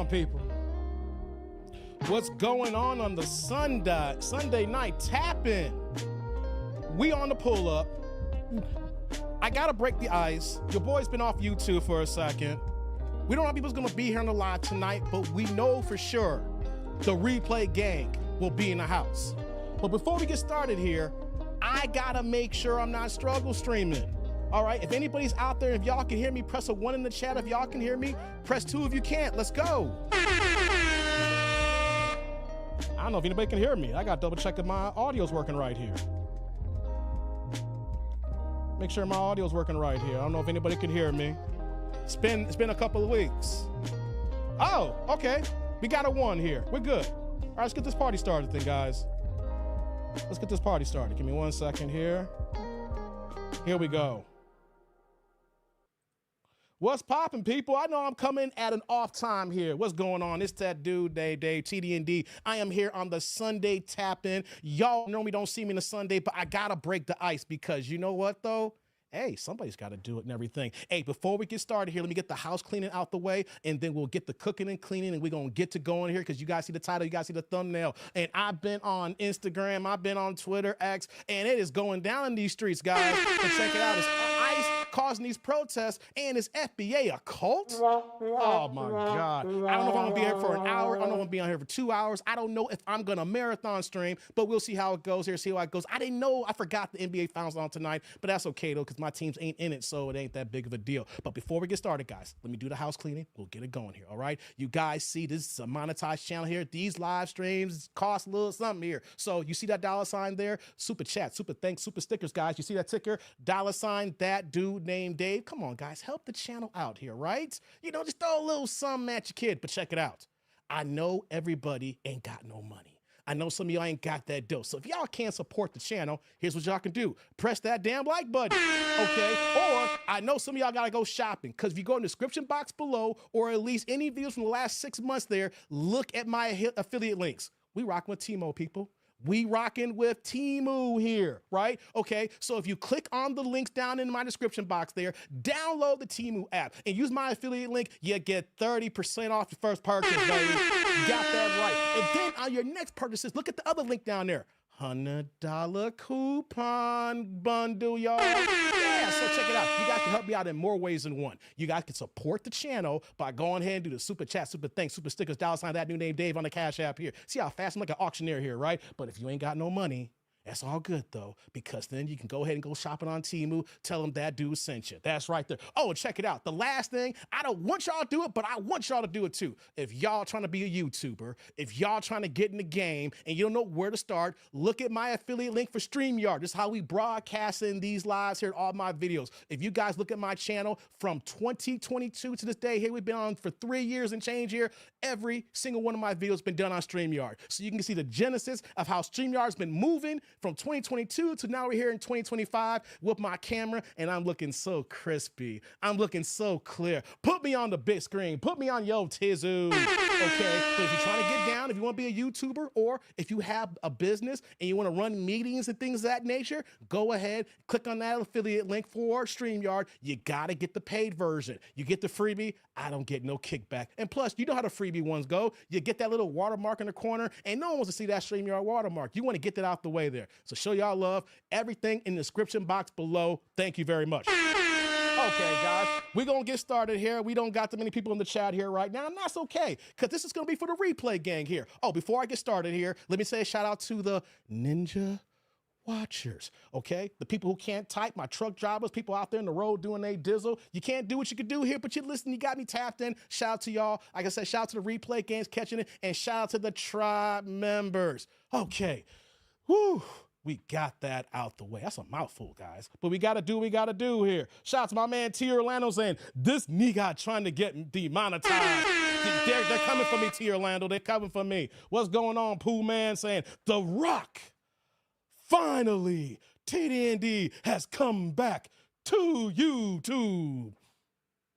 people. What's going on the Sunday night tap-in? We on the pull-up. I gotta break the ice. Your boy's been off YouTube for a second. We don't know if people's gonna be here on the live tonight, but we know for sure the replay gang will be in the house. But before we get started here, I gotta make sure I'm not struggle streaming. All right, if anybody's out there, if y'all can hear me, press a 1 in the chat. If y'all can hear me, press 2 if you can't. Let's go. I don't know if anybody can hear me. I got to double check that my audio's working right here. Make sure my audio's working right here. I don't know if anybody can hear me. It's been a couple of weeks. Oh, okay. We got a 1 here. We're good. All right, let's get this party started then, guys. Let's get this party started. Give me 1 second here. Here we go. What's poppin', people? I know I'm coming at an off time here. What's going on? It's that dude, Dave, TD&D. I am here on the Sunday tap-in. Y'all normally don't see me on the Sunday, but I gotta break the ice because you know what, though? Hey, somebody's got to do it and everything. Hey, before we get started here, let me get the house cleaning out the way, and then we'll get the cooking and cleaning, and we're going to get to going here because you guys see the title, you guys see the thumbnail. And I've been on Instagram, I've been on Twitter, X, and it is going down in these streets, guys. So check it out. It's ICE causing these protests, and is FBA a cult? Oh, my God. I don't know if I'm going to be here for an hour. I don't know if I'm going to be on here for 2 hours. I don't know if I'm going to marathon stream, but we'll see how it goes here, see how it goes. I didn't know. I forgot the NBA Finals on tonight, but that's okay, though, because my teams ain't in it, so it ain't that big of a deal. But before we get started, guys, let me do the house cleaning. We'll get it going here, all right? You guys see this is a monetized channel here. These live streams cost a little something here. So you see that $ there? Super chat, super thanks, super stickers, guys. You see that ticker? $ that dude named Dave. Come on, guys, help the channel out here, right? You know, just throw a little something at your kid, but check it out. I know everybody ain't got no money. I know some of y'all ain't got that dough. So if y'all can't support the channel, here's what y'all can do. Press that damn like button, okay? Or I know some of y'all gotta go shopping, because if you go in the description box below, or at least any videos from the last 6 months there, look at my affiliate links. We rocking with Timo, people. We rocking with Temu here, right? Okay, so if you click on the links down in my description box there, download the Temu app and use my affiliate link, you get 30% off your first purchase, baby. You got that right. And then on your next purchases, look at the other link down there. $100 coupon bundle, y'all. Yeah, so check it out. You guys can help me out in more ways than one. You guys can support the channel by going ahead and do the super chat, super thanks, super stickers, $ that new name Dave on the Cash App here. See how fast I'm like an auctioneer here, right? But if you ain't got no money, that's all good, though, because then you can go ahead and go shopping on Temu. Tell them that dude sent you. That's right there. Oh, and check it out. The last thing, I don't want y'all to do it, but I want y'all to do it, too. If y'all trying to be a YouTuber, if y'all trying to get in the game and you don't know where to start, look at my affiliate link for StreamYard. This is how we broadcast in these lives here, all my videos. If you guys look at my channel from 2022 to this day, here we've been on for 3 years and change here. Every single one of my videos been done on StreamYard. So you can see the genesis of how StreamYard's been moving from 2022 to now we're here in 2025 with my camera, and I'm looking so crispy. I'm looking so clear. Put me on the big screen. Put me on Yo Tizu. Okay, so if you're trying to get down, if you want to be a YouTuber, or if you have a business and you want to run meetings and things of that nature, go ahead, click on that affiliate link for StreamYard. You got to get the paid version. You get the freebie. I don't get no kickback. And plus, you know how the freebie ones go. You get that little watermark in the corner, and no one wants to see that StreamYard watermark. You want to get that out the way there. So show y'all love. Everything in the description box below. Thank you very much. Okay, guys, we're going to get started here. We don't got too many people in the chat here right now, and that's okay, because this is going to be for the replay gang here. Oh, before I get started here, let me say a shout out to the Ninja Watchers, okay? The people who can't type, my truck drivers, people out there in the road doing their dizzle. You can't do what you could do here, but you listen, you got me tapped in. Shout out to y'all. Like I said, shout out to the replay gangs catching it, and shout out to the tribe members. Okay, whoo. We got that out the way. That's a mouthful, guys. But we got to do what we got to do here. Shout out to my man T. Orlando saying, this nigga trying to get demonetized. They're coming for me, T. Orlando. They're coming for me. What's going on, Pooh Man saying, The Rock, finally, TD&D has come back to YouTube.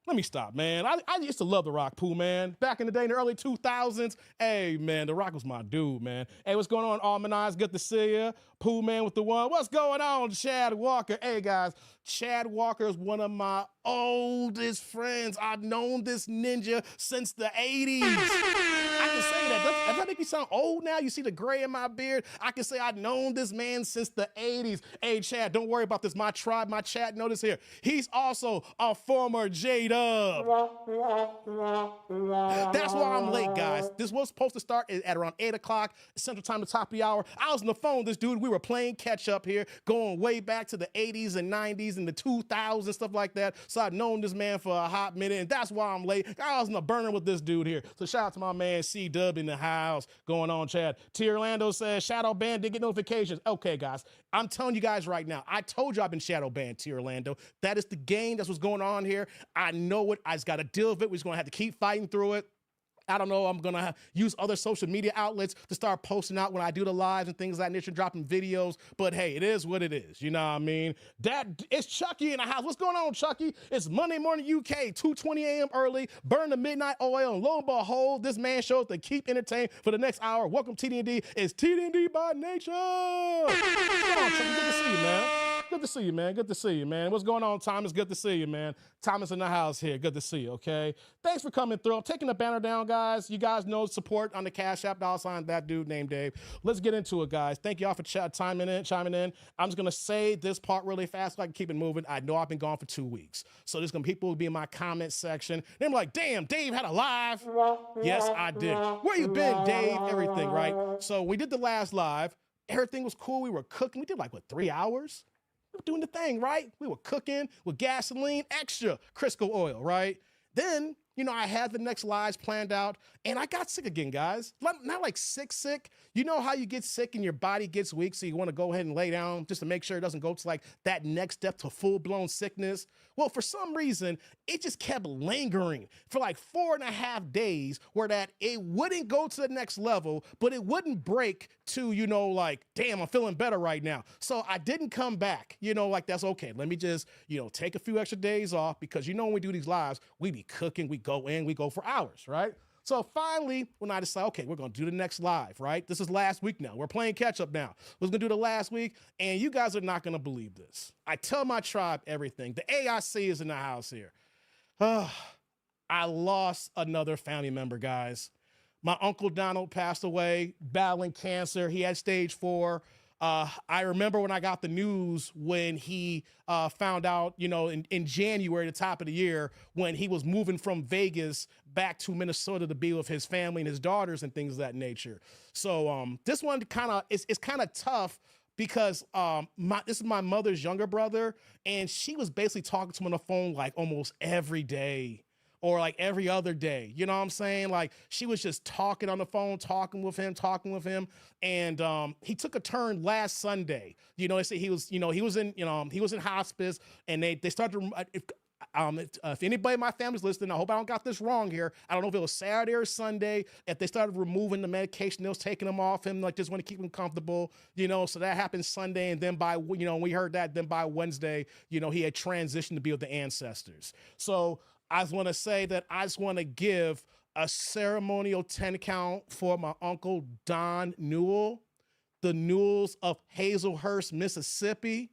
Let me stop, man. I used to love The Rock, Pooh, man. Back in the day, in the early 2000s, hey, man, The Rock was my dude, man. Hey, what's going on, Almanize? Good to see you. Pooh, man, with the one. What's going on, Chad Walker? Hey, guys, Chad Walker is one of my oldest friends. I've known this ninja since the 80s. I can say that. Does that make me sound old now? You see the gray in my beard? I can say I've known this man since the 80s. Hey, Chad, don't worry about this. My tribe, my chat, notice here. He's also a former J-Dub. That's why I'm late, guys. This was supposed to start at around 8 o'clock Central Time, the top of the hour. I was on the phone with this dude. We were playing catch up here, going way back to the 80s and 90s and the 2000s, stuff like that. So I've known this man for a hot minute, and that's why I'm late. I was in the burner with this dude here. So shout out to my man C-Dub in the house. Going on, Chad. T. Orlando says, shadow banned, didn't get notifications. Okay, guys, I'm telling you guys right now, I told you I've been shadow banned, T. Orlando. That is the game. That's what's going on here. I know it. I just got to deal with it. We're just going to have to keep fighting through it. I don't know, I'm gonna use other social media outlets to start posting out when I do the lives and things like that, and dropping videos, but hey, it is what it is, you know what I mean? It's Chucky in the house. What's going on, Chucky? It's Monday morning UK, 2:20 a.m. early, burn the midnight oil, and lo and behold, this man shows to keep entertained for the next hour. Welcome, TD&D. It's TD&D by nature. What's going on, Chucky? Good to see you, man. Good to see you, man. Good to see you, man. What's going on, Thomas? Good to see you, man. Thomas in the house here. Good to see you, okay? Thanks for coming through. I'm taking the banner down, guys. You guys know support on the Cash App, $ that dude named Dave. Let's get into it, guys. Thank y'all for chiming in. I'm just going to say this part really fast so I can keep it moving. I know I've been gone for 2 weeks. So there's going to be people who will be in my comment section. They're like, damn, Dave had a live. Yes, I did. Where you been, Dave? Everything, right? So we did the last live. Everything was cool. We were cooking. We did like, what, 3 hours? We were doing the thing, right? We were cooking with gasoline, extra Crisco oil, right? Then, you know, I had the next lives planned out, and I got sick again, guys. Not like sick. You know how you get sick and your body gets weak, so you want to go ahead and lay down just to make sure it doesn't go to like that next step to full-blown sickness? Well, for some reason, it just kept lingering for like 4.5 days where that it wouldn't go to the next level, but it wouldn't break to, you know, like, damn, I'm feeling better right now. So I didn't come back, you know, like that's okay. Let me just, you know, take a few extra days off because, you know, when we do these lives, we be cooking, we go for hours, right? So finally, when I decided, okay, we're going to do the next live, right? This is last week now. We're playing catch up now. We're going to do the last week, and you guys are not going to believe this. I tell my tribe everything. The I.C.E is in the house here. I lost another family member, guys. My Uncle Donald passed away battling cancer. He had stage 4. I remember when I got the news when he found out, you know, in January, the top of the year, when he was moving from Vegas back to Minnesota to be with his family and his daughters and things of that nature. So this one it's kind of tough because this is my mother's younger brother, and she was basically talking to him on the phone like almost every day. Or like every other day, you know what I'm saying? Like she was just talking on the phone, talking with him. And he took a turn last Sunday. You know, they say he was in hospice, and they started to, if anybody in my family's listening, I hope I don't got this wrong here. I don't know if it was Saturday or Sunday, if they started removing the medication, they was taking them off him, like just want to keep him comfortable, you know, so that happened Sunday. And then we heard that, then by Wednesday, you know, he had transitioned to be with the ancestors. So I just want to say that I just want to give a ceremonial 10 count for my Uncle Don Newell, the Newells of Hazelhurst, Mississippi.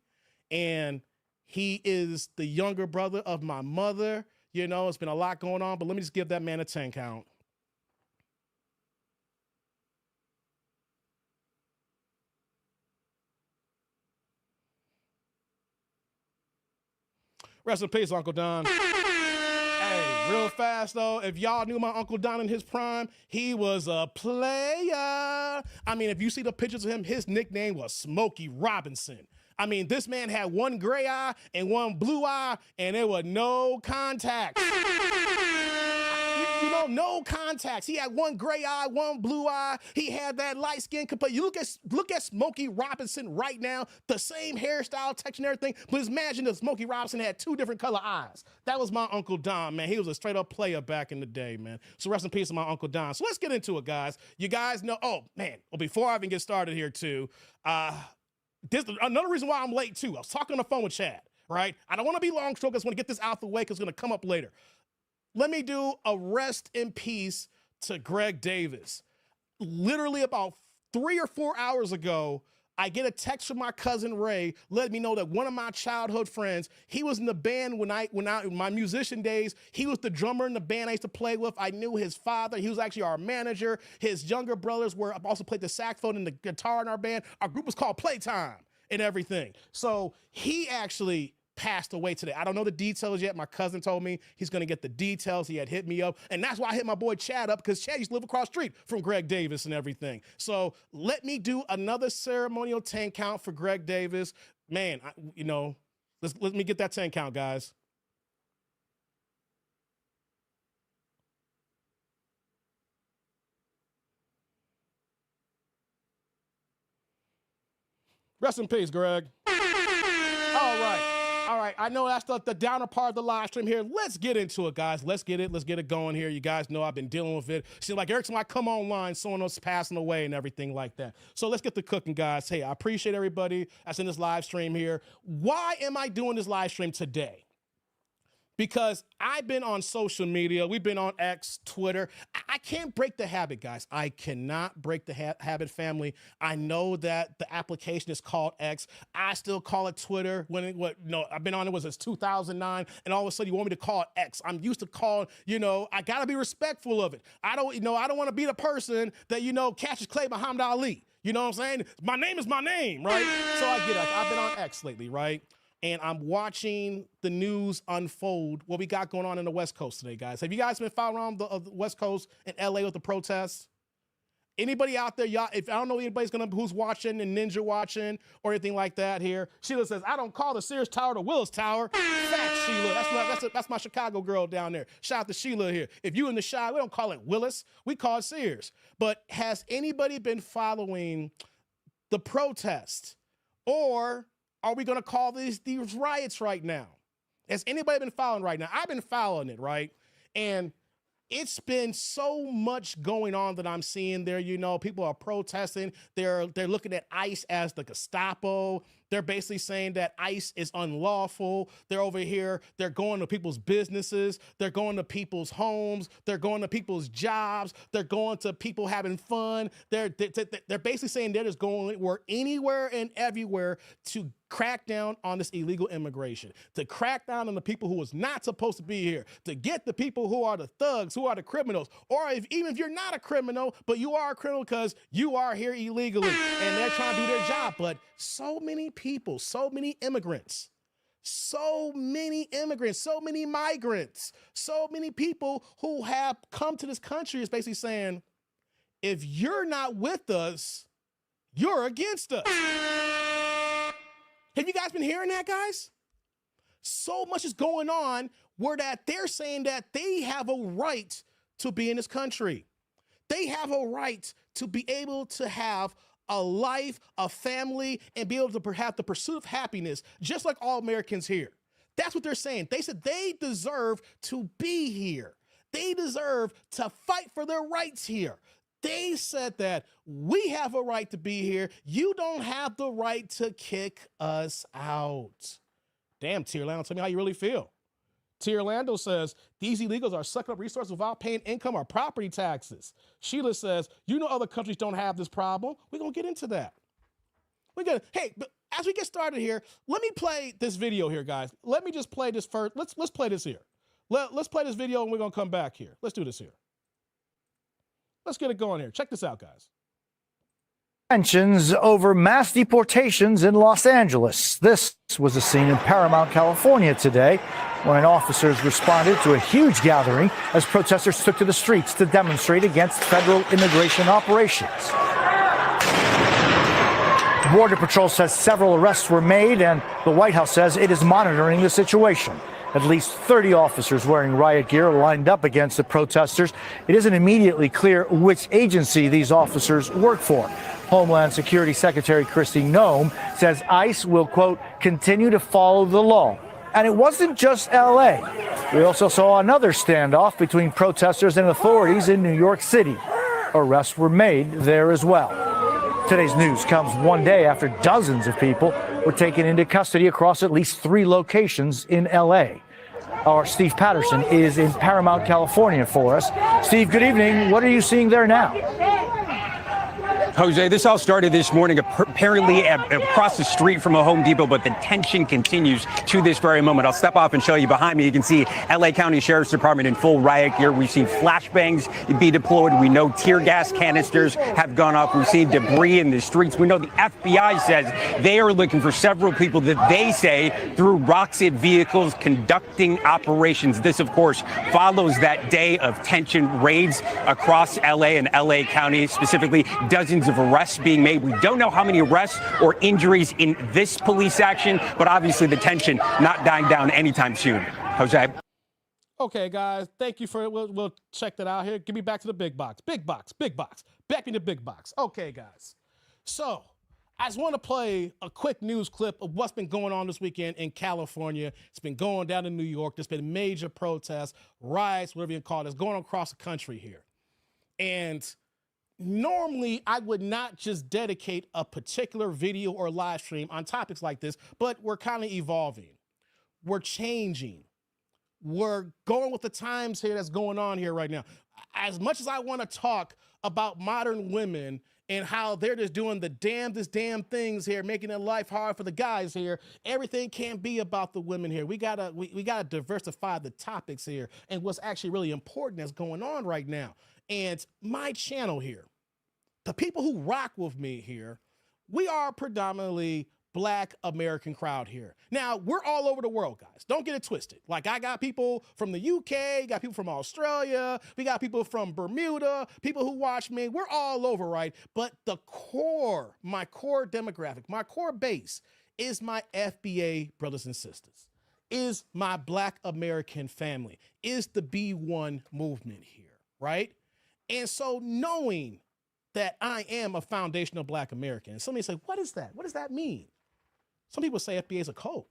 And he is the younger brother of my mother. You know, it's been a lot going on, but let me just give that man a 10 count. Rest in peace, Uncle Don. Hey, real fast though, if y'all knew my Uncle Don in his prime, he was a player. I mean, if you see the pictures of him, his nickname was Smokey Robinson. I mean, this man had one gray eye and one blue eye, and there were no contacts. You know, no contacts. He had one gray eye, one blue eye. He had that light skin. But you look at Smokey Robinson right now, the same hairstyle, texture, and everything. But imagine if Smokey Robinson had 2 different color eyes. That was my Uncle Don, man. He was a straight up player back in the day, man. So rest in peace to my Uncle Don. So let's get into it, guys. You guys know, oh man, well, before I even get started here too, this another reason why I'm late too. I was talking on the phone with Chad, right? I don't want to be long stroke. I just want to get this out the way because it's going to come up later. let me do a rest in peace to Greg Davis. Literally about 3 or 4 hours ago, I get a text from my cousin Ray, letting me know that one of my childhood friends, he was in the band when in my musician days. He was the drummer in the band I used to play with. I knew his father. He was actually our manager. His younger brothers also played the saxophone and the guitar in our band. Our group was called Playtime and everything. So he actually passed away today. I don't know the details yet. My cousin told me he's going to get the details. He had hit me up, and that's why I hit my boy Chad up, because Chad used to live across the street from Greg Davis and everything. So let me do another ceremonial 10 count for Greg Davis. Man, let me get that 10 count, guys. Rest in peace, Greg. All right, I know that's the downer part of the live stream here. Let's get into it, guys. Let's get it going here. You guys know I've been dealing with it. Seems like every time I come online, someone else is passing away and everything like that. So let's get to cooking, guys. Hey, I appreciate everybody that's in this live stream here. Why am I doing this live stream today? Because I've been on social media. We've been on X, Twitter. I can't break the habit, guys. I cannot break the habit, family. I know that the application is called X. I still call it Twitter. I've been on it since 2009, and all of a sudden you want me to call it X. I'm used to calling, I gotta be respectful of it. I don't want to be the person that, catches Clay Muhammad Ali. You know what I'm saying? My name is my name, right? So I get it. I've been on X lately, right? And I'm watching the news unfold, what we got going on in the West Coast today, guys. Have you guys been following around the West Coast in LA with the protests? Anybody out there, y'all, if I don't know anybody's who's watching and Ninja watching or anything like that here. Sheila says, I don't call the Sears Tower the Willis Tower. Fact, Sheila. That's my Chicago girl down there. Shout out to Sheila here. If you in the Chi, we don't call it Willis. We call it Sears. But has anybody been following the protest? Or are we going to call these riots right now? Has anybody been following right now? I've been following it, right? And it's been so much going on that I'm seeing there. People are protesting. They're looking at ICE as the Gestapo. They're basically saying that ICE is unlawful. They're over here. They're going to people's businesses. They're going to people's homes. They're going to people's jobs. They're going to people having fun. They're basically saying they're just going anywhere and everywhere to crack down on this illegal immigration, to crack down on the people who was not supposed to be here, to get the people who are the thugs, who are the criminals, or even if you're not a criminal, but you are a criminal because you are here illegally and they're trying to do their job. But so many people, so many immigrants, so many migrants, so many people who have come to this country is basically saying, if you're not with us, you're against us. Have you guys been hearing that, guys? So much is going on where that they're saying that they have a right to be in this country. They have a right to be able to have a life, a family, and be able to have the pursuit of happiness, just like all Americans here. That's what they're saying. They said they deserve to be here. They deserve to fight for their rights here. They said that we have a right to be here. You don't have the right to kick us out. Damn, Tierlando, tell me how you really feel. Tierlando says, these illegals are sucking up resources without paying income or property taxes. Sheila says, other countries don't have this problem. We're going to get into that. Hey, but as we get started here, let me play this video here, guys. Let me just play this first. Let's play this here. Let's play this video and we're going to come back here. Let's do this here. Let's get it going here. Check this out, guys. Tensions over mass deportations in Los Angeles. This was a scene in Paramount, California today when officers responded to a huge gathering as protesters took to the streets to demonstrate against federal immigration operations. Border Patrol says several arrests were made, and the White House says it is monitoring the situation. At least 30 officers wearing riot gear lined up against the protesters. It isn't immediately clear which agency these officers work for. Homeland Security Secretary Kristi Noem says ICE will, quote, continue to follow the law. And it wasn't just L.A. We also saw another standoff between protesters and authorities in New York City. Arrests were made there as well. Today's news comes one day after dozens of people were taken into custody across at least 3 locations in L.A. Our Steve Patterson is in Paramount, California for us. Steve, good evening. What are you seeing there now? Jose, this all started this morning apparently across the street from a Home Depot, but the tension continues to this very moment. I'll step off and show you behind me. You can see LA County Sheriff's Department in full riot gear. We've seen flashbangs be deployed. We know tear gas canisters have gone off. We've seen debris in the streets. We know the FBI says they are looking for several people that they say threw rocks at vehicles conducting operations. This, of course, follows that day of tension, raids across LA and LA County, specifically dozens of arrests being made. We don't know how many arrests or injuries in this police action, but obviously the tension not dying down anytime soon. Jose. Okay, guys, thank you for it. We'll check that out here. Give me back to the big box. Big box, big box. Back in the big box. Okay, guys. So I just want to play a quick news clip of what's been going on this weekend in California. It's been going down in New York. There's been major protests, riots, whatever you call it. It's going across the country here. And normally, I would not just dedicate a particular video or live stream on topics like this, but we're kind of evolving. We're changing. We're going with the times here that's going on here right now. As much as I want to talk about modern women and how they're just doing the damnedest damn things here, making their life hard for the guys here, everything can't be about the women here. We gotta diversify the topics here and what's actually really important that's going on right now. And my channel here, the people who rock with me here, we are predominantly Black American crowd here. Now, we're all over the world, guys. Don't get it twisted. Like, I got people from the UK, got people from Australia, we got people from Bermuda, people who watch me. We're all over, right? But the core, my core demographic, my core base is my FBA brothers and sisters, is my Black American family, is the B1 movement here, right? And so knowing that I am a foundational Black American, and somebody say, what is that? What does that mean? Some people say FBA is a cult.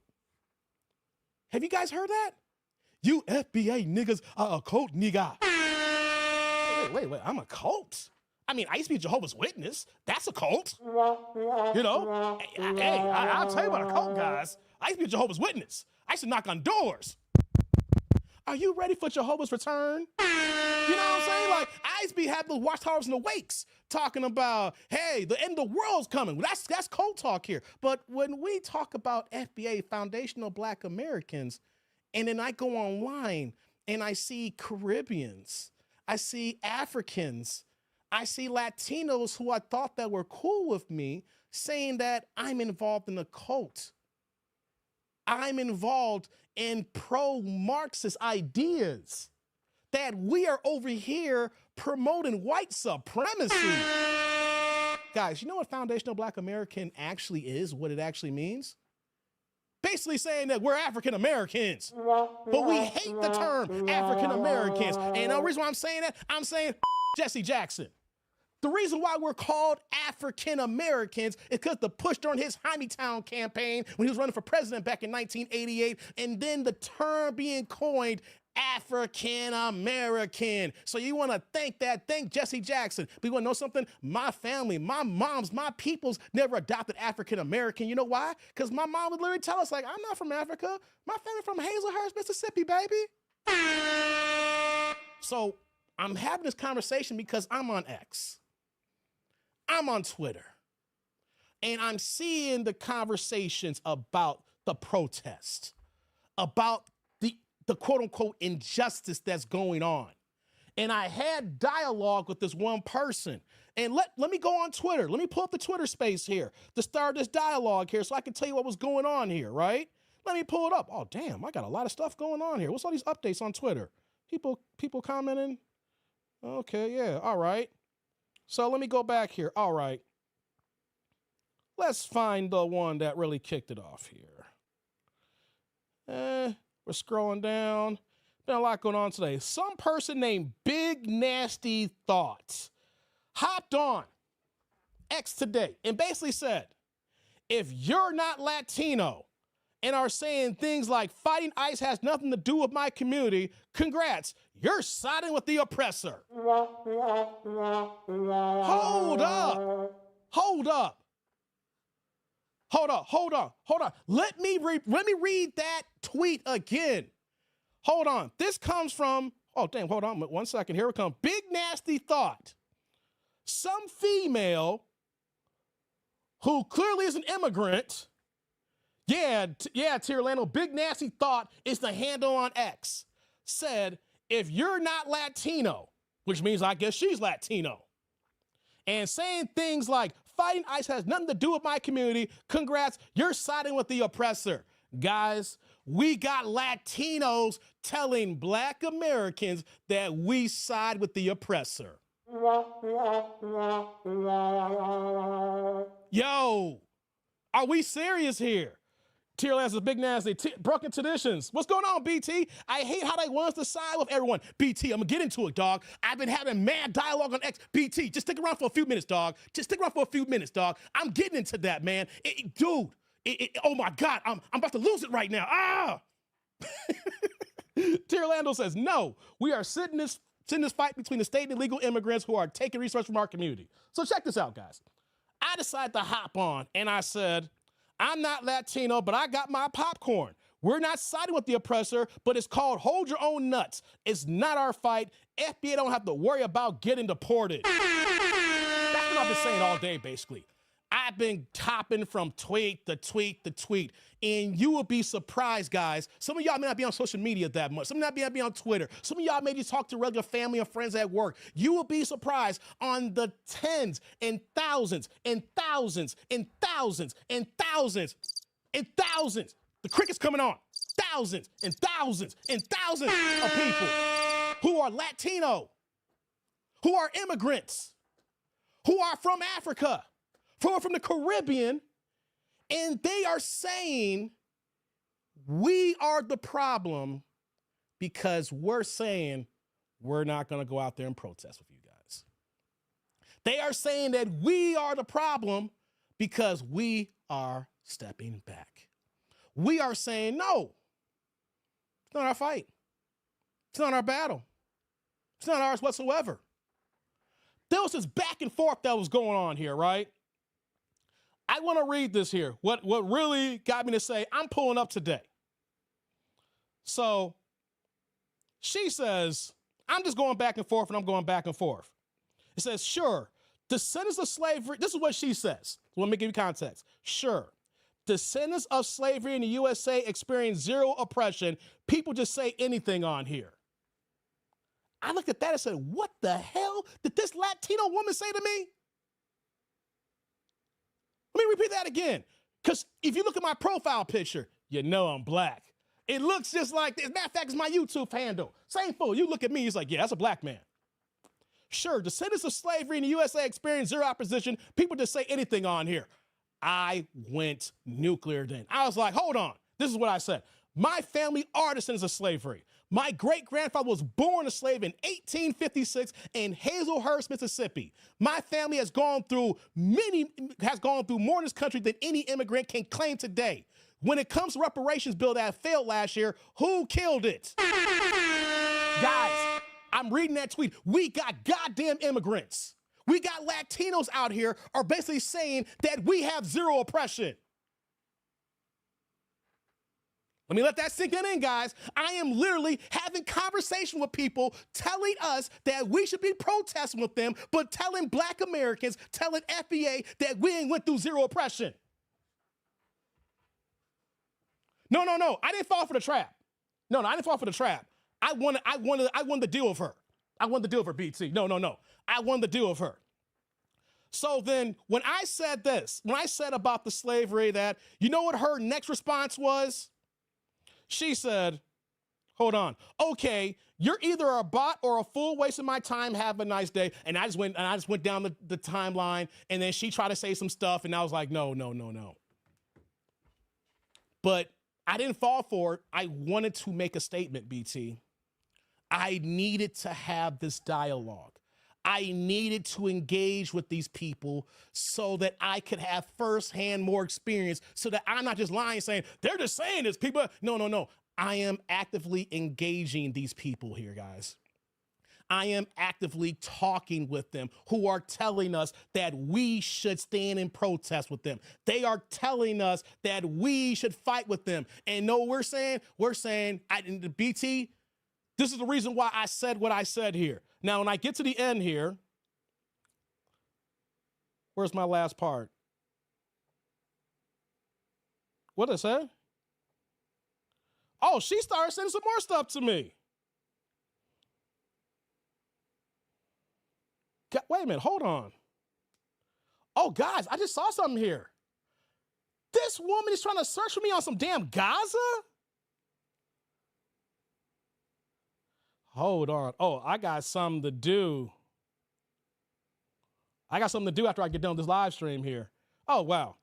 Have you guys heard that? You FBA niggas are a cult, nigga. Wait, I'm a cult? I mean, I used to be Jehovah's Witness. That's a cult. You know? Hey, I'll tell you about a cult, guys. I used to be Jehovah's Witness. I used to knock on doors. Are you ready for Jehovah's return? You know what I'm saying? Like, I used to be having those watchtowers in the wakes talking about, hey, the end of the world's coming. That's cult talk here. But when we talk about FBA, foundational Black Americans, and then I go online and I see Caribbeans, I see Africans, I see Latinos who I thought that were cool with me saying that I'm involved in a cult. I'm involved in pro-Marxist ideas, that we are over here promoting white supremacy. Guys, you know what foundational Black American actually is, what it actually means? Basically saying that we're African Americans, but we hate the term African Americans. And the reason why I'm saying that, I'm saying Jesse Jackson. The reason why we're called African Americans is because the push during his Town campaign when he was running for president back in 1988, and then the term being coined African American. So you want to thank Jesse Jackson. But you want to know something? My family, my moms, my peoples never adopted African American. You know why? Because my mom would literally tell us, like, I'm not from Africa. My family from Hazelhurst, Mississippi, baby. So I'm having this conversation because I'm on X. I'm on Twitter. And I'm seeing the conversations about the protest, about the quote-unquote injustice that's going on. And I had dialogue with this one person. And let me go on Twitter. Let me pull up the Twitter space here to start this dialogue here so I can tell you what was going on here, right? Let me pull it up. Oh, damn, I got a lot of stuff going on here. What's all these updates on Twitter? People commenting? Okay, yeah, all right. So let me go back here. All right. Let's find the one that really kicked it off here. We're scrolling down. Been a lot going on today. Some person named Big Nasty Thoughts hopped on X today and basically said, if you're not Latino and are saying things like fighting ICE has nothing to do with my community, congrats, you're siding with the oppressor. Hold up. Let me read that tweet again. Hold on. This comes from, oh, damn, hold on 1 second. Here it comes. Big nasty thought. Some female who clearly is an immigrant, Tirlando, big nasty thought is the handle on X, said, if you're not Latino, which means I guess she's Latino, and saying things like, fighting ICE has nothing to do with my community, congrats, you're siding with the oppressor. Guys, we got Latinos telling Black Americans that we side with the oppressor. Yo, are we serious here? Tearland is a big nasty. Broken traditions. What's going on, BT? I hate how they want us to side with everyone. BT, I'm gonna get into it, dog. I've been having mad dialogue on X. BT, just stick around for a few minutes, dog. Just stick around for a few minutes, dog. I'm getting into that, man. Dude, oh my God, I'm about to lose it right now. Ah! Tirlando says, no, we are sitting this fight between the state and illegal immigrants who are taking resources from our community. So check this out, guys. I decided to hop on and I said, I'm not Latino, but I got my popcorn. We're not siding with the oppressor, but it's called hold your own nuts. It's not our fight. FBA don't have to worry about getting deported. That's what I've been saying all day, basically. I've been topping from tweet to tweet to tweet, and you will be surprised, guys. Some of y'all may not be on social media that much. Some of y'all may not be on Twitter. Some of y'all may just talk to regular family and friends at work. You will be surprised on the tens and thousands and thousands and thousands and thousands and thousands. The cricket's coming on. Thousands and thousands and thousands of people who are Latino, who are immigrants, who are from Africa, from the Caribbean, and they are saying we are the problem because we're saying we're not going to go out there and protest with you guys. They are saying that we are the problem because we are stepping back. We are saying, no, it's not our fight. It's not our battle. It's not ours whatsoever. There was this back and forth that was going on here, right? I want to read this here. What really got me to say, I'm pulling up today. So she says, I'm just going back and forth and I'm going back and forth. It says, sure, descendants of slavery, this is what she says. Let me give you context. Sure, descendants of slavery in the USA experience zero oppression. People just say anything on here. I looked at that and said, what the hell did this Latino woman say to me? Let me repeat that again, because if you look at my profile picture, you know I'm Black. It looks just like this. Matter of fact, it's my YouTube handle. Same fool. You look at me, it's like, yeah, that's a Black man. Sure, descendants of slavery in the USA experience zero opposition. People just say anything on here. I went nuclear then. I was like, hold on. This is what I said. My family are descendants of slavery. My great-grandfather was born a slave in 1856 in Hazelhurst, Mississippi. My family has gone through more in this country than any immigrant can claim today. When it comes to reparations bill that failed last year, who killed it? Guys, I'm reading that tweet. We got goddamn immigrants. We got Latinos out here are basically saying that we have zero oppression. Let me let that sink in, guys. I am literally having conversation with people telling us that we should be protesting with them, but telling Black Americans, telling FBA that we ain't went through zero oppression. No. I didn't fall for the trap. No, I didn't fall for the trap. I won the deal with her. I won the deal with her, BT. No. I won the deal with her. So then when I said this, when I said about the slavery that, you know what her next response was? She said, hold on. Okay, you're either a bot or a fool wasting my time. Have a nice day. And I just went down the timeline, and then she tried to say some stuff, and I was like, no. But I didn't fall for it. I wanted to make a statement, BT. I needed to have this dialogue. I needed to engage with these people so that I could have firsthand more experience so that I'm not just lying saying, they're just saying this, people. No. I am actively engaging these people here, guys. I am actively talking with them, who are telling us that we should stand in protest with them. They are telling us that we should fight with them. And know what we're saying? We're saying, BT, this is the reason why I said what I said here. Now, when I get to the end here, where's my last part? What did I say? Oh, she started sending some more stuff to me. Wait a minute, hold on. Oh, guys, I just saw something here. This woman is trying to search for me on some damn Gaza? Hold on. Oh, I got something to do. I got something to do after I get done with this live stream here. Oh, wow.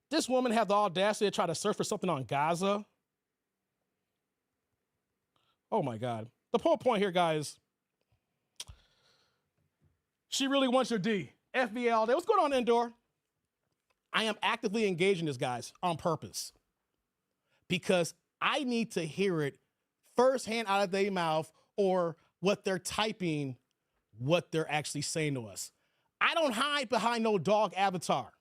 This woman had the audacity to try to search for something on Gaza. Oh, my God. The whole point here, guys, she really wants your D. FBA all day. What's going on, Indoor? I am actively engaging this, guys, on purpose, because I need to hear it firsthand out of their mouth, or what they're typing, what they're actually saying to us. I don't hide behind no dog avatar.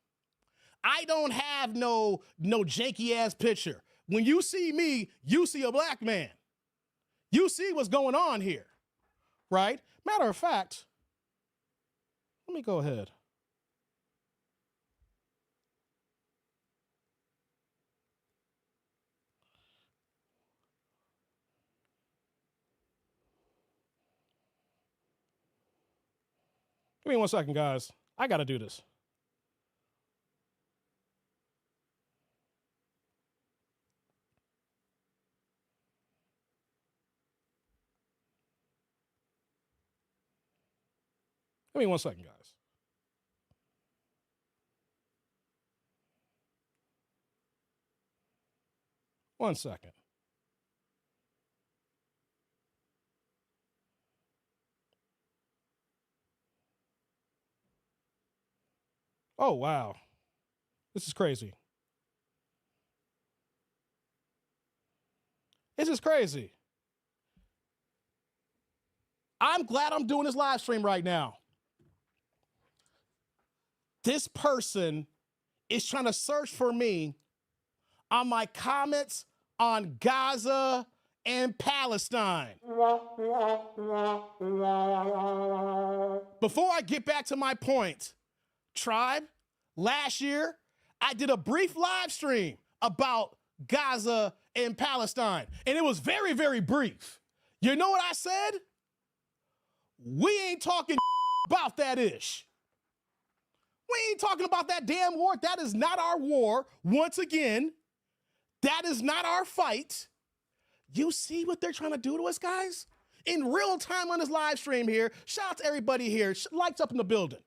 I don't have no janky ass picture. When you see me, you see a black man. You see what's going on here, right? Matter of fact, let me go ahead. Give me 1 second, guys. I got to do this. Give me 1 second, guys. One second. Oh, wow. This is crazy. This is crazy. I'm glad I'm doing this live stream right now. This person is trying to search for me on my comments on Gaza and Palestine. Before I get back to my point, Tribe, last year, I did a brief live stream about Gaza and Palestine, and it was very, very brief. You know what I said? We ain't talking about that ish. We ain't talking about that damn war. That is not our war. Once again, that is not our fight. You see what they're trying to do to us, guys? In real time on this live stream here, shout out to everybody here. Lights up in the building.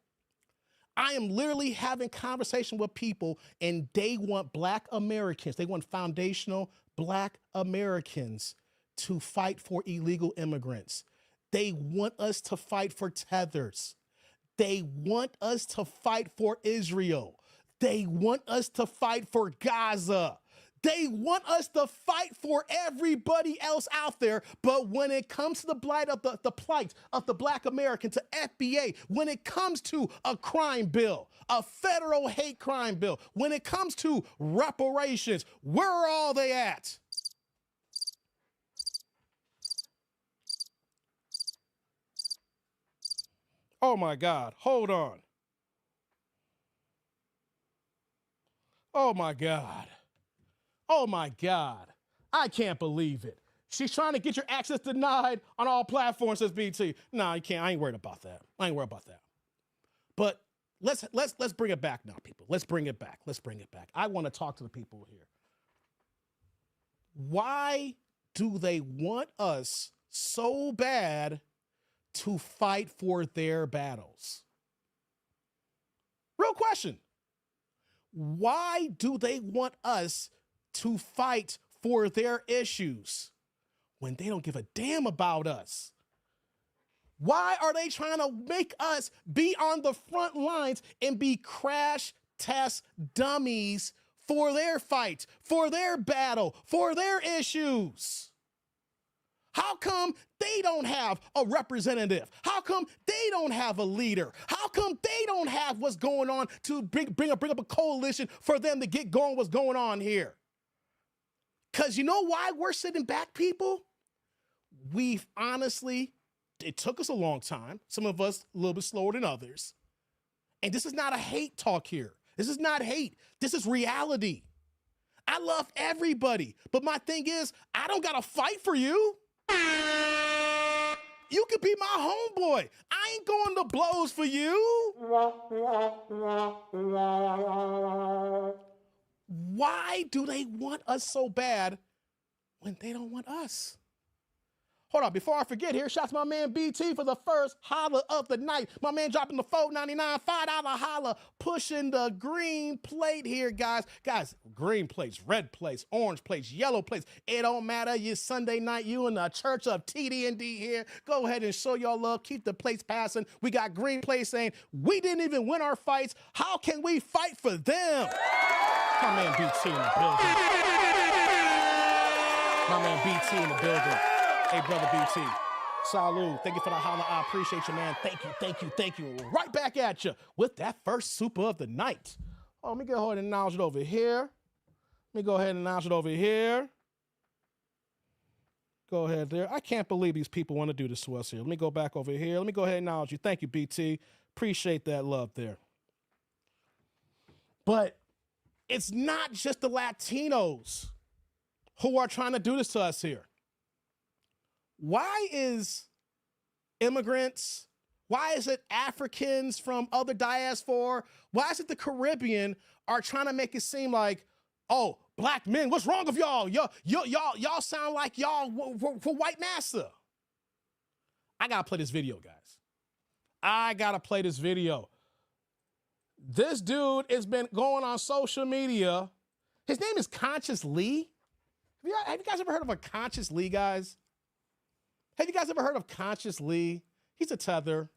I am literally having conversation with people, and they want black Americans. They want foundational black Americans to fight for illegal immigrants. They want us to fight for tethers. They want us to fight for Israel. They want us to fight for Gaza. They want us to fight for everybody else out there. But when it comes to the plight of the black American, to FBA, when it comes to a crime bill, a federal hate crime bill, when it comes to reparations, where are all they at? Oh my God, hold on. Oh my God. Oh my God, I can't believe it. She's trying to get your access denied on all platforms, says BT. No, you can't. I ain't worried about that. I ain't worried about that. But let's bring it back now, people. Let's bring it back. Let's bring it back. I want to talk to the people here. Why do they want us so bad to fight for their battles? Real question. Why do they want us to fight for their issues when they don't give a damn about us? Why are they trying to make us be on the front lines and be crash test dummies for their fight, for their battle, for their issues? How come they don't have a representative? How come they don't have a leader? How come they don't have what's going on to bring up a coalition for them to get going what's going on here? Because you know why we're sitting back, people? We've honestly, it took us a long time. Some of us a little bit slower than others. And this is not a hate talk here. This is not hate. This is reality. I love everybody. But my thing is, I don't got to fight for you. You could be my homeboy. I ain't going to blows for you. Why do they want us so bad when they don't want us? Hold on, before I forget here, shout out to my man BT for the first holla of the night. My man dropping the $4.99, $5 holla, pushing the green plate here, guys. Guys, green plates, red plates, orange plates, yellow plates. It don't matter. You Sunday night, you in the church of TD&D here. Go ahead and show y'all love. Keep the plates passing. We got green plates saying, we didn't even win our fights. How can we fight for them? My man BT in the building. My man BT in the building. Hey, brother BT, salud. Thank you for the holla. I appreciate you, man. Thank you, thank you, thank you. Right back at you with that first super of the night. Oh, let me go ahead and announce it over here. Go ahead there. I can't believe these people want to do this to us here. Let me go back over here. Let me go ahead and acknowledge you. Thank you, BT. Appreciate that love there. But it's not just the Latinos who are trying to do this to us here. Why is immigrants, why is it Africans from other diaspora, why is it the Caribbean are trying to make it seem like, oh, black men, what's wrong with y'all? Y'all sound like y'all for white massa. I gotta play this video, guys. I gotta play this video. This dude has been going on social media. His name is Conscious Lee. Have you guys ever heard of a Conscious Lee, guys? Have you guys ever heard of Conscious Lee? He's a tether.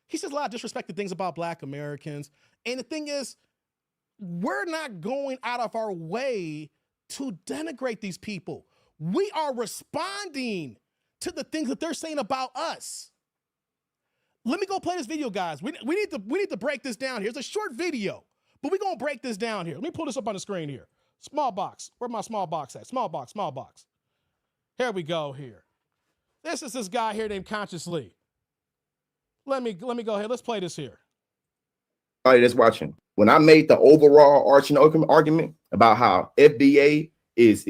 He says a lot of disrespectful things about black Americans. And the thing is, we're not going out of our way to denigrate these people. We are responding to the things that they're saying about us. Let me go play this video, guys. We need to break this down here. It's a short video, but we're going to break this down here. Let me pull this up on the screen here. Small box. Where's my small box at? Small box. Here we go here. This is this guy here named Conscious Lee. Let me go ahead. Let's play this here. Everybody that's watching, when I made the overall arching argument about how FBA is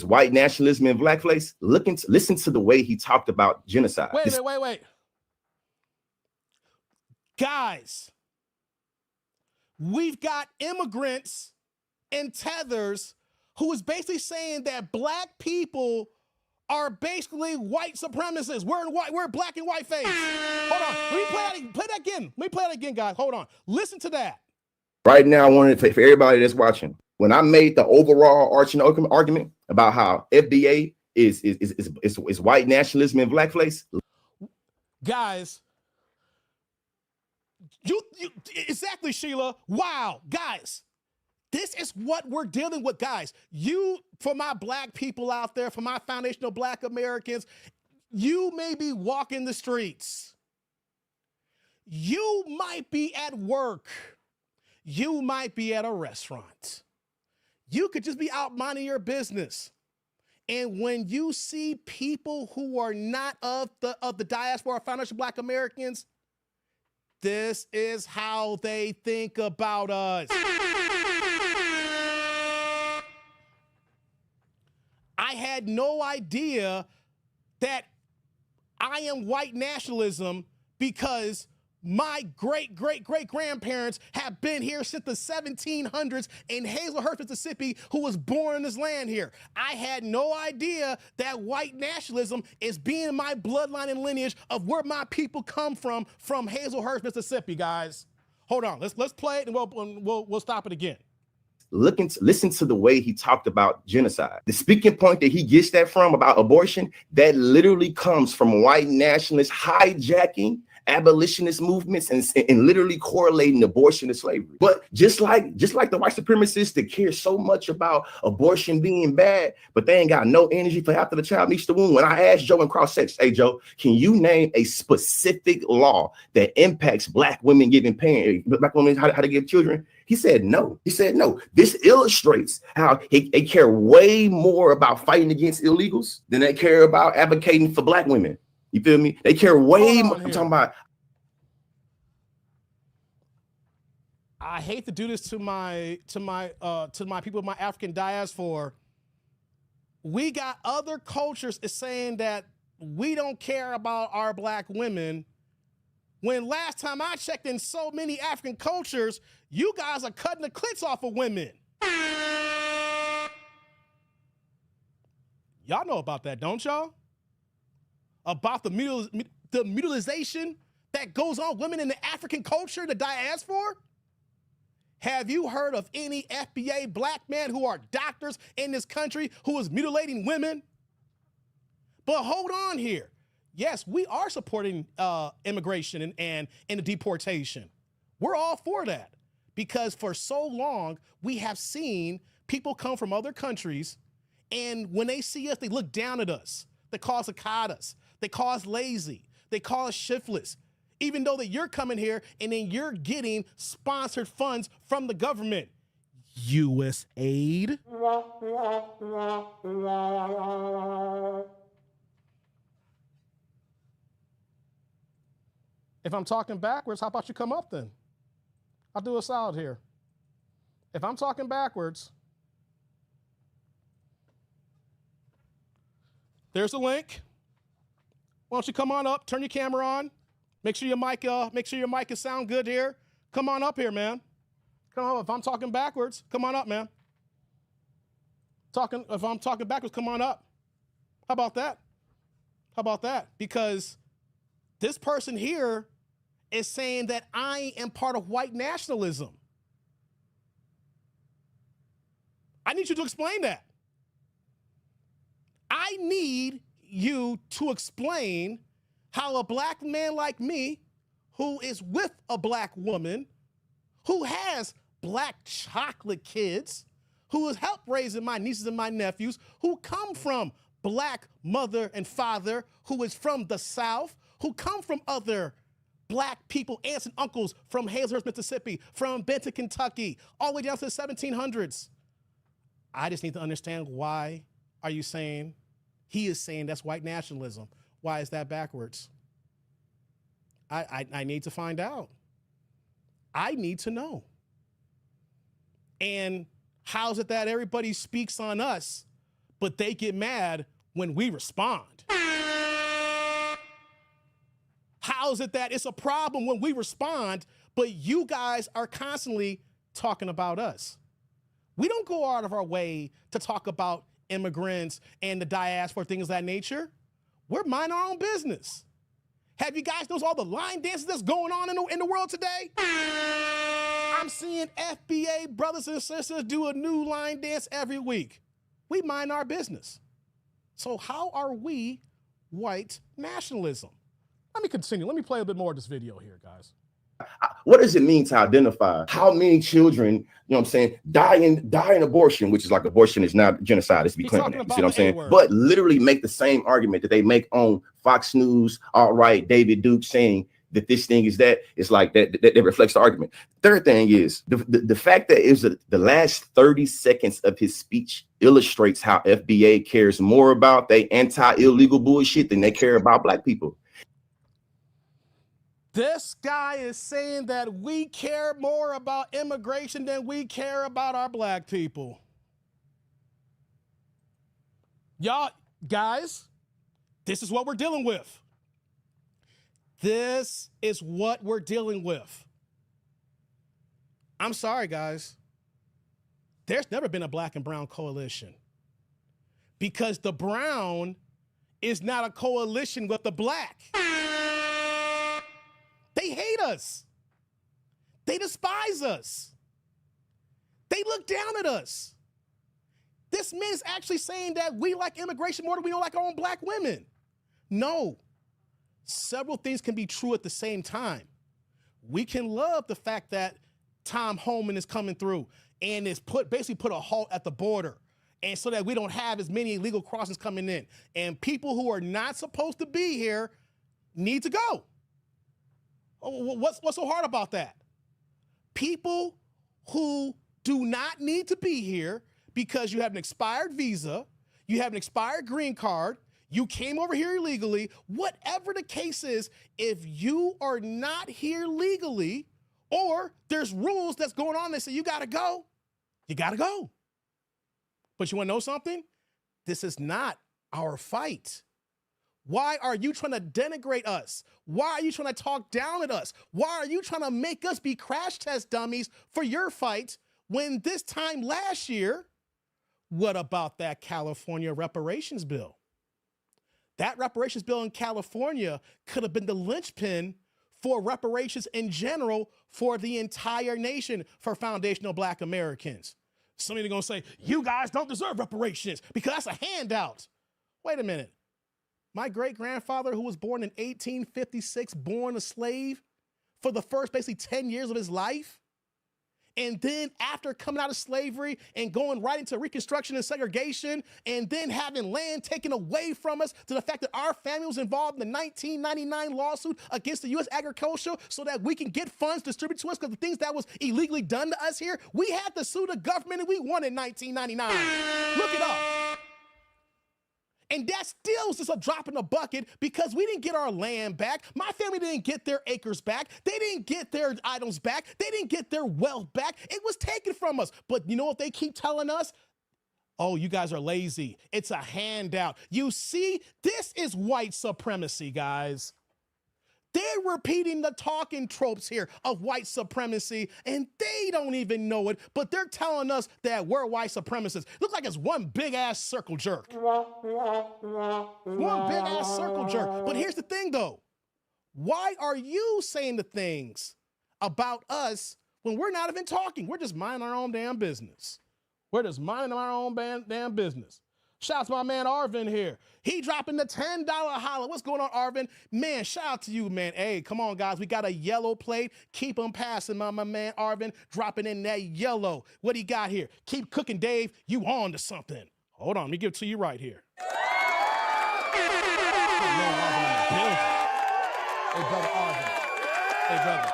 white nationalism and blackface, listen to the way he talked about genocide. Wait. Guys, we've got immigrants and tethers who is basically saying that black people are basically white supremacists. We're black and white face. Hold on. Let me play that again. Let me play that again, guys. Hold on. Listen to that. Right now, I wanted for everybody that's watching, when I made the overall arching argument about how FBA is white nationalism and blackface. Guys, you exactly, Sheila. Wow, guys. This is what we're dealing with, guys. For my black people out there, for my foundational black Americans, you may be walking the streets. You might be at work. You might be at a restaurant. You could just be out minding your business. And when you see people who are not of the diaspora, foundational black Americans, this is how they think about us. I had no idea that I am white nationalism because my great-great-great-grandparents have been here since the 1700s in Hazelhurst, Mississippi, who was born in this land here. I had no idea that white nationalism is being my bloodline and lineage of where my people come from Hazelhurst, Mississippi, guys. Hold on, let's play it and we'll stop it again. Listen to the way he talked about genocide. The speaking point that he gets that from about abortion, that literally comes from white nationalists hijacking abolitionist movements and literally correlating abortion to slavery. But just like the white supremacists that care so much about abortion being bad, but they ain't got no energy for after the child meets the womb. When I asked Joe in cross-sex, hey Joe, can you name a specific law that impacts black women giving black women how to give children? He said no. He said no. This illustrates how they care way more about fighting against illegals than they care about advocating for black women. You feel me? They care way more. I'm talking about. I hate to do this to my people in my African diaspora. We got other cultures is saying that we don't care about our black women. When last time I checked, in so many African cultures, you guys are cutting the clits off of women. Y'all know about that, don't y'all? About the mutilization that goes on women in the African culture, the diaspora? Have you heard of any FBA black men who are doctors in this country who is mutilating women? But hold on here. Yes, we are supporting immigration and the deportation. We're all for that because for so long we have seen people come from other countries, and when they see us, they look down at us. They call us cicadas. They call us lazy. They call us shiftless. Even though that you're coming here and then you're getting sponsored funds from the government. U.S. aid. If I'm talking backwards, how about you come up then? I'll do a solid here. If I'm talking backwards, there's a link. Why don't you come on up, turn your camera on, make sure your mic is sound good here. Come on up here, man. Come on up. If I'm talking backwards, come on up, man. If I'm talking backwards, come on up. How about that? How about that? Because this person here is saying that I am part of white nationalism. I need you to explain that. I need you to explain how a black man like me, who is with a black woman, who has black chocolate kids, who has helped raising my nieces and my nephews, who come from black mother and father, who is from the South, who come from other black people, aunts and uncles from Hazelhurst, Mississippi, from Benton, Kentucky, all the way down to the 1700s. I just need to understand, why are you saying, he is saying that's white nationalism? Why is that backwards? I need to find out. I need to know. And how's it that everybody speaks on us, but they get mad when we respond? How's it that it's a problem when we respond, but you guys are constantly talking about us? We don't go out of our way to talk about immigrants and the diaspora, things of that nature. We're minding our own business. Have you guys noticed all the line dances that's going on in the world today? I'm seeing FBA brothers and sisters do a new line dance every week. We mind our business. So how are we white nationalism? Let me continue. Let me play a bit more of this video here, guys. What does it mean to identify how many children, you know what I'm saying, die in abortion, which is like abortion is not genocide, it's be claiming that, you see what I'm saying? But literally make the same argument that they make on Fox News, alt-right, David Duke, saying that this thing is that, it's like that reflects the argument. Third thing is the fact that it was the last 30 seconds of his speech illustrates how FBA cares more about they anti-illegal bullshit than they care about black people. This guy is saying that we care more about immigration than we care about our black people. Y'all, guys, this is what we're dealing with. This is what we're dealing with. I'm sorry, guys. There's never been a black and brown coalition because the brown is not a coalition with the black. They hate us. They despise us. They look down at us. This man is actually saying that we like immigration more than we don't like our own black women. No, several things can be true at the same time. We can love the fact that Tom Homan is coming through and is basically put a halt at the border, and so that we don't have as many illegal crossings coming in. And people who are not supposed to be here need to go. What's so hard about that? People who do not need to be here because you have an expired visa, you have an expired green card, you came over here illegally, whatever the case is, if you are not here legally, or there's rules that's going on that say you gotta go, you gotta go. But you wanna know something? This is not our fight. Why are you trying to denigrate us? Why are you trying to talk down at us? Why are you trying to make us be crash test dummies for your fight when this time last year, what about that California reparations bill? That reparations bill in California could have been the linchpin for reparations in general for the entire nation for foundational Black Americans. Some of you are going to say, you guys don't deserve reparations because that's a handout. Wait a minute. My great-grandfather, who was born in 1856, born a slave for the first basically 10 years of his life, and then after coming out of slavery and going right into Reconstruction and segregation, and then having land taken away from us to the fact that our family was involved in the 1999 lawsuit against the U.S. Agriculture so that we can get funds distributed to us because the things that was illegally done to us here, we had to sue the government and we won in 1999. Look it up. And that still was just a drop in the bucket because we didn't get our land back. My family didn't get their acres back. They didn't get their items back. They didn't get their wealth back. It was taken from us. But you know what they keep telling us? Oh, you guys are lazy. It's a handout. You see, this is white supremacy, guys. They're repeating the talking tropes here of white supremacy, and they don't even know it, but they're telling us that we're white supremacists. Looks like it's one big-ass circle jerk. One big-ass circle jerk. But here's the thing, though. Why are you saying the things about us when we're not even talking? We're just minding our own damn business. We're just minding our own damn business. Shout out to my man Arvin here. He dropping the $10 holla. What's going on, Arvin? Man, shout out to you, man. Hey, come on, guys. We got a yellow plate. Keep them passing, my man Arvin. Dropping in that yellow. What he got here? Keep cooking, Dave. You on to something. Hold on. Let me give it to you right here. Hey, brother Arvin. Hey, brother.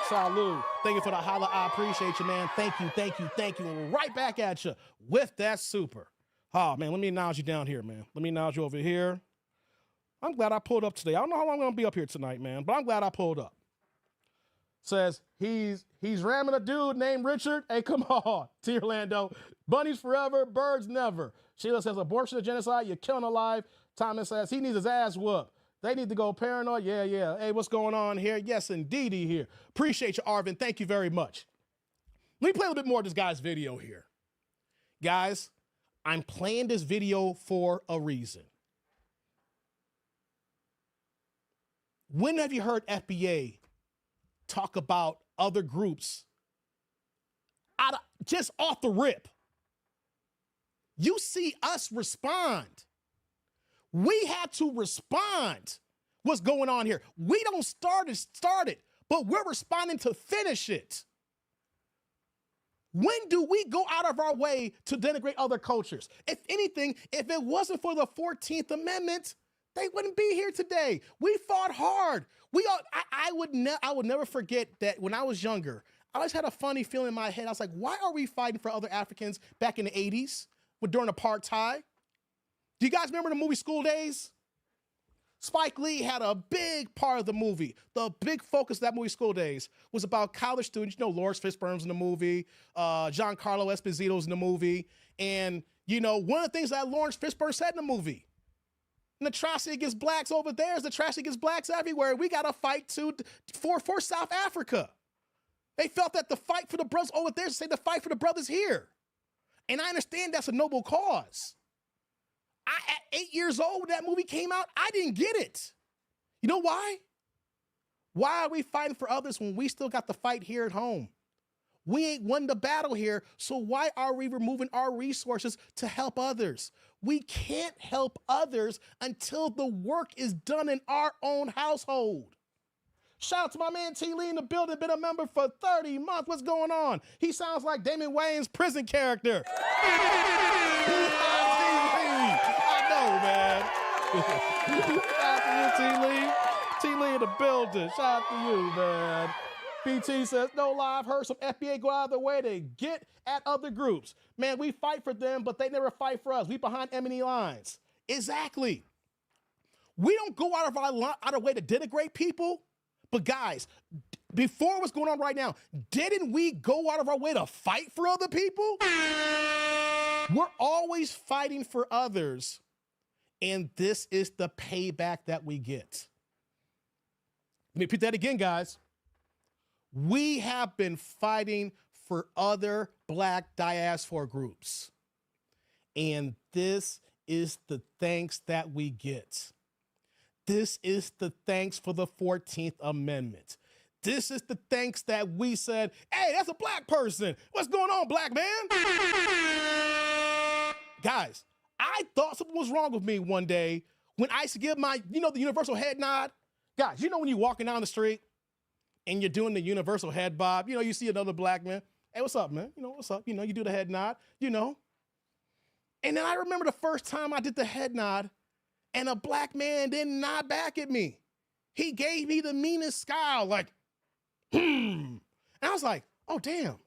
Salud. Thank you for the holla. I appreciate you, man. Thank you, thank you, thank you. And right back at you with that super. Oh, man, let me acknowledge you down here, man. Let me acknowledge you over here. I'm glad I pulled up today. I don't know how long I'm going to be up here tonight, man, but I'm glad I pulled up. Says, he's ramming a dude named Richard. Hey, come on, T. Orlando. Bunnies forever, birds never. Sheila says, abortion is genocide. You're killing alive. Thomas says, he needs his ass whooped. They need to go paranoid. Yeah. Hey, what's going on here? Yes, indeedy here. Appreciate you, Arvin. Thank you very much. Let me play a little bit more of this guy's video here. Guys, I'm playing this video for a reason. When have you heard FBA talk about other groups just off the rip? You see us respond. We had to respond. What's going on here? We don't start it, but we're responding to finish it. When do we go out of our way to denigrate other cultures? If anything, if it wasn't for the 14th Amendment, they wouldn't be here today. We fought hard. I would never forget that when I was younger, I always had a funny feeling in my head. I was like, why are we fighting for other Africans back in the 80s during apartheid? Do you guys remember the movie School Days? Spike Lee had a big part of the movie. The big focus of that movie, School Days, was about college students. You know, Lawrence Fishburne's in the movie. Giancarlo Esposito's in the movie. And, you know, one of the things that Lawrence Fishburne said in the movie, an atrocity against blacks over there is the atrocity against blacks everywhere. We got to fight for South Africa. They felt that the fight for the brothers over there is the fight for the brothers here. And I understand that's a noble cause. At 8 years old when that movie came out, I didn't get it. You know why? Why are we fighting for others when we still got the fight here at home? We ain't won the battle here, so why are we removing our resources to help others? We can't help others until the work is done in our own household. Shout out to my man T. Lee in the building, been a member for 30 months. What's going on? He sounds like Damon Wayans' prison character. I know, man. Shout out to you, T. Lee. T. Lee in the building. Shout out to you, man. BT says, no lie, I've heard some FBA go out of their way to get at other groups. Man, we fight for them, but they never fight for us. We behind enemy lines. Exactly. We don't go out of our way to denigrate people. But guys, before what's going on right now, didn't we go out of our way to fight for other people? We're always fighting for others. And this is the payback that we get. Let me repeat that again, guys. We have been fighting for other Black diaspora groups. And this is the thanks that we get. This is the thanks for the 14th Amendment. This is the thanks that we said, hey, that's a Black person. What's going on, Black man? Guys, I thought something was wrong with me one day when I used to give my, the universal head nod. Guys, when you're walking down the street and you're doing the universal head bob, you see another Black man. Hey, what's up, man? What's up? You do the head nod, And then I remember the first time I did the head nod and a Black man didn't nod back at me. He gave me the meanest scowl, like, And I was like, oh, damn.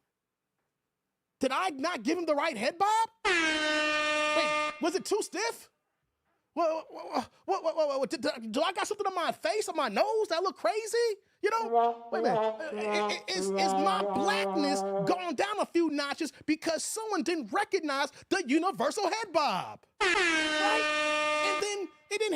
Did I not give him the right head bob? Wait, was it too stiff? What? Do I got something on my face, on my nose that look crazy? Wait a minute. Is my Blackness gone down a few notches because someone didn't recognize the universal head bob? Right?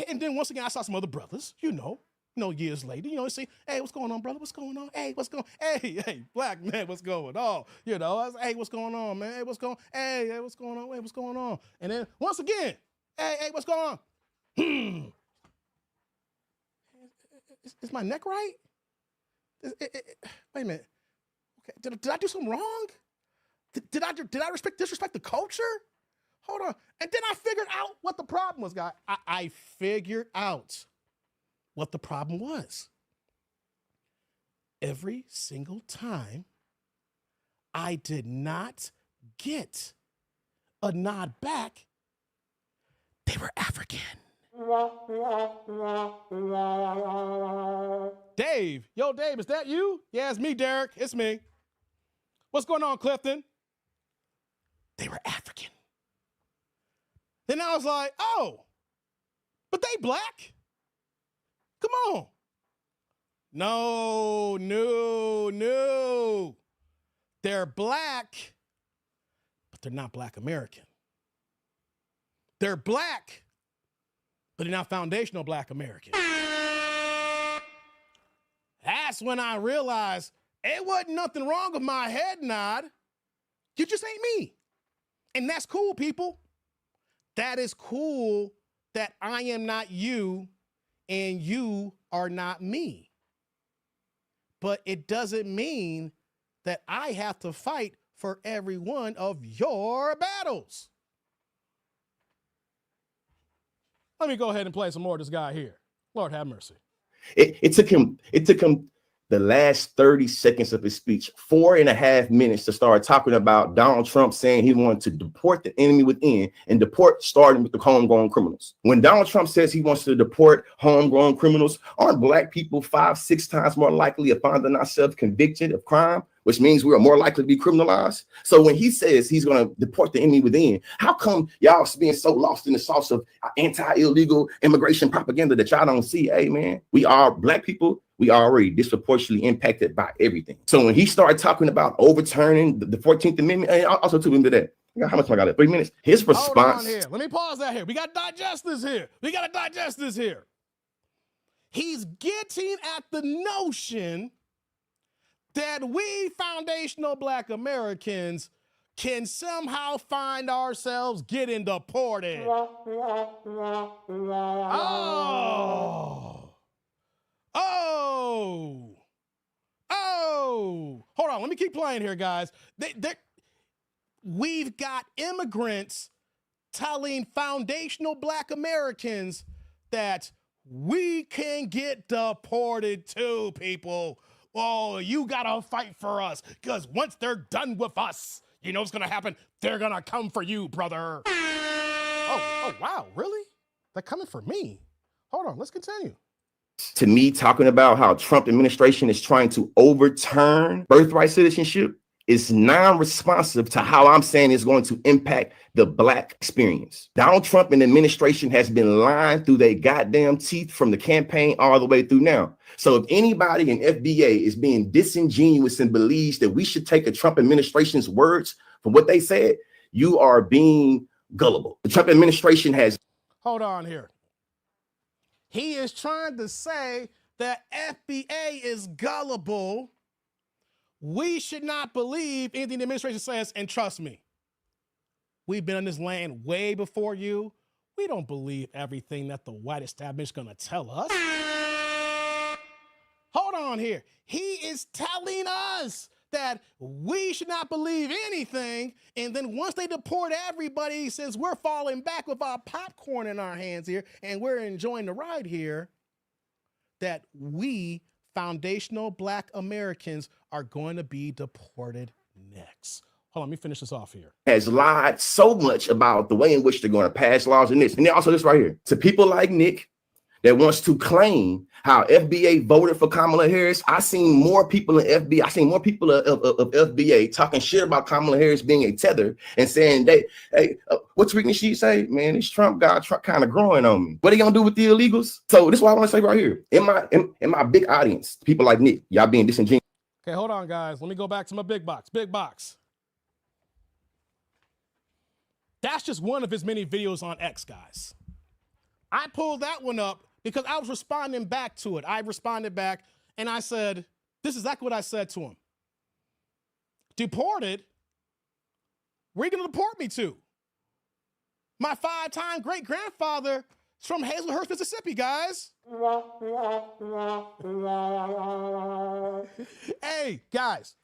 And then once again, I saw some other brothers, years later, say, hey, what's going on, brother? What's going on? Hey, what's going on? Hey, Black man, what's going on? I was like, hey, what's going on, man? Hey, what's going on? Hey, what's going on? Hey, what's going on? And then once again, hey, what's going on? Is my neck right? Wait a minute. Okay, did I do something wrong? Did I disrespect the culture? Hold on. And then I figured out what the problem was, guys. I figured out what the problem was. Every single time I did not get a nod back, they were African. Dave. Yo, Dave, is that you? Yeah, it's me, Derek. It's me. What's going on, Clifton? They were African. Then I was like, oh, but they Black? Come on. No. They're Black, but they're not Black American. They're Black, but they're not foundational Black American. That's when I realized it wasn't nothing wrong with my head nod. You just ain't me. And that's cool, people. That is cool that I am not you and you are not me. But it doesn't mean that I have to fight for every one of your battles. Let me go ahead and play some more of this guy here. Lord have mercy. It took him the last 30 seconds of his speech, 4.5 minutes to start talking about Donald Trump saying he wanted to deport the enemy within and deport starting with the homegrown criminals. When Donald Trump says he wants to deport homegrown criminals, aren't Black people 5-6 times more likely of finding ourselves convicted of crime, which means we are more likely to be criminalized? So when he says he's going to deport the enemy within, how come y'all being so lost in the sauce of anti-illegal immigration propaganda that y'all don't see? Hey, man, we are Black people. We are already disproportionately impacted by everything. So when he started talking about overturning the 14th Amendment, and also too into that, how much time I got? 3 minutes. His response. Hold on here. Let me pause that here. We got to digest this here. He's getting at the notion that we foundational Black Americans can somehow find ourselves getting deported. Oh. Whoa. Hold on. Let me keep playing here, guys. We've got immigrants telling foundational Black Americans that we can get deported too, people. Oh, you gotta fight for us, because once they're done with us, you know what's gonna happen? They're gonna come for you, brother. Oh, wow, really? They're coming for me. Hold on, let's continue. To me, talking about how Trump administration is trying to overturn birthright citizenship is non-responsive to how I'm saying it's going to impact the Black experience. Donald Trump and the administration has been lying through their goddamn teeth from the campaign all the way through now. So if anybody in FBA is being disingenuous and believes that we should take a Trump administration's words from what they said, you are being gullible. The Trump administration has... Hold on here. He is trying to say that FBA is gullible. We should not believe anything the administration says, and trust me, we've been in this land way before you. We don't believe everything that the white establishment is going to tell us. Hold on here. He is telling us that we should not believe anything, and then once they deport everybody, since we're falling back with our popcorn in our hands here and we're enjoying the ride here, that we foundational Black Americans are going to be deported next. Hold on, let me finish this off here. Has lied so much about the way in which they're going to pass laws in this. And then also this right here, to people like Nick that wants to claim how FBA voted for Kamala Harris. I seen more people in FBA. I seen more people of FBA talking shit about Kamala Harris being a tether and saying, what's Ricky she say? Man, this Trump guy kind of growing on me. What are they gonna do with the illegals? So this is what I want to say right here. In my big audience, people like Nick, y'all being disingenuous. Okay, hold on, guys. Let me go back to my big box. Big box. That's just one of his many videos on X, guys. I pulled that one up because I was responding back to it. I responded back and I said, this is exactly what I said to him. Deported? Where are you going to deport me to? My 5-time great-grandfather is from Hazelhurst, Mississippi, guys. Hey, guys,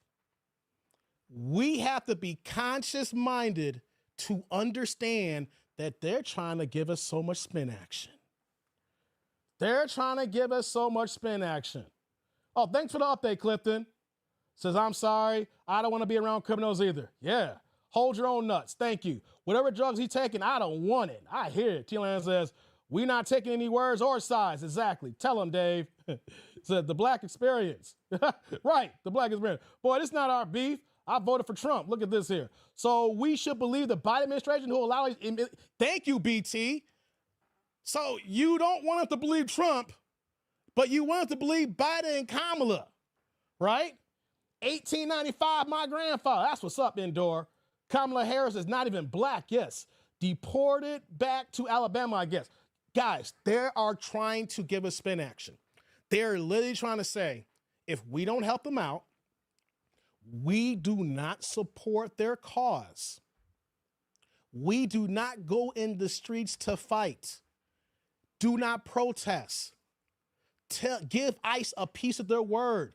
we have to be conscious-minded to understand that they're trying to give us so much spin action. They're trying to give us so much spin action. Oh, thanks for the update, Clifton. Says, I'm sorry. I don't want to be around criminals either. Yeah. Hold your own nuts. Thank you. Whatever drugs he's taking, I don't want it. I hear it. T-Lan says, we not taking any words or sides. Exactly. Tell him, Dave. Said, the Black experience. Right. The Black experience. Boy, this is not our beef. I voted for Trump. Look at this here. So we should believe the Biden administration who allows... Thank you, BT. So you don't want us to believe Trump, but you want us to believe Biden and Kamala, right? 1895, my grandfather. That's what's up, Indoor. Kamala Harris is not even Black, yes. Deported back to Alabama, I guess. Guys, they are trying to give us spin action. They're literally trying to say, if we don't help them out, we do not support their cause. We do not go in the streets to fight. Do not protest. Give ICE a piece of their word.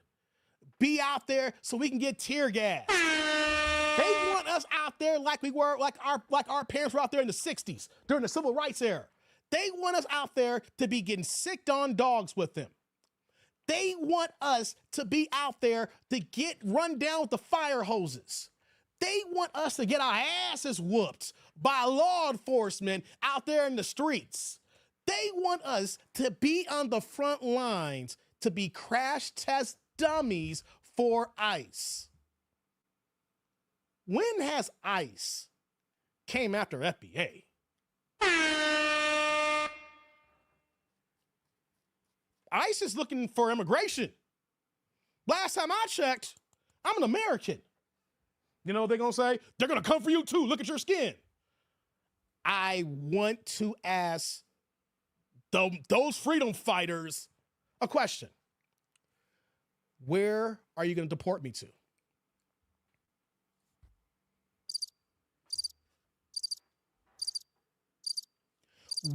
Be out there so we can get tear gas. They want us out there like we were, like our parents were out there in the 60s during the civil rights era. They want us out there to be getting sicked on dogs with them. They want us to be out there to get run down with the fire hoses. They want us to get our asses whooped by law enforcement out there in the streets. They want us to be on the front lines to be crash test dummies for ICE. When has ICE came after FBA? ICE is looking for immigration. Last time I checked, I'm an American. You know what they're going to say? They're going to come for you too. Look at your skin. I want to ask those freedom fighters a question. Where are you going to deport me to?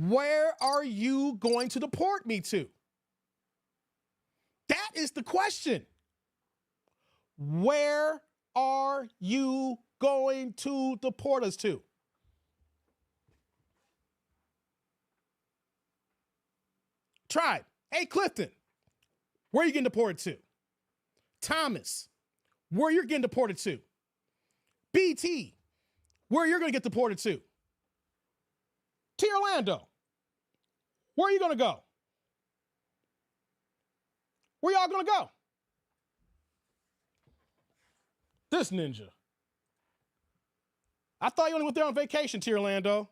Where are you going to deport me to? That is the question. Where are you going to deport us to? Try it. Hey, Clifton, where are you getting deported to? Thomas, where you're getting deported to? BT, where you're going to get deported to? T. Orlando, where are you going to go? Where y'all going to go? This ninja. I thought you only went there on vacation, T. Orlando.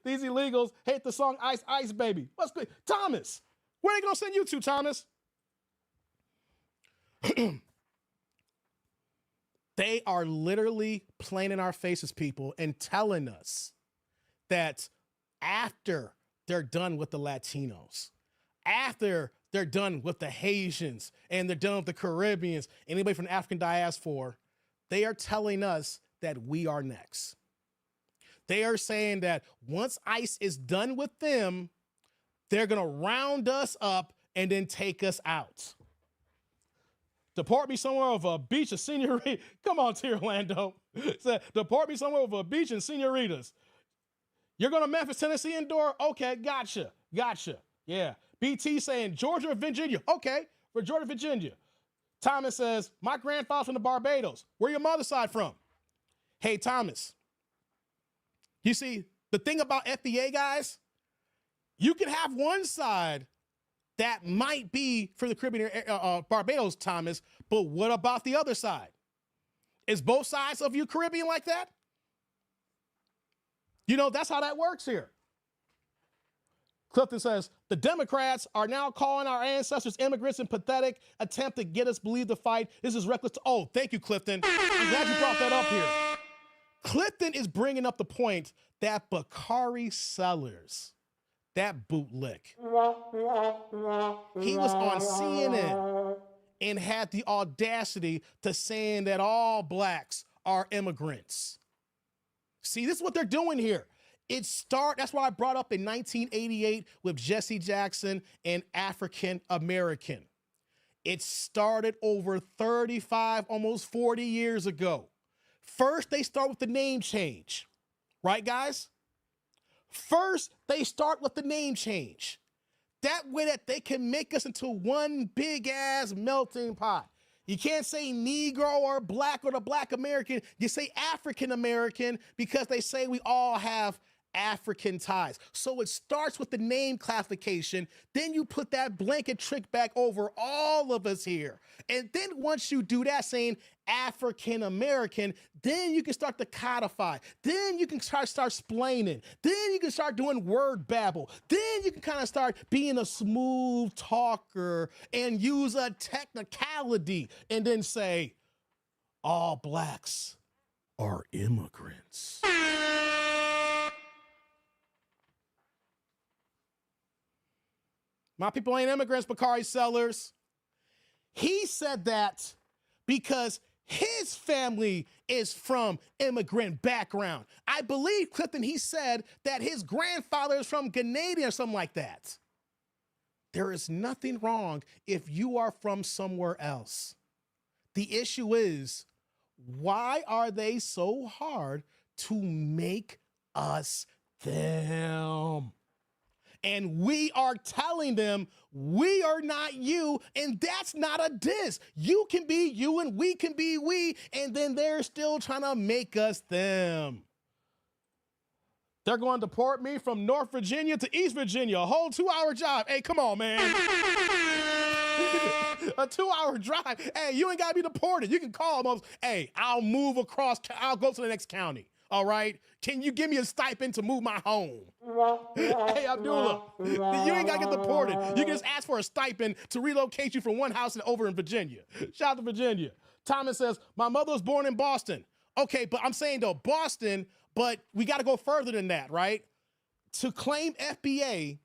These illegals hate the song Ice Ice Baby. What's good? Thomas, where are they going to send you to, Thomas? They are literally playing in our faces, people, and telling us that after they're done with the Latinos, after they're done with the Haitians, and they're done with the Caribbeans, anybody from the African diaspora, they are telling us that we are next. They are saying that once ICE is done with them, they're going to round us up and then take us out. Deport me somewhere over a beach of senoritas. Come on, T. Orlando. Deport me somewhere over a beach and senoritas. You're going to Memphis, Tennessee indoor? Okay, gotcha. Yeah. BT saying Georgia or Virginia. Okay, for Georgia, Virginia. Thomas says, my grandfather's from the Barbados. Where your mother's side from? Hey, Thomas. You see, the thing about FBA, guys, you can have one side that might be for the Caribbean, Barbados, Thomas, but what about the other side? Is both sides of you Caribbean like that? You know, that's how that works here. Clifton says, the Democrats are now calling our ancestors immigrants in pathetic attempt to get us believe the fight. This is reckless. Oh, thank you, Clifton. I'm glad you brought that up here. Clifton is bringing up the point that Bakari Sellers, that bootlick, he was on CNN and had the audacity to saying that all blacks are immigrants. See, this is what they're doing here. That's why I brought up in 1988 with Jesse Jackson and African American. It started over 35, almost 40 years ago. First, they start with the name change, right, guys? First, they start with the name change. That way that they can make us into one big-ass melting pot. You can't say Negro or Black or the Black American. You say African American because they say we all have African ties. So it starts with the name classification. Then you put that blanket trick back over all of us here. And then once you do that, saying African American, then you can start to codify. Then you can start splaining. Then you can start doing word babble. Then you can kind of start being a smooth talker and use a technicality and then say, all blacks are immigrants. My people ain't immigrants, Bakari Sellers. He said that because his family is from immigrant background. I believe, Clifton, he said that his grandfather is from Grenada or something like that. There is nothing wrong if you are from somewhere else. The issue is, why are they so hard to make us them? And we are telling them we are not you, and that's not a diss. You can be you and we can be we, and then they're still trying to make us them. They're going to deport me from North Virginia to East Virginia, a whole 2-hour drive. Hey, come on, man. A 2-hour drive. Hey, you ain't got to be deported. You can call them. Hey, I'll move across. I'll go to the next county. All right? Can you give me a stipend to move my home? Hey, Abdullah, you ain't got to get deported. You can just ask for a stipend to relocate you from one house and over in Virginia. Shout out to Virginia. Thomas says, my mother was born in Boston. Okay, but I'm saying, though, Boston, but we got to go further than that, right? To claim FBA,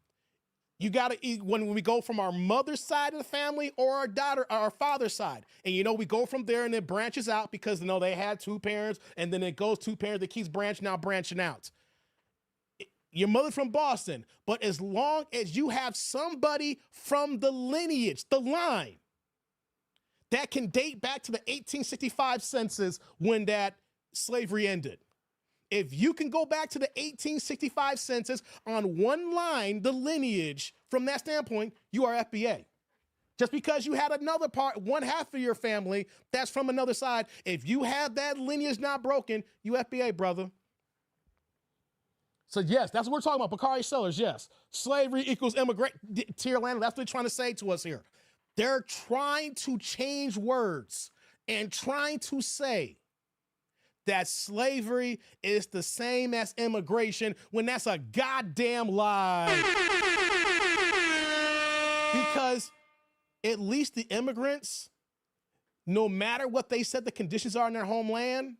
you got to, when we go from our mother's side of the family or our father's side. And, you know, we go from there and it branches out because, you know, they had two parents and then it goes two parents that keeps branching out. your mother from Boston, but as long as you have somebody from the lineage, the line, that can date back to the 1865 census when that slavery ended. If you can go back to the 1865 census on one line, the lineage, from that standpoint, you are FBA. Just because you had another part, one half of your family that's from another side, if you have that lineage not broken, you FBA, brother. So yes, that's what we're talking about. Bakari Sellers, yes. Slavery equals immigrant. Tierland, that's what they're trying to say to us here. They're trying to change words and trying to say that slavery is the same as immigration when that's a goddamn lie. Because at least the immigrants, no matter what they said the conditions are in their homeland,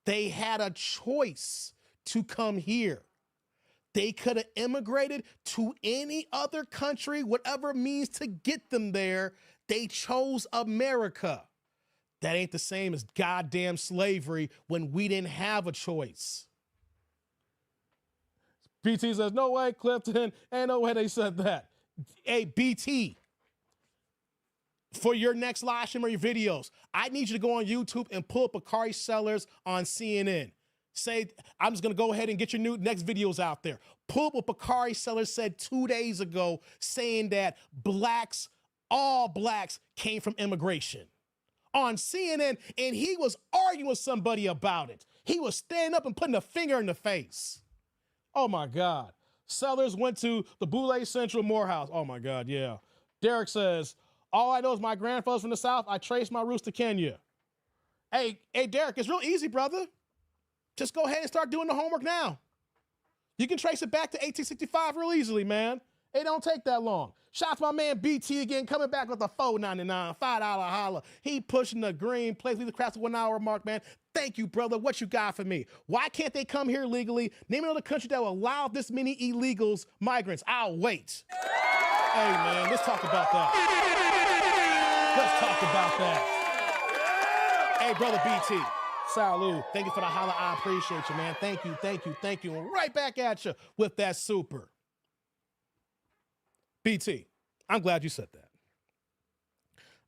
they had a choice to come here. They could have immigrated to any other country, whatever means to get them there. They chose America. That ain't the same as goddamn slavery when we didn't have a choice. BT says, no way, Clifton. Ain't no way they said that. Hey, BT, for your next live stream or your videos, I need you to go on YouTube and pull up Bakari Sellers on CNN. Say, I'm just going to go ahead and get your new next videos out there. Pull up what Bakari Sellers said 2 days ago, saying that blacks, all blacks, came from immigration. On CNN, and he was arguing with somebody about it. He was standing up and putting a finger in the face. Oh, my God. Sellers went to the Boulay Central Morehouse. Oh, my God, yeah. Derek says, all I know is my grandfather's from the South. I traced my roots to Kenya. Hey, Derek, it's real easy, brother. Just go ahead and start doing the homework now. You can trace it back to 1865 real easily, man. It don't take that long. Shout out to my man BT again, coming back with a $4.99, $5 holla. He pushing the green place. Leave the crafts 1 hour mark, man. Thank you, brother. What you got for me? Why can't they come here legally? Name another country that will allow this many illegals, migrants. I'll wait. Hey, man, let's talk about that. Let's talk about that. Hey, brother BT. Salud. Thank you for the holla. I appreciate you, man. Thank you, thank you, thank you. And right back at you with that super. BT, I'm glad you said that.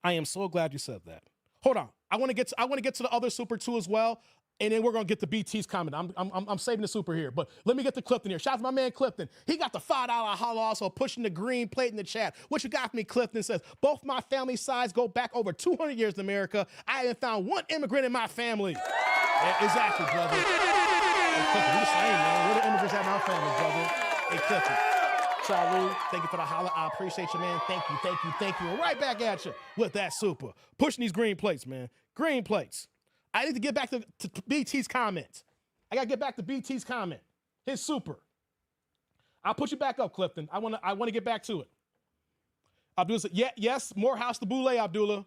I am so glad you said that. Hold on. I want to get to the other super too as well, and then we're gonna get to BT's comment. I'm saving the super here, but let me get to Clifton here. Shout out to my man Clifton. He got the $5 holla also pushing the green plate in the chat. What you got for me, Clifton? Says both my family sides go back over 200 years in America. I haven't found one immigrant in my family. Yeah, exactly, brother. Hey, Clifton, we the same, man. We're the immigrants at my family, brother. Hey, Clifton. Salud. Thank you for the holla. I appreciate you, man. Thank you, thank you, thank you. And right back at you with that super. Pushing these green plates, man. Green plates. I need to get back to BT's comment. I got to get back to BT's comment. His super. I'll put you back up, Clifton. I want to get back to it. Abdullah said, yes, Morehouse the Boulay, Abdullah.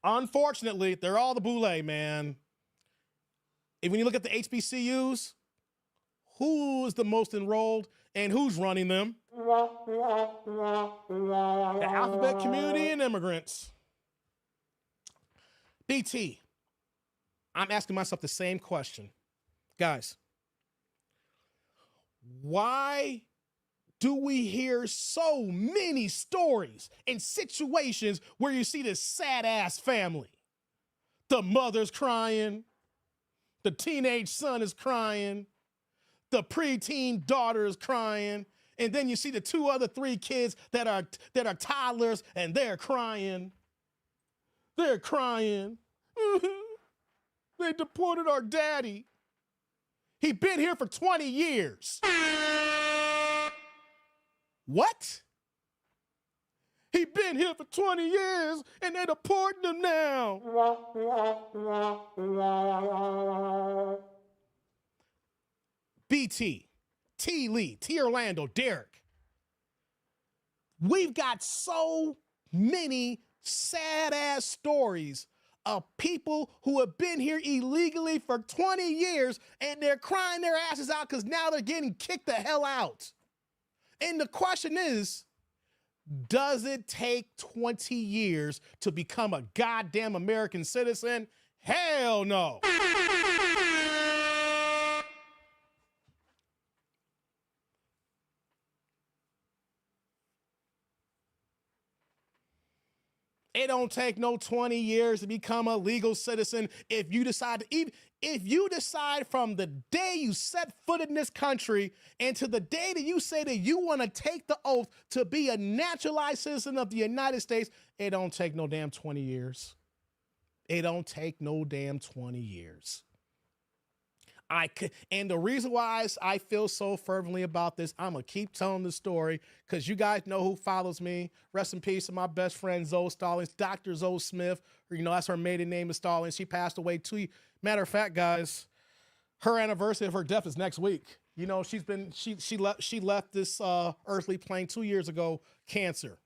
Unfortunately, they're all the Boulay, man. And when you look at the HBCUs, who is the most enrolled and who's running them? The alphabet community and immigrants. BT, I'm asking myself the same question. Guys, why do we hear so many stories and situations where you see this sad-ass family? The mother's crying, the teenage son is crying, the preteen daughter is crying, and then you see the 3 kids that are toddlers and they're crying. They're crying. They deported our daddy. He been here for 20 years. What? He been here for 20 years and they deporting him now. BT, T. Lee, T. Orlando, Derek. We've got so many sad-ass stories of people who have been here illegally for 20 years and they're crying their asses out because now they're getting kicked the hell out. And the question is, does it take 20 years to become a goddamn American citizen? Hell no. It don't take no 20 years to become a legal citizen if you decide to, even if you decide from the day you set foot in this country and to the day that you say that you want to take the oath to be a naturalized citizen of the United States, it don't take no damn 20 years. It don't take no damn 20 years. And the reason why I feel so fervently about this, I'm going to keep telling the story because you guys know who follows me. Rest in peace to my best friend, Zoe Stallings, Dr. Zoe Smith. That's her maiden name is Stallings. She passed away 2 Matter of fact, guys, her anniversary of her death is next week. She left this earthly plane 2 years ago, cancer.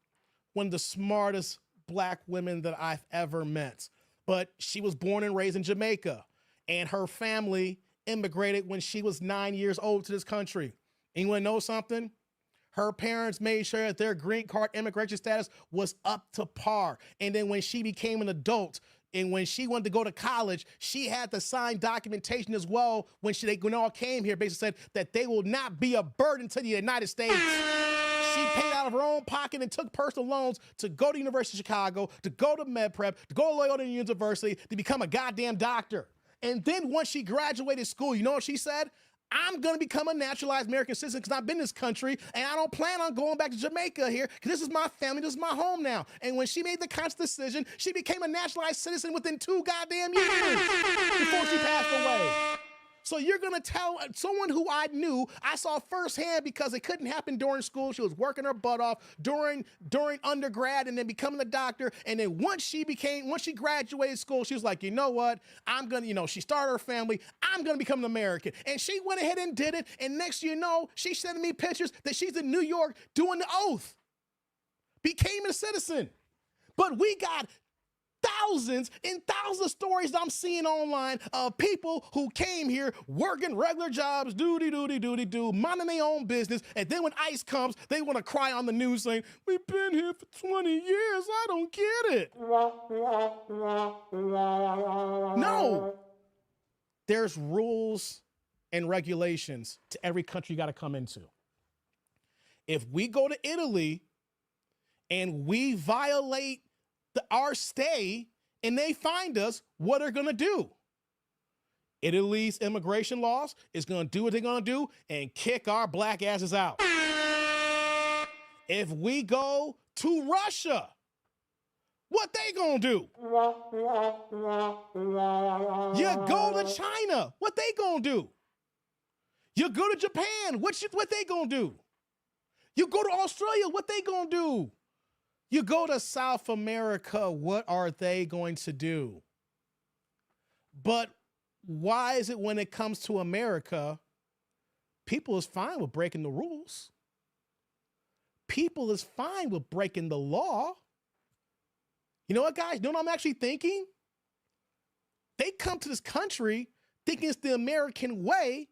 One of the smartest black women that I've ever met. But she was born and raised in Jamaica, and her family immigrated when she was 9 years old to this country. And you want to know something? Her parents made sure that their green card immigration status was up to par. And then when she became an adult and when she wanted to go to college, she had to sign documentation as well when they all came here, basically said that they will not be a burden to the United States. She paid out of her own pocket and took personal loans to go to University of Chicago, to go to MedPrep, to go to Loyola University, to become a goddamn doctor. And then once she graduated school, you know what she said? I'm going to become a naturalized American citizen because I've been in this country and I don't plan on going back to Jamaica here because this is my family, this is my home now. And when she made the conscious decision, she became a naturalized citizen within 2 goddamn years before she passed away. So you're going to tell someone who I knew, I saw firsthand because it couldn't happen during school. She was working her butt off during undergrad and then becoming a doctor. And then once she graduated school, she was like, you know what? I'm going to, she started her family. I'm going to become an American. And she went ahead and did it. And next you know, she's sending me pictures that she's in New York doing the oath. Became a citizen. But we got thousands and thousands of stories I'm seeing online of people who came here working regular jobs, minding their own business, and then when ICE comes, they want to cry on the news saying, we've been here for 20 years, I don't get it. No. There's rules and regulations to every country you got to come into. If we go to Italy and we violate our stay and they find us, what they're going to do? Italy's immigration laws is going to do what they're going to do and kick our black asses out. If we go to Russia, what they going to do? You go to China, what they going to do? You go to Japan, what they going to do? You go to Australia, what they going to do? You go to South America, what are they going to do? But why is it when it comes to America, people is fine with breaking the rules? People is fine with breaking the law. You know what, guys? You know what I'm actually thinking? They come to this country thinking it's the American way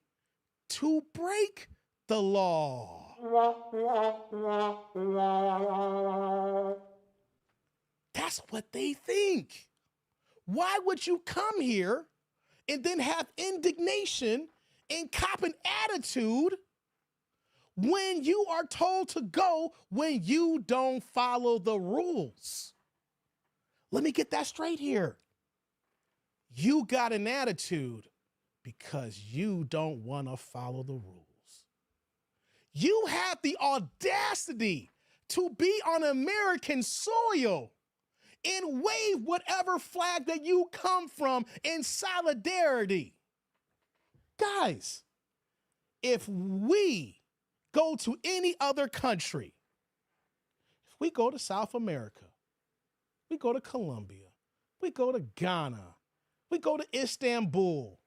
to break the law. That's what they think. Why would you come here and then have indignation and cop an attitude when you are told to go when you don't follow the rules? Let me get that straight here. You got an attitude because you don't want to follow the rules. You have the audacity to be on American soil and wave whatever flag that you come from in solidarity. Guys, if we go to any other country, if we go to South America, we go to Colombia, we go to Ghana, we go to Istanbul,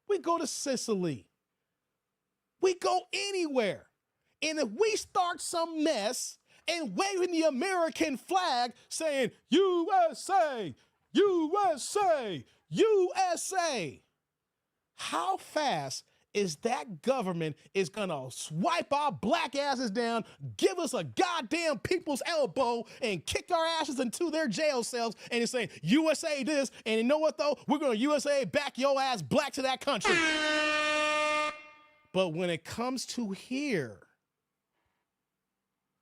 we go to Sicily, we go anywhere. And if we start some mess and waving the American flag saying, USA, USA, USA, how fast is that government is going to swipe our black asses down, give us a goddamn people's elbow, and kick our asses into their jail cells and it's saying, USA this, and you know what, though? We're going to USA back your ass black to that country. But when it comes to here,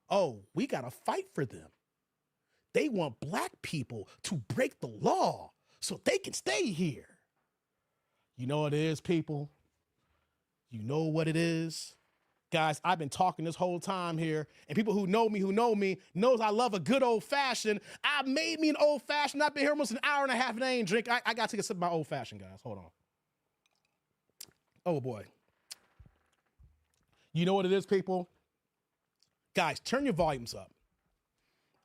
oh, we got to fight for them. They want black people to break the law so they can stay here. You know what it is, people? You know what it is? Guys, I've been talking this whole time here, and people who know me knows I love a good old-fashioned. I made me an old-fashioned. I've been here almost an hour and a half and I ain't drink. I got to take a sip of my old-fashioned, guys. Hold on. Oh, boy. You know what it is, people? Guys, turn your volumes up.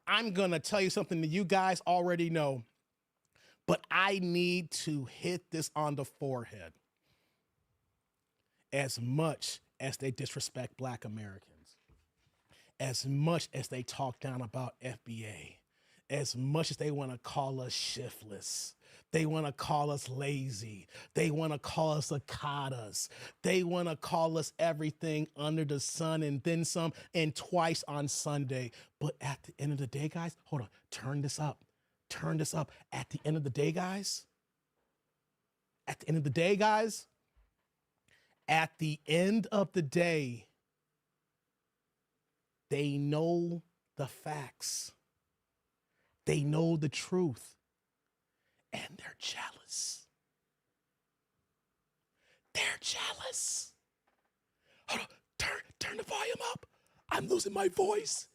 I'm going to tell you something that you guys already know, but I need to hit this on the forehead. As much as they disrespect black Americans, as much as they talk down about FBA, as much as they want to call us shiftless, they want to call us lazy, they want to call us cicadas, they want to call us everything under the sun and then some and twice on Sunday. But at the end of the day, guys, hold on, turn this up. Turn this up. At the end of the day, guys, at the end of the day, guys, at the end of the day, they know the facts. They know the truth. And they're jealous. They're jealous. Hold on, turn the volume up. I'm losing my voice.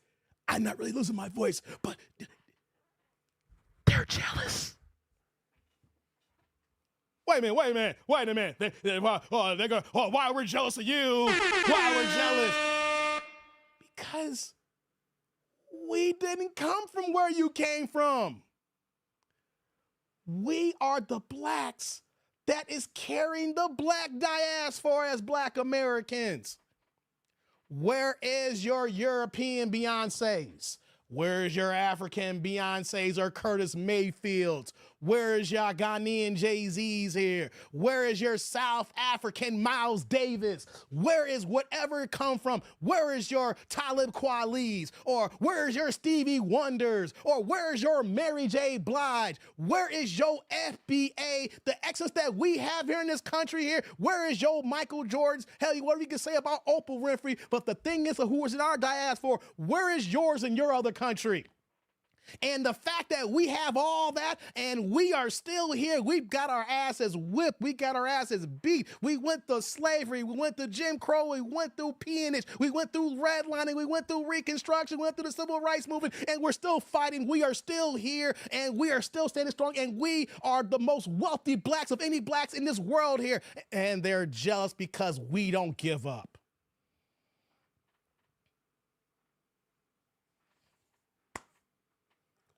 I'm not really losing my voice, but they're jealous. Wait a minute. They're going, why we're jealous of you? Why we're jealous? Because we didn't come from where you came from. We are the blacks that is carrying the black diaspora as black Americans. Where is your European Beyoncés? Where is your African Beyoncés or Curtis Mayfields? Where is your Ghanaian Jay-Z's here? Where is your South African Miles Davis? Where is whatever it come from? Where is your Talib Kweli's? Or where is your Stevie Wonders? Or where is your Mary J. Blige? Where is your FBA? The excess that we have here in this country here. Where is your Michael Jordan's? Hell, whatever you can say about Oprah Winfrey. But the thing is, who is in our diaspora? Where is yours in your other country? And the fact that we have all that and we are still here, we've got our asses whipped, we got our asses beat. We went through slavery, we went through Jim Crow, we went through peonage, we went through redlining, we went through Reconstruction, we went through the Civil Rights Movement, and we're still fighting. We are still here and we are still standing strong, and we are the most wealthy blacks of any blacks in this world here. And they're jealous because we don't give up.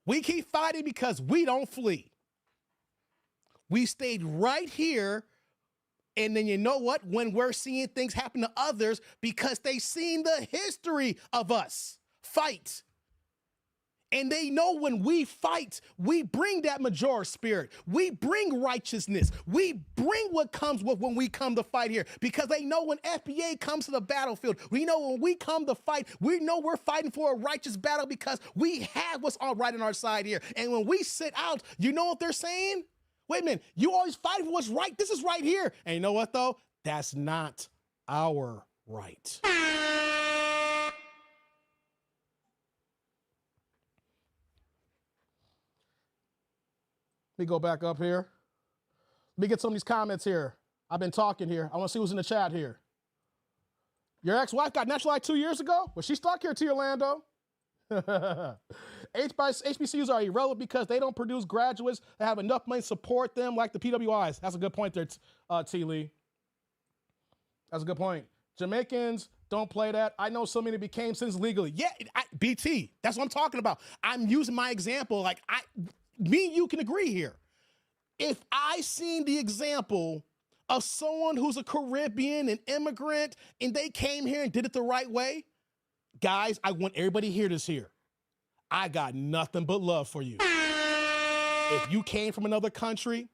We keep fighting because we don't flee. We stayed right here. And then you know what? When we're seeing things happen to others, because they've seen the history of us fight. And they know when we fight, we bring that major spirit. We bring righteousness. We bring what comes with when we come to fight here. Because they know when FBA comes to the battlefield, we know when we come to fight, we know we're fighting for a righteous battle because we have what's all right on our side here. And when we sit out, you know what they're saying? Wait a minute, you always fight for what's right. This is right here. And you know what, though? That's not our right. Let me go back up here. Let me get some of these comments here. I've been talking here. I want to see who's in the chat here. Your ex-wife got naturalized 2 years ago? Was she stuck here, T. Orlando? HBCUs are irrelevant because they don't produce graduates that have enough money to support them like the PWIs. That's a good point there, T. Lee. That's a good point. Jamaicans don't play that. I know so many became citizens legally. Yeah, BT, that's what I'm talking about. I'm using my example. Like, me and you can agree here. If I seen the example of someone who's a Caribbean, an immigrant, and they came here and did it the right way, guys, I want everybody to hear this here. I got nothing but love for you. If you came from another country,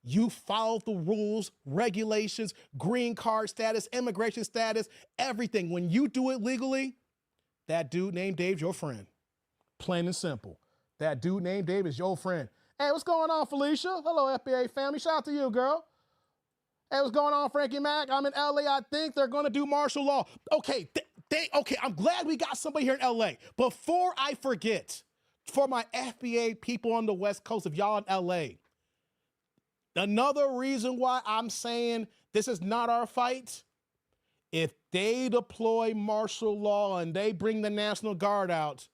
you followed the rules, regulations, green card status, immigration status, everything. When you do it legally, that dude named Dave's your friend. Plain and simple. That dude named Dave is your friend. Hey, what's going on, Felicia? Hello, FBA family. Shout out to you, girl. Hey, what's going on, Frankie Mac? I'm in LA. I think they're going to do martial law. Okay, okay, I'm glad we got somebody here in LA. Before I forget, For my FBA people on the West Coast, if y'all in LA, another reason why I'm saying this is not our fight, if they deploy martial law and they bring the National Guard out,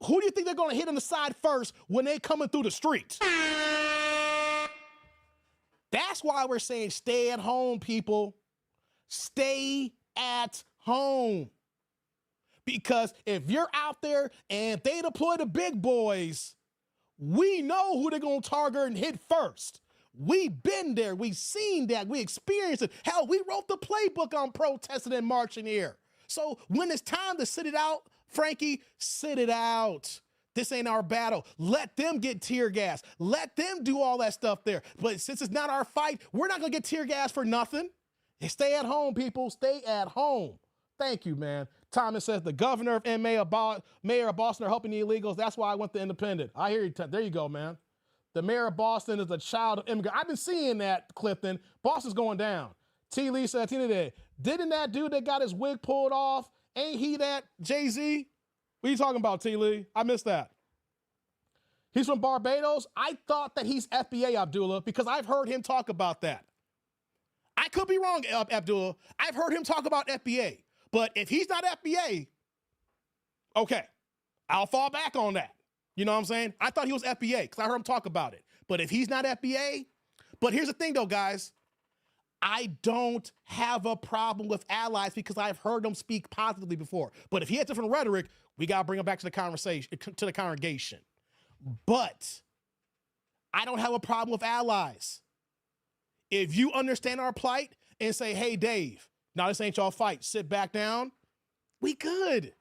who do you think they're going to hit on the side first when they coming through the streets? That's why we're saying stay at home, people. Stay at home. Because if you're out there and they deploy the big boys, we know who they're going to target and hit first. We've been there. We've seen that. We experienced it. Hell, we wrote the playbook on protesting and marching here. So when it's time to sit it out, Frankie, sit it out. This ain't our battle. Let them get tear gas. Let them do all that stuff there. But since it's not our fight, we're not going to get tear gas for nothing. Stay at home, people. Stay at home. Thank you, man. Thomas says the governor of mayor of Boston are helping the illegals. That's why I went to Independent. I hear you. There you go, man. The mayor of Boston is a child of immigrant. I've been seeing that, Clifton. Boston's going down. T. Lee said, didn't that dude that got his wig pulled off, ain't he that Jay-Z? What are you talking about, T. Lee? I missed that. He's from Barbados. I thought that he's FBA, Abdullah, because I've heard him talk about that. I could be wrong, Abdullah. I've heard him talk about FBA. But if he's not FBA, okay, I'll fall back on that. You know what I'm saying? I thought he was FBA because I heard him talk about it. But if he's not FBA, but here's the thing though, guys, I don't have a problem with allies because I've heard them speak positively before. But if he has different rhetoric, we got to bring him back to the conversation, to the congregation. But I don't have a problem with allies. If you understand our plight and say, hey, Dave, now this ain't y'all fight, sit back down, we good.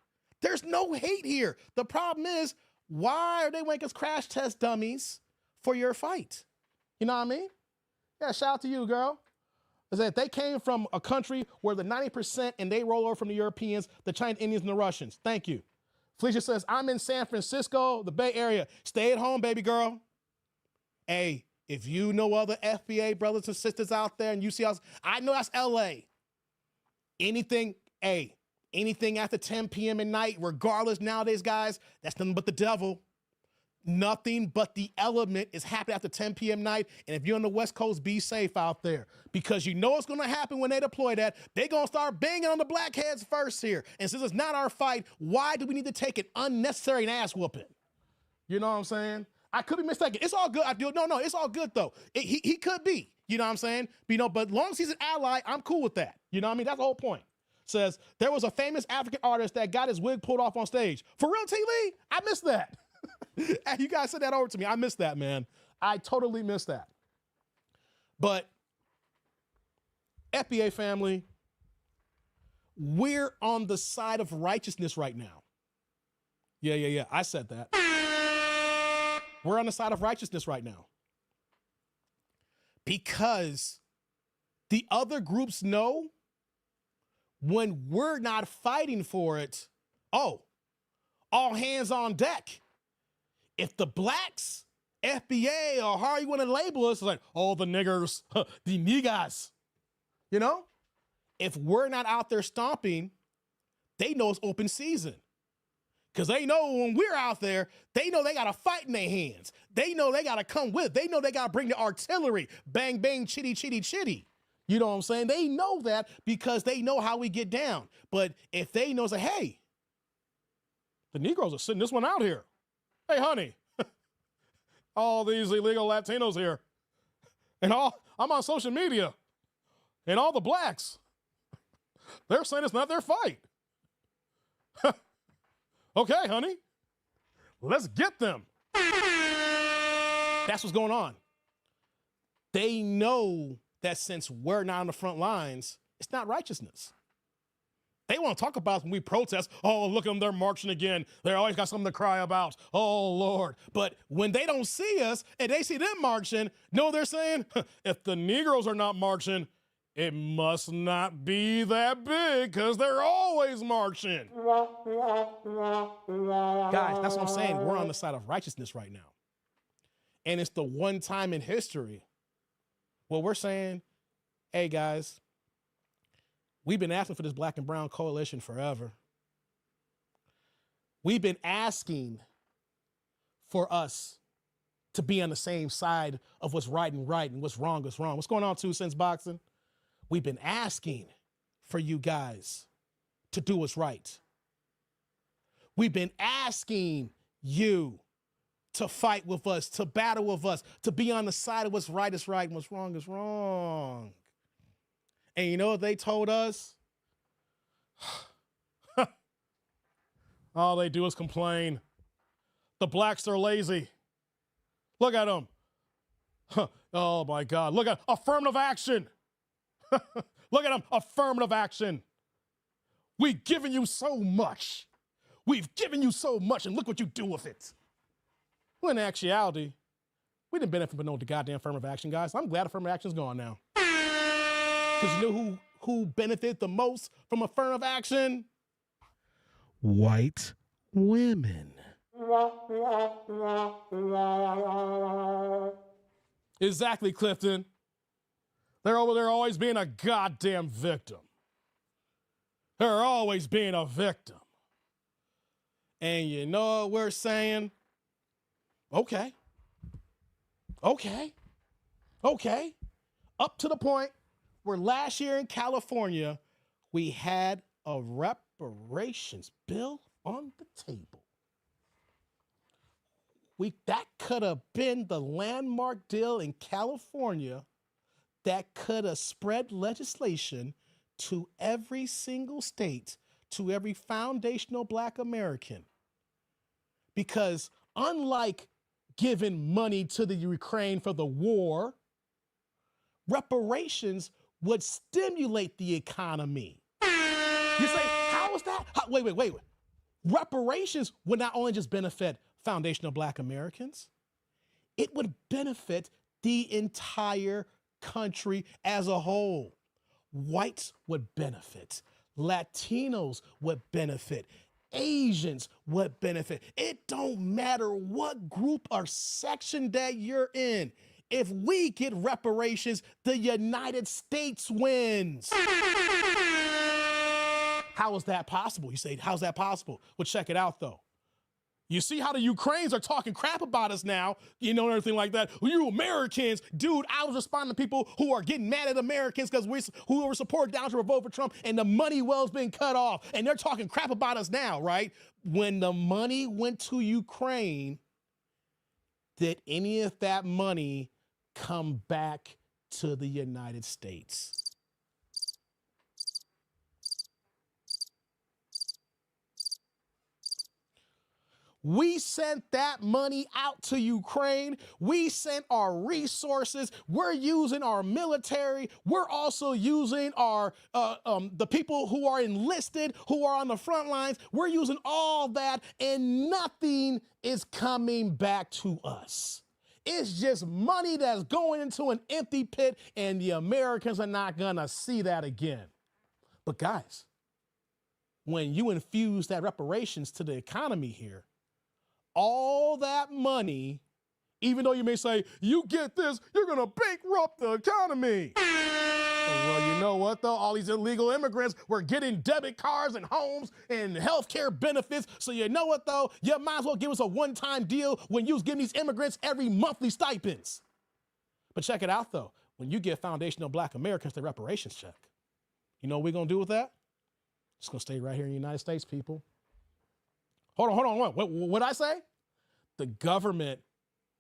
There's no hate here. The problem is, why are they making us crash test dummies for your fight? You know what I mean? Yeah, shout out to you, girl. I said they came from a country where the 90% and they roll over from the Europeans, the Chinese, Indians, and the Russians. Thank you. Felicia says, I'm in San Francisco, the Bay Area. Stay at home, baby girl. Hey, if you know other FBA brothers and sisters out there and you see us, I know that's LA. Anything after 10 p.m. at night, regardless nowadays, guys, that's nothing but the devil. Nothing but the element is happening after 10 p.m. night. And if you're on the West Coast, be safe out there because you know what's going to happen when they deploy that. They're going to start banging on the blackheads first here. And since it's not our fight, why do we need to take an unnecessary ass whooping? You know what I'm saying? I could be mistaken. It's all good. No, it's all good though. He could be. You know what I'm saying? But as long as he's an ally, I'm cool with that. You know what I mean? That's the whole point. Says there was a famous African artist that got his wig pulled off on stage. For real, T. Lee? I missed that. You guys sent that over to me. I missed that, man. I totally missed that. But FBA family, we're on the side of righteousness right now. Yeah. I said that. We're on the side of righteousness right now. Because the other groups know when we're not fighting for it, all hands on deck. If the blacks, FBA, or how you want to label us, it's like, the niggers, the niggas, you know? If we're not out there stomping, they know it's open season. Because they know when we're out there, they know they got a fight in their hands. They know they got to come with. They know they got to bring the artillery. Bang, bang, chitty, chitty, chitty. You know what I'm saying? They know that because they know how we get down. But if they know, say, hey, the Negroes are sitting this one out here. Hey, honey, all these illegal Latinos here. And I'm on social media. And all the blacks, they're saying it's not their fight. Okay, honey, let's get them. That's what's going on. They know that since we're not on the front lines, it's not righteousness. They want to talk about us when we protest. Oh, look at them, they're marching again. They always got something to cry about. Oh, Lord. But when they don't see us and they see them marching, know what they're saying? If the Negroes are not marching, it must not be that big because they're always marching. Guys, that's what I'm saying. We're on the side of righteousness right now. And it's the one time in history where we're saying, hey, guys, we've been asking for this black and brown coalition forever. We've been asking for us to be on the same side of what's right and right and what's wrong is wrong. What's going on, 2 Cents Boxing? We've been asking for you guys to do what's right. We've been asking you to fight with us, to battle with us, to be on the side of what's right is right and what's wrong is wrong. And you know what they told us? All they do is complain. The blacks are lazy. Look at them. Oh my God. Look at affirmative action. Look at them. Affirmative action. We've given you so much. We've given you so much, and look what you do with it. Well, in actuality, we didn't benefit from no goddamn affirmative action, guys. I'm glad affirmative action's gone now. Because you know who benefited the most from affirmative action? White women. Exactly, Clifton. They're over there always being a goddamn victim. They're always being a victim. And you know what we're saying? Okay. Up to the point where last year in California, we had a reparations bill on the table. That could have been the landmark deal in California that could have spread legislation to every single state, to every foundational Black American. Because unlike giving money to the Ukraine for the war, reparations would stimulate the economy. You say, how is that? Wait. Reparations would not only just benefit foundational Black Americans, it would benefit the entire country as a whole. Whites would benefit. Latinos would benefit. Asians would benefit. It don't matter what group or section that you're in. If we get reparations, the United States wins. How is that possible? You say, how's that possible? Well, check it out, though. You see how the Ukrainians are talking crap about us now, you know, and everything like that. You Americans, dude, I was responding to people who are getting mad at Americans because who were supporting down to vote for Trump and the money well's been cut off. And they're talking crap about us now, right? When the money went to Ukraine, did any of that money come back to the United States? We sent that money out to Ukraine. We sent our resources. We're using our military. We're also using our the people who are enlisted, who are on the front lines. We're using all that, and nothing is coming back to us. It's just money that's going into an empty pit, and the Americans are not gonna see that again. But guys, when you infuse that reparations to the economy here, all that money, even though you may say, you get this, you're gonna bankrupt the economy. Well, you know what though? All these illegal immigrants were getting debit cards and homes and healthcare benefits. So you know what though? You might as well give us a one-time deal when you was giving these immigrants every monthly stipends. But check it out though. When you give foundational Black Americans the reparations check, you know what we're gonna do with that? It's gonna stay right here in the United States, people. Hold on. What'd I say? The government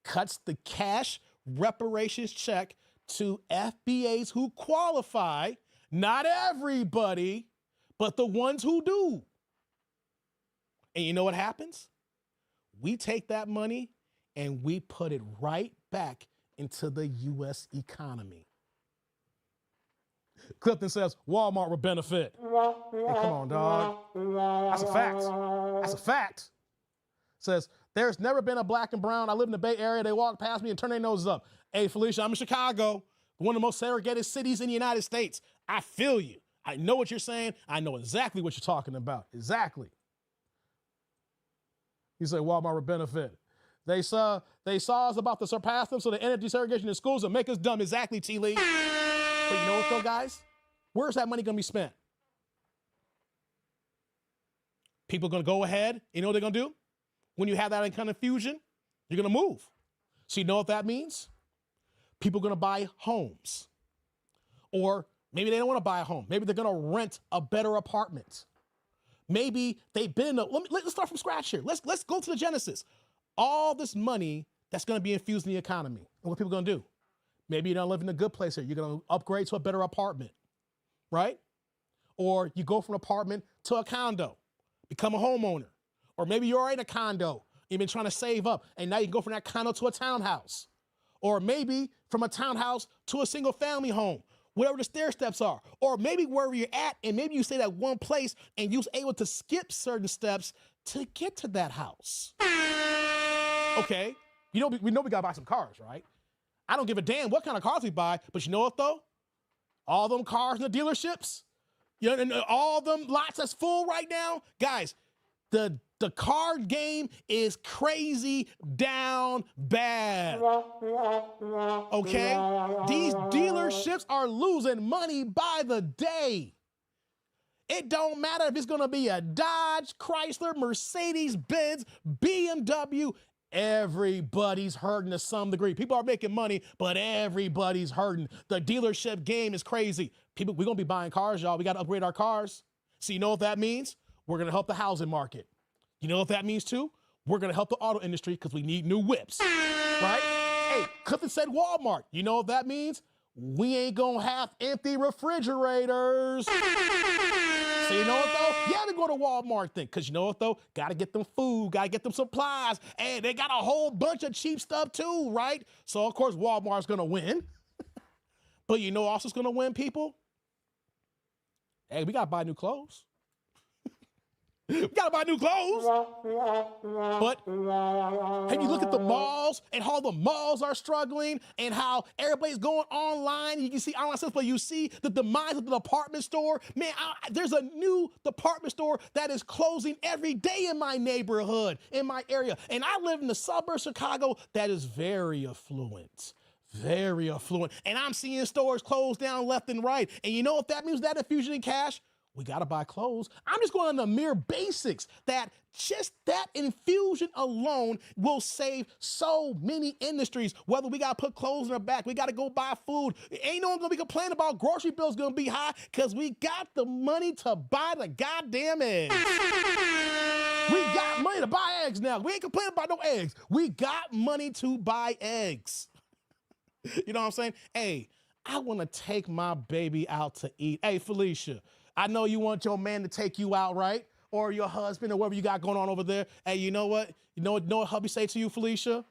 cuts the cash reparations check to FBAs who qualify, not everybody, but the ones who do. And you know what happens? We take that money and we put it right back into the U.S. economy. Clifton says Walmart will benefit. Hey, come on, dog. That's a fact. That's a fact. Says, there's never been a Black and brown. I live in the Bay Area. They walk past me and turn their noses up. Hey, Felicia, I'm in Chicago, one of the most segregated cities in the United States. I feel you. I know what you're saying. I know exactly what you're talking about. Exactly. You say Walmart will benefit. They saw us about to surpass them, so they ended desegregation in schools and make us dumb. Exactly, T. Lee. But you know what though, guys? Where's that money gonna be spent? People gonna go ahead, you know what they're gonna do? When you have that kind of infusion, You're going to move. So you know what that means? People are going to buy homes. Or maybe they don't want to buy a home. Maybe they're going to rent a better apartment. Maybe they've been, let's start from scratch here. Let's go to the genesis. All this money that's going to be infused in the economy. And what people going to do? Maybe you don't live in a good place here. You're going to upgrade to a better apartment, right? Or you go from an apartment to a condo, become a homeowner. Or maybe you're already in a condo. You've been trying to save up, and now you can go from that condo to a townhouse. Or maybe from a townhouse to a single family home, whatever the stair steps are. Or maybe wherever you're at, and maybe you stayed at one place and you was able to skip certain steps to get to that house. Okay, we know we gotta buy some cars, right? I don't give a damn what kind of cars we buy, but you know what though? All them cars in the dealerships, you know, and all them lots that's full right now, guys, the car game is crazy down bad. Okay? These dealerships are losing money by the day. It don't matter if it's gonna be a Dodge, Chrysler, Mercedes, Benz, BMW. Everybody's hurting to some degree. People are making money, but everybody's hurting. The dealership game is crazy. We're gonna be buying cars, y'all. We gotta upgrade our cars. So you know what that means? We're gonna help the housing market. You know what that means too? We're gonna help the auto industry because we need new whips, right? Hey, Clifton said Walmart. You know what that means? We ain't gonna have empty refrigerators. So you know what though? Yeah, we go to Walmart thing, because you know what though? Gotta get them food, gotta get them supplies, and they got a whole bunch of cheap stuff too, right? So of course Walmart's gonna win. But you know who else is gonna win, people? Hey, we gotta buy new clothes. We gotta buy new clothes. But have you looked at the malls and how the malls are struggling and how everybody's going online? You can see online stuff, but you see the demise of the department store. Man, there's a new department store that is closing every day in my neighborhood, in my area. And I live in the suburbs of Chicago that is very affluent. Very affluent. And I'm seeing stores close down left and right. And you know what that means? That infusion in cash? We got to buy clothes. I'm just going on the mere basics that just that infusion alone will save so many industries. Whether we got to put clothes in our back, we got to go buy food. Ain't no one going to be complaining about grocery bills going to be high because we got the money to buy the goddamn eggs. We got money to buy eggs now. We ain't complaining about no eggs. We got money to buy eggs. You know what I'm saying? Hey, I want to take my baby out to eat. Hey, Felicia, I know you want your man to take you out, right? Or your husband or whatever you got going on over there. Hey, you know what? You know what hubby say to you, Felicia?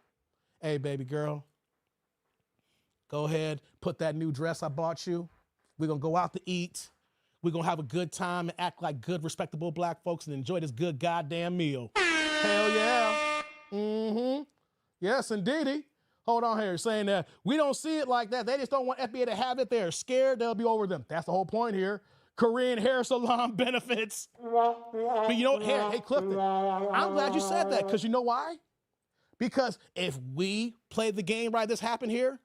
Hey, baby girl, go ahead, put that new dress I bought you. We're going to go out to eat. We're going to have a good time and act like good, respectable black folks and enjoy this good goddamn meal. Hell yeah. Mm-hmm. Yes, indeedy. Hold on here, saying that we don't see it like that. They just don't want FBA to have it. They're scared they'll be over them. That's the whole point here. Korean hair salon benefits. But you know, hey, Clifton, I'm glad you said that, because you know why? Because if we play the game right, this happened here,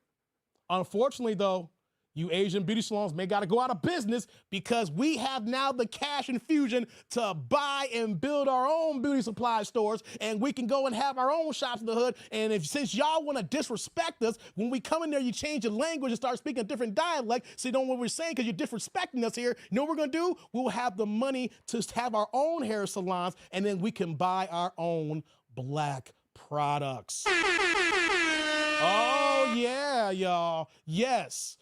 unfortunately though, you Asian beauty salons may got to go out of business because we have now the cash infusion to buy and build our own beauty supply stores, and we can go and have our own shops in the hood. And since y'all want to disrespect us, when we come in there, you change your language and start speaking a different dialect, so you know what we're saying because you're disrespecting us here. You know what we're going to do? We'll have the money to have our own hair salons, and then we can buy our own black products. Oh, yeah, y'all. Yes.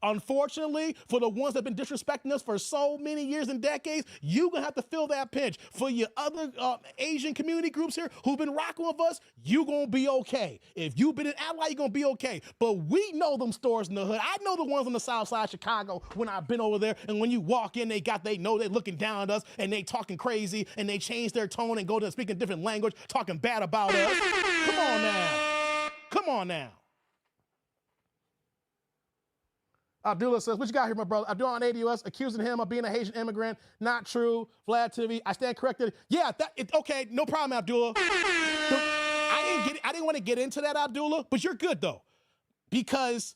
Unfortunately, for the ones that have been disrespecting us for so many years and decades, you're going to have to feel that pinch. For your other Asian community groups here who've been rocking with us, you're going to be okay. If you've been an ally, you're going to be okay. But we know them stores in the hood. I know the ones on the south side of Chicago when I've been over there, and when you walk in, they know they're looking down at us, and they talking crazy, and they change their tone and go to speaking a different language, talking bad about us. Come on now. Abdullah says, what you got here, my brother? Abdullah on ADUS accusing him of being a Haitian immigrant. Not true. Vlad TV, I stand corrected. Yeah, okay, no problem, Abdullah. I didn't want to get into that, Abdullah, but you're good though. Because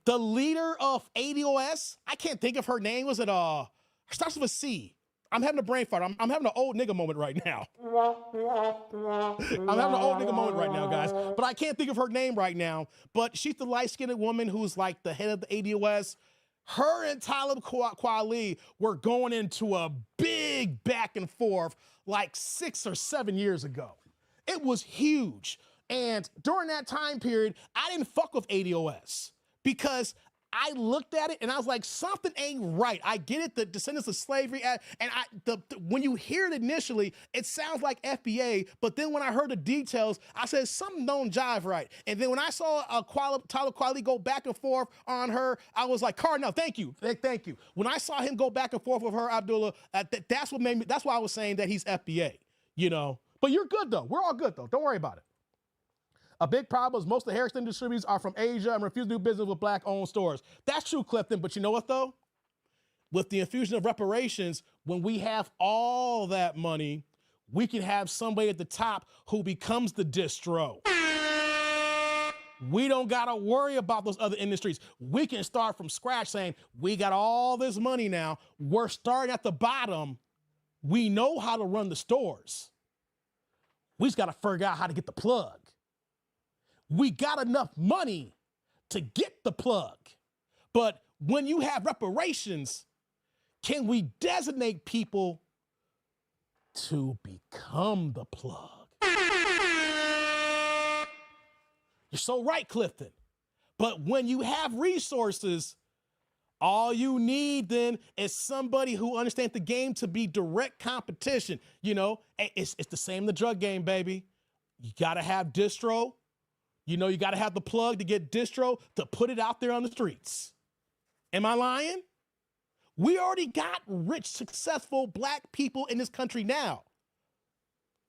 the leader of ADOS, I can't think of her name, starts with a C. I'm having a brain fart. I'm having an old nigga moment right now. I'm having an old nigga moment right now, guys. But I can't think of her name right now. But she's the light-skinned woman who's like the head of the ADOS. Her and Talib Kweli were going into a big back and forth like 6 or 7 years ago. It was huge. And during that time period, I didn't fuck with ADOS because I looked at it and I was like, something ain't right. I get it, the descendants of slavery, and when you hear it initially, it sounds like FBA, but then when I heard the details, I said, something don't jive right. And then when I saw Talib Kweli go back and forth on her, I was like, Cardinal, thank you. When I saw him go back and forth with her, Abdullah, that's what made me, that's why I was saying that he's FBA, you know? But you're good though. We're all good though. Don't worry about it. A big problem is most of the hair extension distributors are from Asia and refuse to do business with black-owned stores. That's true, Clifton, but you know what, though? With the infusion of reparations, when we have all that money, we can have somebody at the top who becomes the distro. We don't got to worry about those other industries. We can start from scratch saying, we got all this money now. We're starting at the bottom. We know how to run the stores. We just got to figure out how to get the plug. We got enough money to get the plug. But when you have reparations, can we designate people to become the plug? You're so right, Clifton. But when you have resources, all you need then is somebody who understands the game to be direct competition. You know, it's the same in the drug game, baby. You got to have distro. You know, you got to have the plug to get distro to put it out there on the streets. Am I lying? We already got rich, successful black people in this country now.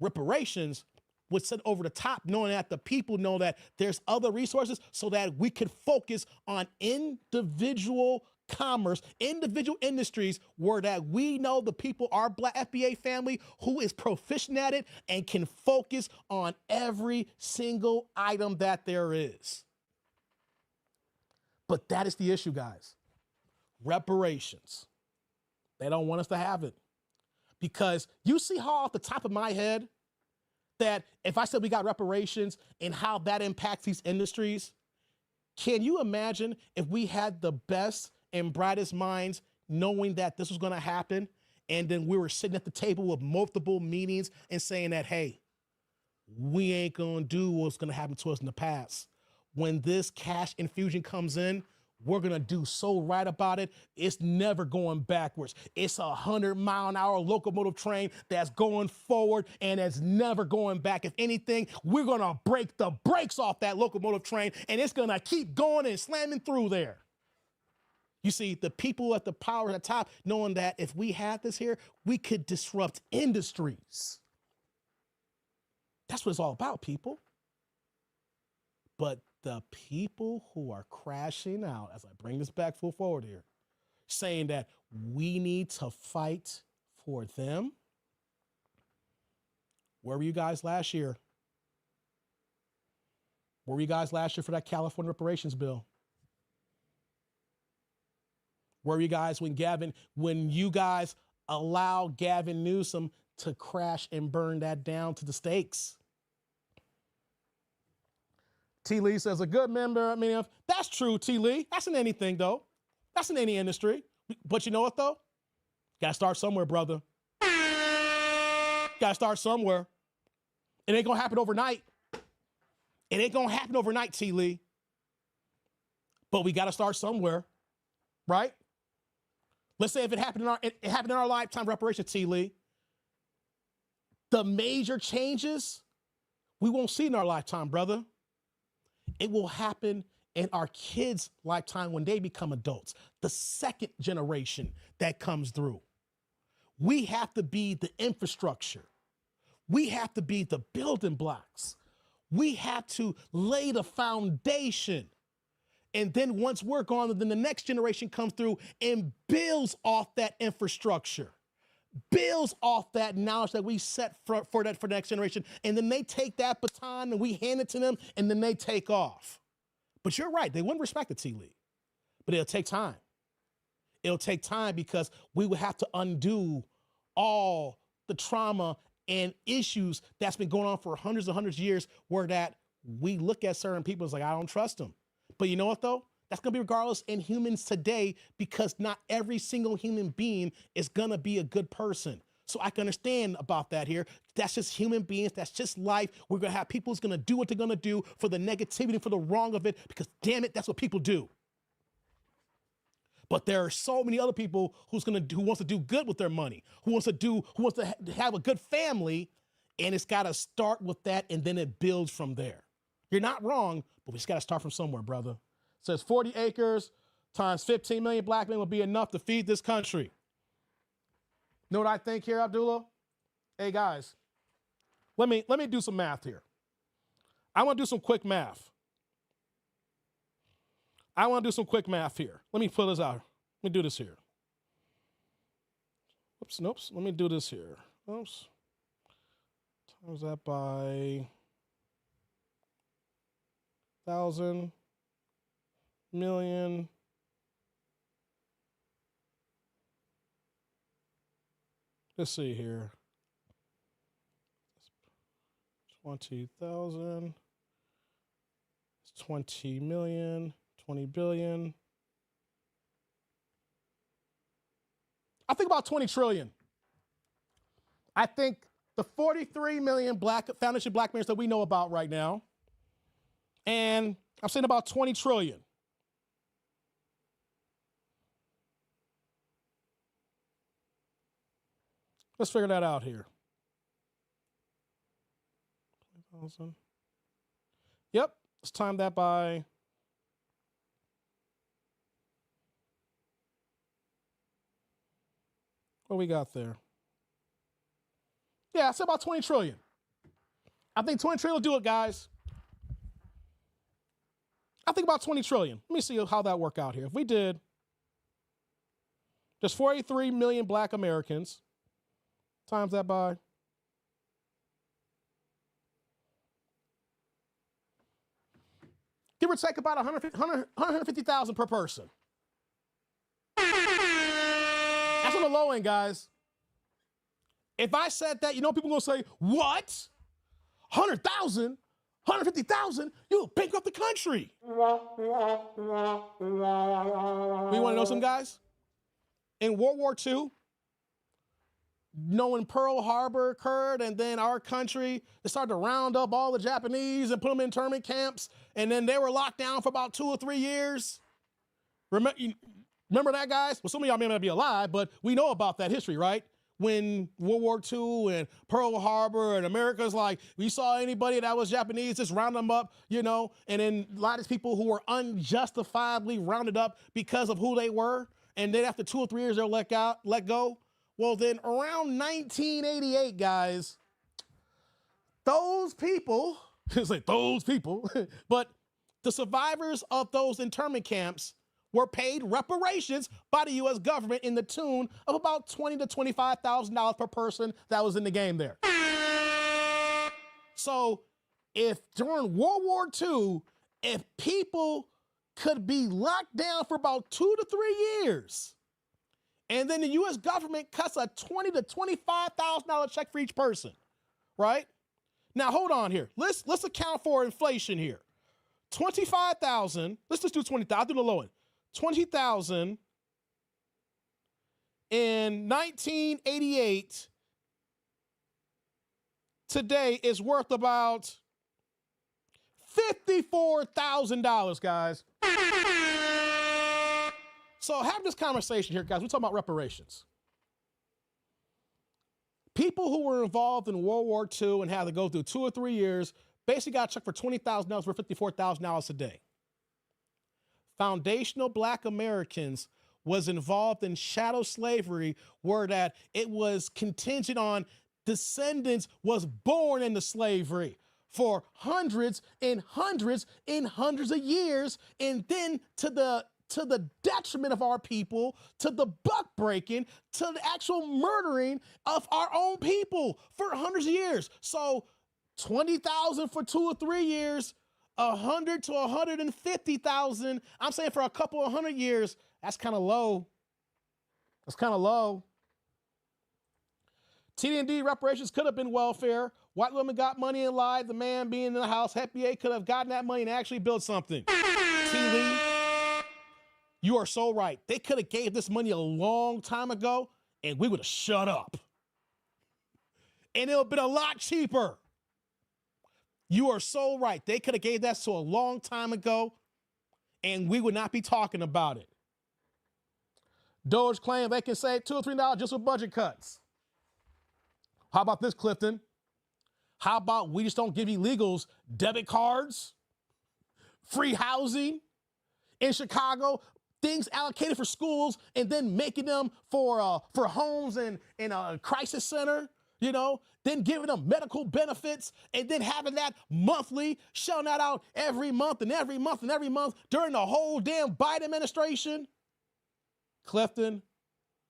Reparations would sit over the top, knowing that the people know that there's other resources so that we could focus on individual commerce, individual industries where that we know the people, our black FBA family, who is proficient at it and can focus on every single item that there is. But that is the issue, guys. Reparations. They don't want us to have it. Because you see how off the top of my head that if I said we got reparations and how that impacts these industries, can you imagine if we had the best and brightest minds knowing that this was going to happen, and then we were sitting at the table with multiple meetings and saying that, hey, we ain't going to do what's going to happen to us in the past. When this cash infusion comes in, we're going to do so right about it. It's never going backwards. It's a 100-mile-an-hour locomotive train that's going forward and it's never going back. If anything, we're going to break the brakes off that locomotive train and it's going to keep going and slamming through there. You see, the people at the power at the top, knowing that if we had this here, we could disrupt industries. That's what it's all about, people. But the people who are crashing out, as I bring this back full forward here, saying that we need to fight for them. Where were you guys last year? Where were you guys last year for that California reparations bill? Where were you guys when you guys allowed Gavin Newsom to crash and burn that down to the stakes? T. Lee says, a good member, I mean, that's true, T. Lee. That's in anything, though. That's in any industry. But you know what, though? Gotta start somewhere, brother. Gotta start somewhere. It ain't gonna happen overnight. It ain't gonna happen overnight, T. Lee. But we gotta start somewhere, right? Let's say if it happened in our lifetime, reparations, T. Lee. The major changes we won't see in our lifetime, brother. It will happen in our kids' lifetime when they become adults, the second generation that comes through. We have to be the infrastructure. We have to be the building blocks. We have to lay the foundation. And then once we're gone, then the next generation comes through and builds off that infrastructure, builds off that knowledge that we set for the next generation. And then they take that baton and we hand it to them and then they take off. But you're right, they wouldn't respect the T. Lee. But it'll take time. It'll take time because we would have to undo all the trauma and issues that's been going on for hundreds and hundreds of years, where that we look at certain people as like, I don't trust them. But you know what though? That's gonna be regardless in humans today, because not every single human being is gonna be a good person. So I can understand about that here. That's just human beings. That's just life. We're going to have people who's going to do what they're going to do for the negativity, for the wrong of it, because damn it, that's what people do. But there are so many other people who wants to do good with their money, who wants to have a good family, and it's got to start with that, and then it builds from there. You're not wrong, but we just got to start from somewhere, brother. It says 40 acres times 15 million black men will be enough to feed this country. Know what I think here, Abdullah? Hey guys, let me do some math here. I want to do some quick math. Here. Let me pull this out. Let me do this here. Oops. Let me do this here. Oops. Times that by 1,000 million. Let's see here. 20,000. 20 million. 20 billion. I think about 20 trillion. I think the 43 million foundation black men that we know about right now, and I'm saying about 20 trillion. Let's figure that out here. 20,000. Yep, let's time that by what we got there. Yeah, I said about 20 trillion. I think 20 trillion will do it, guys. I think about 20 trillion. Let me see how that work out here. If we did, there's 43 million black Americans. Times that by give or take about 150,000 per person. That's on the low end, guys. If I said that, you know, people are going to say, what? 100,000? 150,000? You'll bankrupt the country. We want to know some guys? In World War II, knowing Pearl Harbor occurred, and then our country, they started to round up all the Japanese and put them in internment camps, and then they were locked down for about 2 or 3 years. Remember that, guys? Well, some of y'all may not be alive, but we know about that history, right? When World War II and Pearl Harbor, and America's like, we saw anybody that was Japanese, just round them up, you know, and then a lot of people who were unjustifiably rounded up because of who they were, and then after 2 or 3 years, they're let go. Well, then around 1988, guys, those people, it's like those people, but the survivors of those internment camps were paid reparations by the U.S. government in the tune of about $20,000 to $25,000 per person that was in the game there. So if during World War II, if people could be locked down for about 2 to 3 years, and then the U.S. government cuts a $20,000 to $25,000 check for each person, right? Now, hold on here. Let's account for inflation here. 25,000. Let's just do 20,000. I'll do the low end. 20,000 in 1988 today is worth about $54,000, guys. So have this conversation here, guys. We're talking about reparations. People who were involved in World War II and had to go through 2 or 3 years basically got a check for $20,000 for $54,000 a day. Foundational black Americans was involved in shadow slavery, where that it was contingent on descendants was born into slavery for hundreds and hundreds and hundreds of years, and then to the detriment of our people, to the buck breaking, to the actual murdering of our own people for hundreds of years. So 20,000 for 2 or 3 years, 100 to 150,000. I'm saying for a couple of 100 years, that's kind of low. That's kind of low. TD&D reparations could have been welfare. White women got money and lied. The man being in the house. FBA could have gotten that money and actually built something. T. Lee, you are so right. They could have gave this money a long time ago, and we would have shut up. And it would have been a lot cheaper. You are so right. They could have gave that to a long time ago, and we would not be talking about it. Doge claim they can save $2 or $3 just with budget cuts. How about this, Clifton? How about we just don't give illegals debit cards, free housing in Chicago, things allocated for schools, and then making them for homes and a crisis center, then giving them medical benefits, and then having that monthly, shelling that out every month and every month and every month during the whole damn Biden administration? Clifton,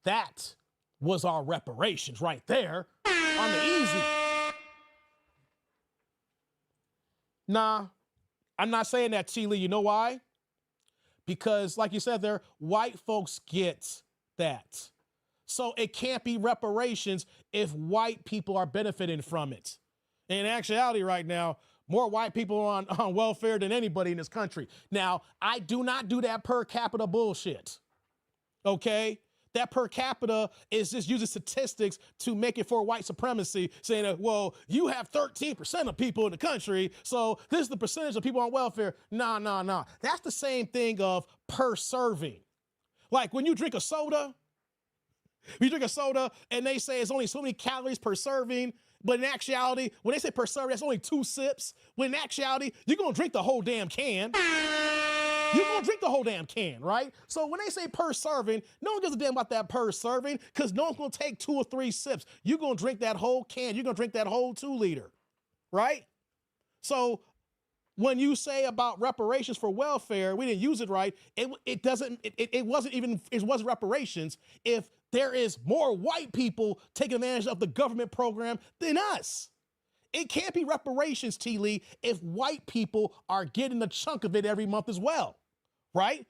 that was our reparations right there on the easy. Nah, I'm not saying that, T. Lee. You know why? Because, like you said there, white folks get that. So it can't be reparations if white people are benefiting from it. In actuality right now, more white people are on welfare than anybody in this country. Now, I do not do that per capita bullshit. Okay? That per capita is just using statistics to make it for white supremacy, saying that, well, you have 13% of people in the country, so this is the percentage of people on welfare. Nah. That's the same thing of per serving. Like when you drink a soda, and they say it's only so many calories per serving, but in actuality, when they say per serving, that's only 2 sips. When in actuality, you're going to drink the whole damn can. You're going to drink the whole damn can, right? So when they say per serving, no one gives a damn about that per serving because no one's going to take 2 or 3 sips. You're going to drink that whole can. You're going to drink that whole 2 liter, right? So when you say about reparations for welfare, we didn't use it right. It wasn't reparations if there is more white people taking advantage of the government program than us. It can't be reparations, T. Lee, if white people are getting a chunk of it every month as well, right?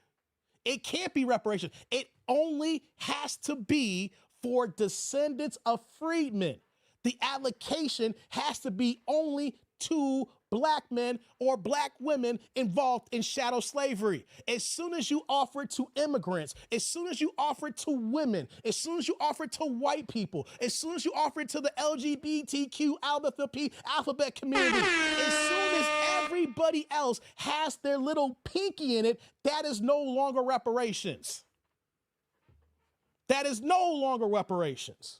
It can't be reparations. It only has to be for descendants of freedmen. The allocation has to be only to black men or black women involved in shadow slavery. As soon as you offer it to immigrants, as soon as you offer it to women, as soon as you offer it to white people, as soon as you offer it to the LGBTQ alphabet community, as soon as everybody else has their little pinky in it, that is no longer reparations. That is no longer reparations.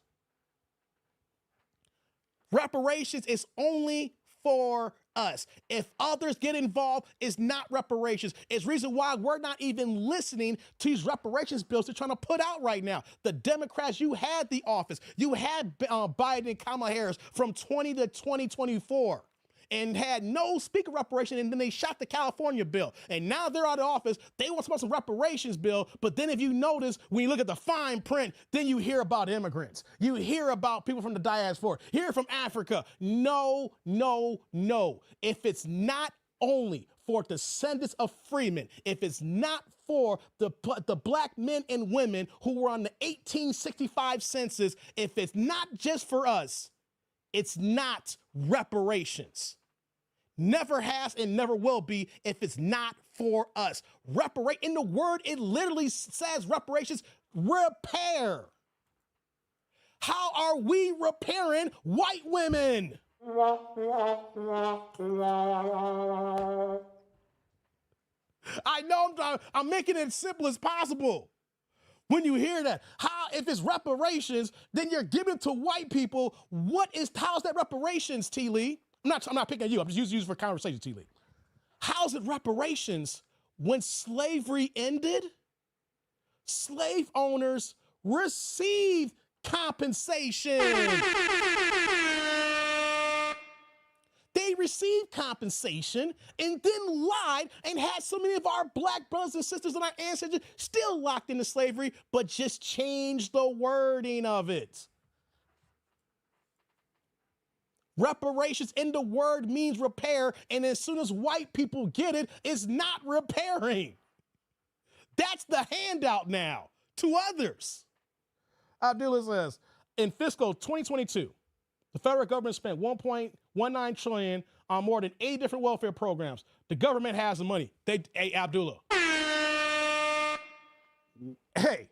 Reparations is only for us. If others get involved, it's not reparations. It's reason why we're not even listening to these reparations bills they're trying to put out right now. The Democrats, you had the office. You had Biden and Kamala Harris from 20 to 2024 and had no speaker reparation, and then they shot the California bill. And now they're out of office. They want some reparations bill, but then if you notice, when you look at the fine print, then you hear about immigrants. You hear about people from the diaspora. Hear from Africa. No. If it's not only for descendants of freemen, if it's not for the black men and women who were on the 1865 census, if it's not just for us, it's not reparations. Never has and never will be if it's not for us. In the word, it literally says reparations, repair. How are we repairing white women? I know I'm making it as simple as possible. When you hear that, if it's reparations, then you're giving it to white people. How's that reparations, T. Lee? I'm not picking at you. I'm just using you for conversation, T. Lee. How's it reparations when slavery ended? Slave owners received compensation. They received compensation and then lied and had so many of our black brothers and sisters and our ancestors still locked into slavery, but just changed the wording of it. Reparations in the word means repair, and as soon as white people get it, it's not repairing. That's the handout now to others. Abdullah says, In fiscal 2022, the federal government spent $1.19 trillion on more than 80 different welfare programs. The government has the money. Hey, Abdullah. Hey,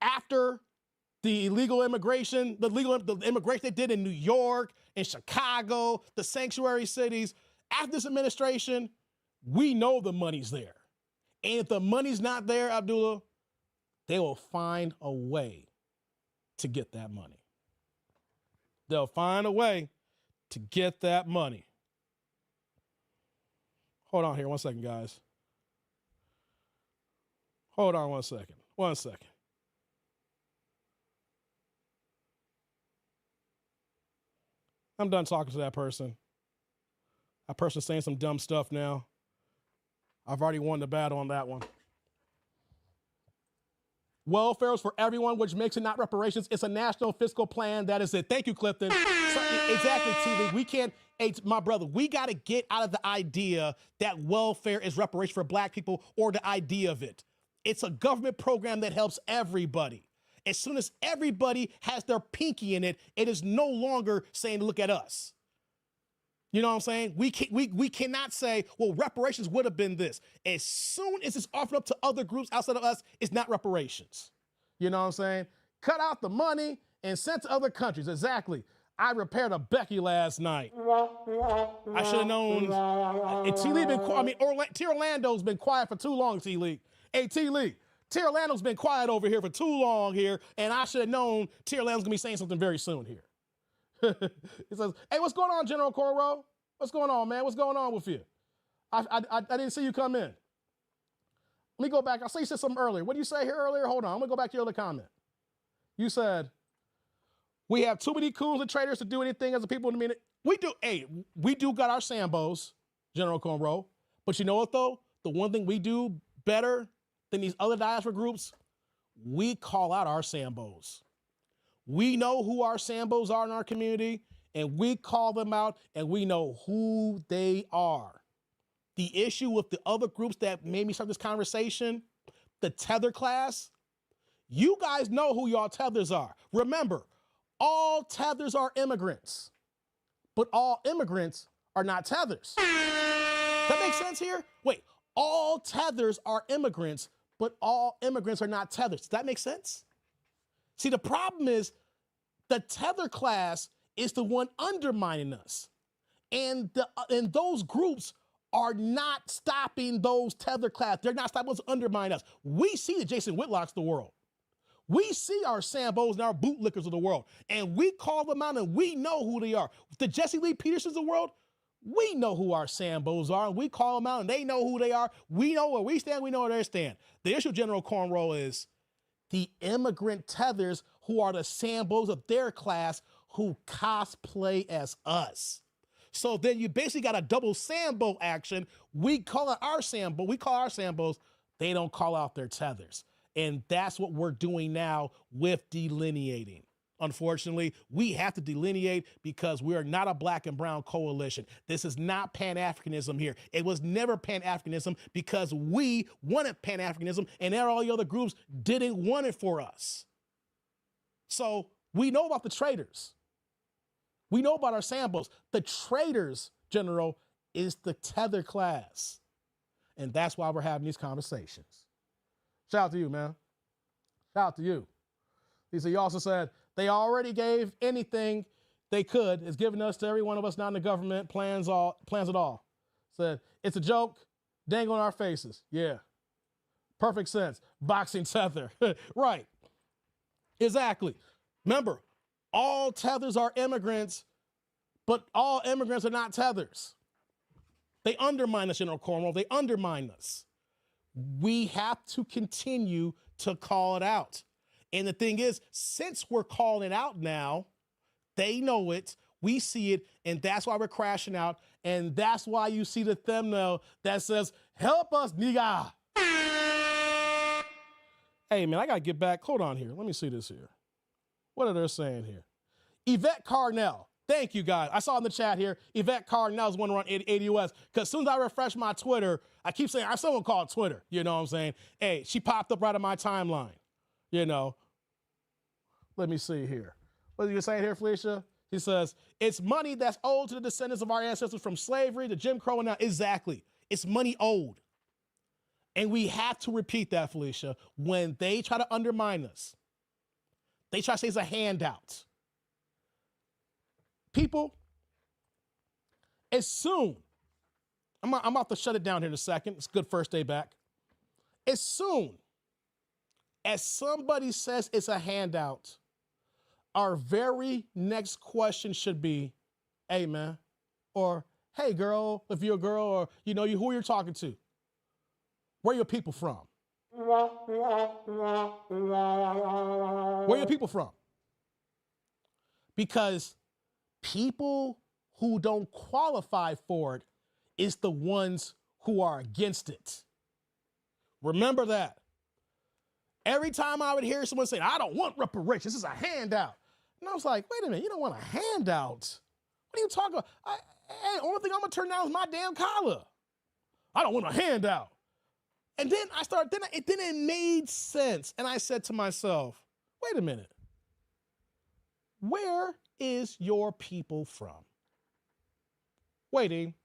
after the illegal immigration, the immigration they did in New York, in Chicago, the sanctuary cities, after this administration, we know the money's there. And if the money's not there, Abdullah, they will find a way to get that money. They'll find a way to get that money. Hold on here 1 second, guys. Hold on 1 second. 1 second. I'm done talking to that person. That person's saying some dumb stuff now. I've already won the battle on that one. Welfare is for everyone, which makes it not reparations. It's a national fiscal plan. That is it. Thank you, Clifton. Exactly, T. We can't, my brother, we got to get out of the idea that welfare is reparation for black people or the idea of it. It's a government program that helps everybody. As soon as everybody has their pinky in it, it is no longer saying, look at us. You know what I'm saying? We cannot say, well, reparations would have been this. As soon as it's offered up to other groups outside of us, it's not reparations. You know what I'm saying? Cut out the money and send to other countries. Exactly. I repaired a Becky last night. I should have known. And T. Lee T. Orlando's been quiet for too long, T. Lee. Hey, T. Lee. T. Orlando's been quiet over here for too long here, and I should have known T. Orlando's going to be saying something very soon here. He says, hey, what's going on, General Corro? What's going on, man? What's going on with you? I didn't see you come in. Let me go back. I saw you said something earlier. What did you say here earlier? Hold on. I'm going to go back to your other comment. You said, we have too many coups and traitors to do anything as a people in a minute. We do got our Sambos, General Corro. But you know what, though? The one thing we do better than these other diaspora groups, we call out our Sambos. We know who our Sambos are in our community, and we call them out, and we know who they are. The issue with the other groups that made me start this conversation, the tether class, you guys know who y'all tethers are. Remember, all tethers are immigrants, but all immigrants are not tethers. That makes sense here? Wait, all tethers are immigrants, but all immigrants are not tethers. Does that make sense? See, the problem is the tether class is the one undermining us. And those groups are not stopping those tether class. They're not stopping us undermining us. We see the Jason Whitlocks of the world. We see our Sambos and our bootlickers of the world. And we call them out and we know who they are. The Jesse Lee Petersons of the world, we know who our Sambos are. And we call them out and they know who they are. We know where we stand. We know where they stand. The issue, General Cornrow, is the immigrant tethers who are the Sambos of their class who cosplay as us. So then you basically got a double Sambo action. We call it our Sambo. We call our Sambos. They don't call out their tethers. And that's what we're doing now with delineating. Unfortunately, we have to delineate because we are not a black and brown coalition. This is not Pan-Africanism here. It was never Pan-Africanism because we wanted Pan-Africanism and all the other groups didn't want it for us. So we know about the traitors. We know about our Sambos. The traitors, General, is the tether class. And that's why we're having these conversations. Shout out to you, man. Shout out to you. He also said, they already gave anything they could, is given us to every one of us not in the government, plans it all. Said, it's a joke, dang on our faces. Yeah, perfect sense. Boxing tether, right. Exactly. Remember, all tethers are immigrants, but all immigrants are not tethers. They undermine us, General Cornwall. They undermine us. We have to continue to call it out. And the thing is, since we're calling it out now, they know it, we see it, and that's why we're crashing out. And that's why you see the thumbnail that says, help us, nigga. Hey, man, I got to get back. Hold on here. Let me see this here. What are they saying here? Yvette Carnell. Thank you, guys. I saw in the chat here, Yvette Carnell is one around ADUS. Because as soon as I refresh my Twitter, I keep saying, I someone called Twitter. You know what I'm saying? Hey, she popped up right on my timeline. You know, let me see here. What are you saying here, Felicia? He says, it's money that's owed to the descendants of our ancestors from slavery to Jim Crow and now. Exactly. It's money owed. And we have to repeat that, Felicia. When they try to undermine us, they try to say it's a handout. People, as soon, I'm about to shut it down here in a second. It's a good first day back. As soon as somebody says it's a handout, our very next question should be, hey, man, or hey, girl, if you're a girl, or who you're talking to. Where your people from? Where your people from? Because people who don't qualify for it is the ones who are against it. Remember that. Every time I would hear someone say, I don't want reparations, this is a handout. And I was like, wait a minute, you don't want a handout? What are you talking about? Hey, only thing I'm gonna turn down is my damn collar. I don't want a handout. And then it made sense. And I said to myself, wait a minute. Where is your people from? Waiting.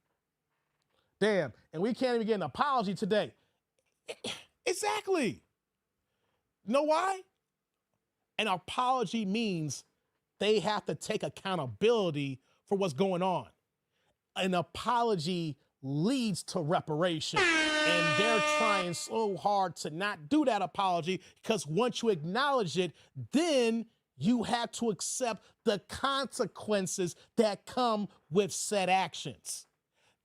Damn. And we can't even get an apology today. Exactly. You know why? An apology means they have to take accountability for what's going on. An apology leads to reparation. And they're trying so hard to not do that apology because once you acknowledge it, then you have to accept the consequences that come with said actions.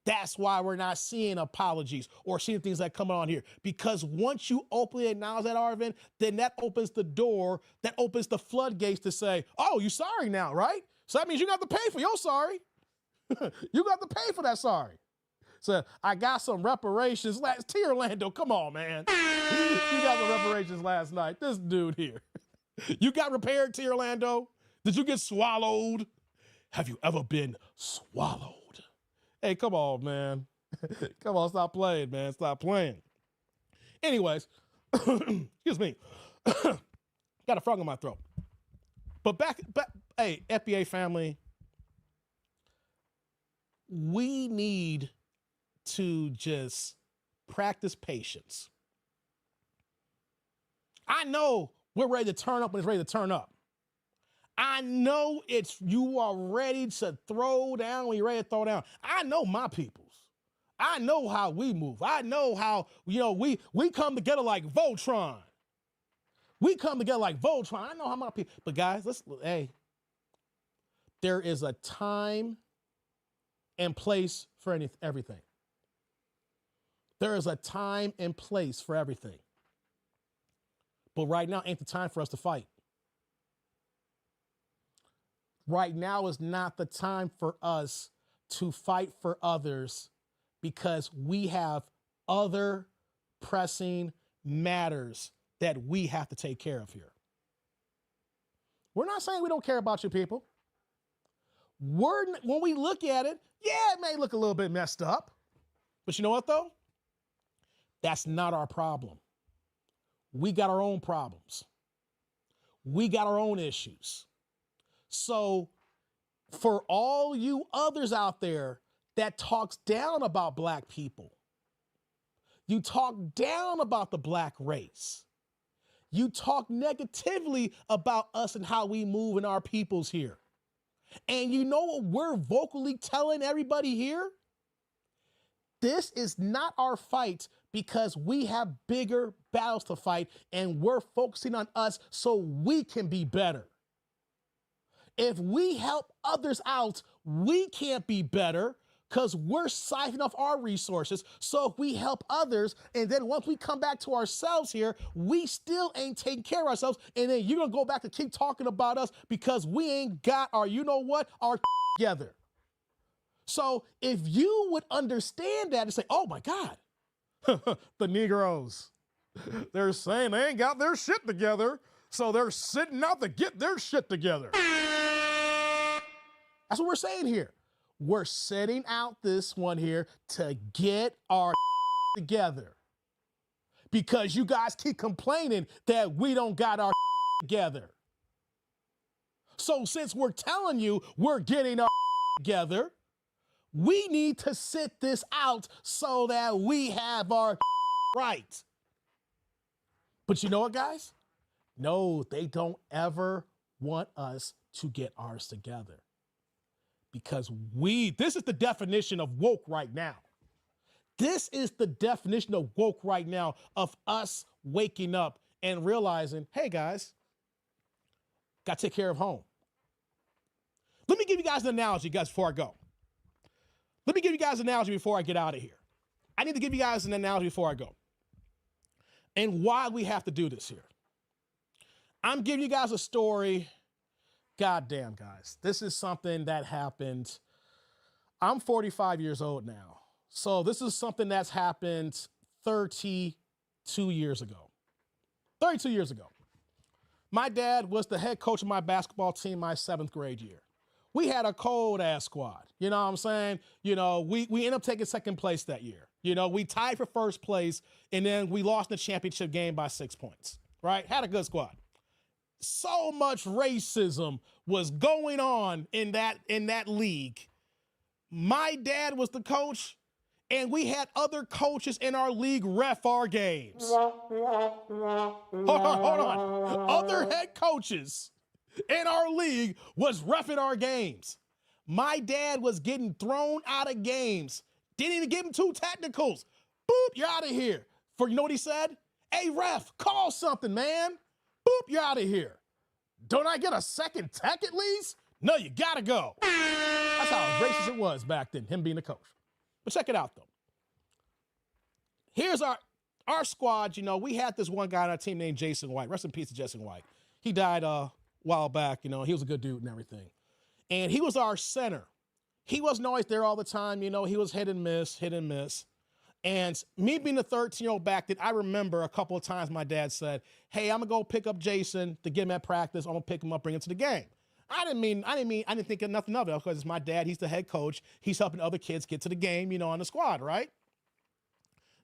That's why we're not seeing apologies or seeing things that come on here. Because once you openly acknowledge that, Arvin, then that opens the door, that opens the floodgates to say, oh, you're sorry now, right? So that means you got to pay for your sorry. You got to pay for that sorry. So I got some reparations T. Orlando, come on, man. You got the reparations last night. This dude here. You got repaired, T. Orlando? Did you get swallowed? Have you ever been swallowed? Hey, come on, man. Come on, stop playing, man. Stop playing. Anyways, excuse me. Got a frog in my throat. But back, hey, FBA family, we need to just practice patience. I know we're ready to turn up when it's ready to turn up. I know you are ready to throw down when you're ready to throw down. I know my peoples. I know how we move. I know how, we come together like Voltron. We come together like Voltron. I know how my people, but guys, there is a time and place for everything. There is a time and place for everything. But right now ain't the time for us to fight. Right now is not the time for us to fight for others because we have other pressing matters that we have to take care of here. We're not saying we don't care about you people. When we look at it, yeah, it may look a little bit messed up. But you know what, though? That's not our problem. We got our own problems. We got our own issues. So for all you others out there that talks down about black people, you talk down about the black race, you talk negatively about us and how we move in our peoples here. And you know what we're vocally telling everybody here? This is not our fight because we have bigger battles to fight and we're focusing on us so we can be better. If we help others out, we can't be better because we're siphoning off our resources. So if we help others, and then once we come back to ourselves here, we still ain't taking care of ourselves. And then you're going to go back and keep talking about us because we ain't got our together. So if you would understand that and say, oh my God, the Negroes, they're saying they ain't got their shit together. So they're sitting out to get their shit together. That's what we're saying here. We're setting out this one here to get our together. Because you guys keep complaining that we don't got our together. So since we're telling you we're getting our together, we need to sit this out so that we have our right. But you know what, guys? No, they don't ever want us to get ours together. Because this is the definition of woke right now. This is the definition of woke right now, of us waking up and realizing, hey guys, got to take care of home. Let me give you guys an analogy, guys, before I go. Let me give you guys an analogy before I get out of here. I need to give you guys an analogy before I go. And why we have to do this here. I'm giving you guys a story. Goddamn, guys. This is something that happened. I'm 45 years old now. So this is something that's happened 32 years ago. 32 years ago. My dad was the head coach of my basketball team my 7th grade year. We had a cold ass squad. You know what I'm saying? You know, we ended up taking second place that year. You know, we tied for first place, and then we lost the championship game by 6 points, right? Had a good squad. So much racism was going on in that league. My dad was the coach, and we had other coaches in our league ref our games. Hold on. Other head coaches in our league was reffing our games. My dad was getting thrown out of games. Didn't even give him 2 technicals. Boop, you're out of here. You know what he said? Hey, ref, call something, man. Boop, you're out of here. Don't I get a second tech at least? No, you gotta go. That's how racist it was back then, him being the coach. But check it out, though. Here's our squad. You know, we had this one guy on our team named Jason White. Rest in peace to Jason White. He died a while back. You know, he was a good dude and everything. And he was our center. He wasn't always there all the time. You know, he was hit and miss. And me being the 13-year-old back then, I remember a couple of times my dad said, hey, I'm gonna go pick up Jason to get him at practice. I'm gonna pick him up, bring him to the game. I didn't think of nothing of it because it's my dad. He's the head coach. He's helping other kids get to the game, you know, on the squad, right?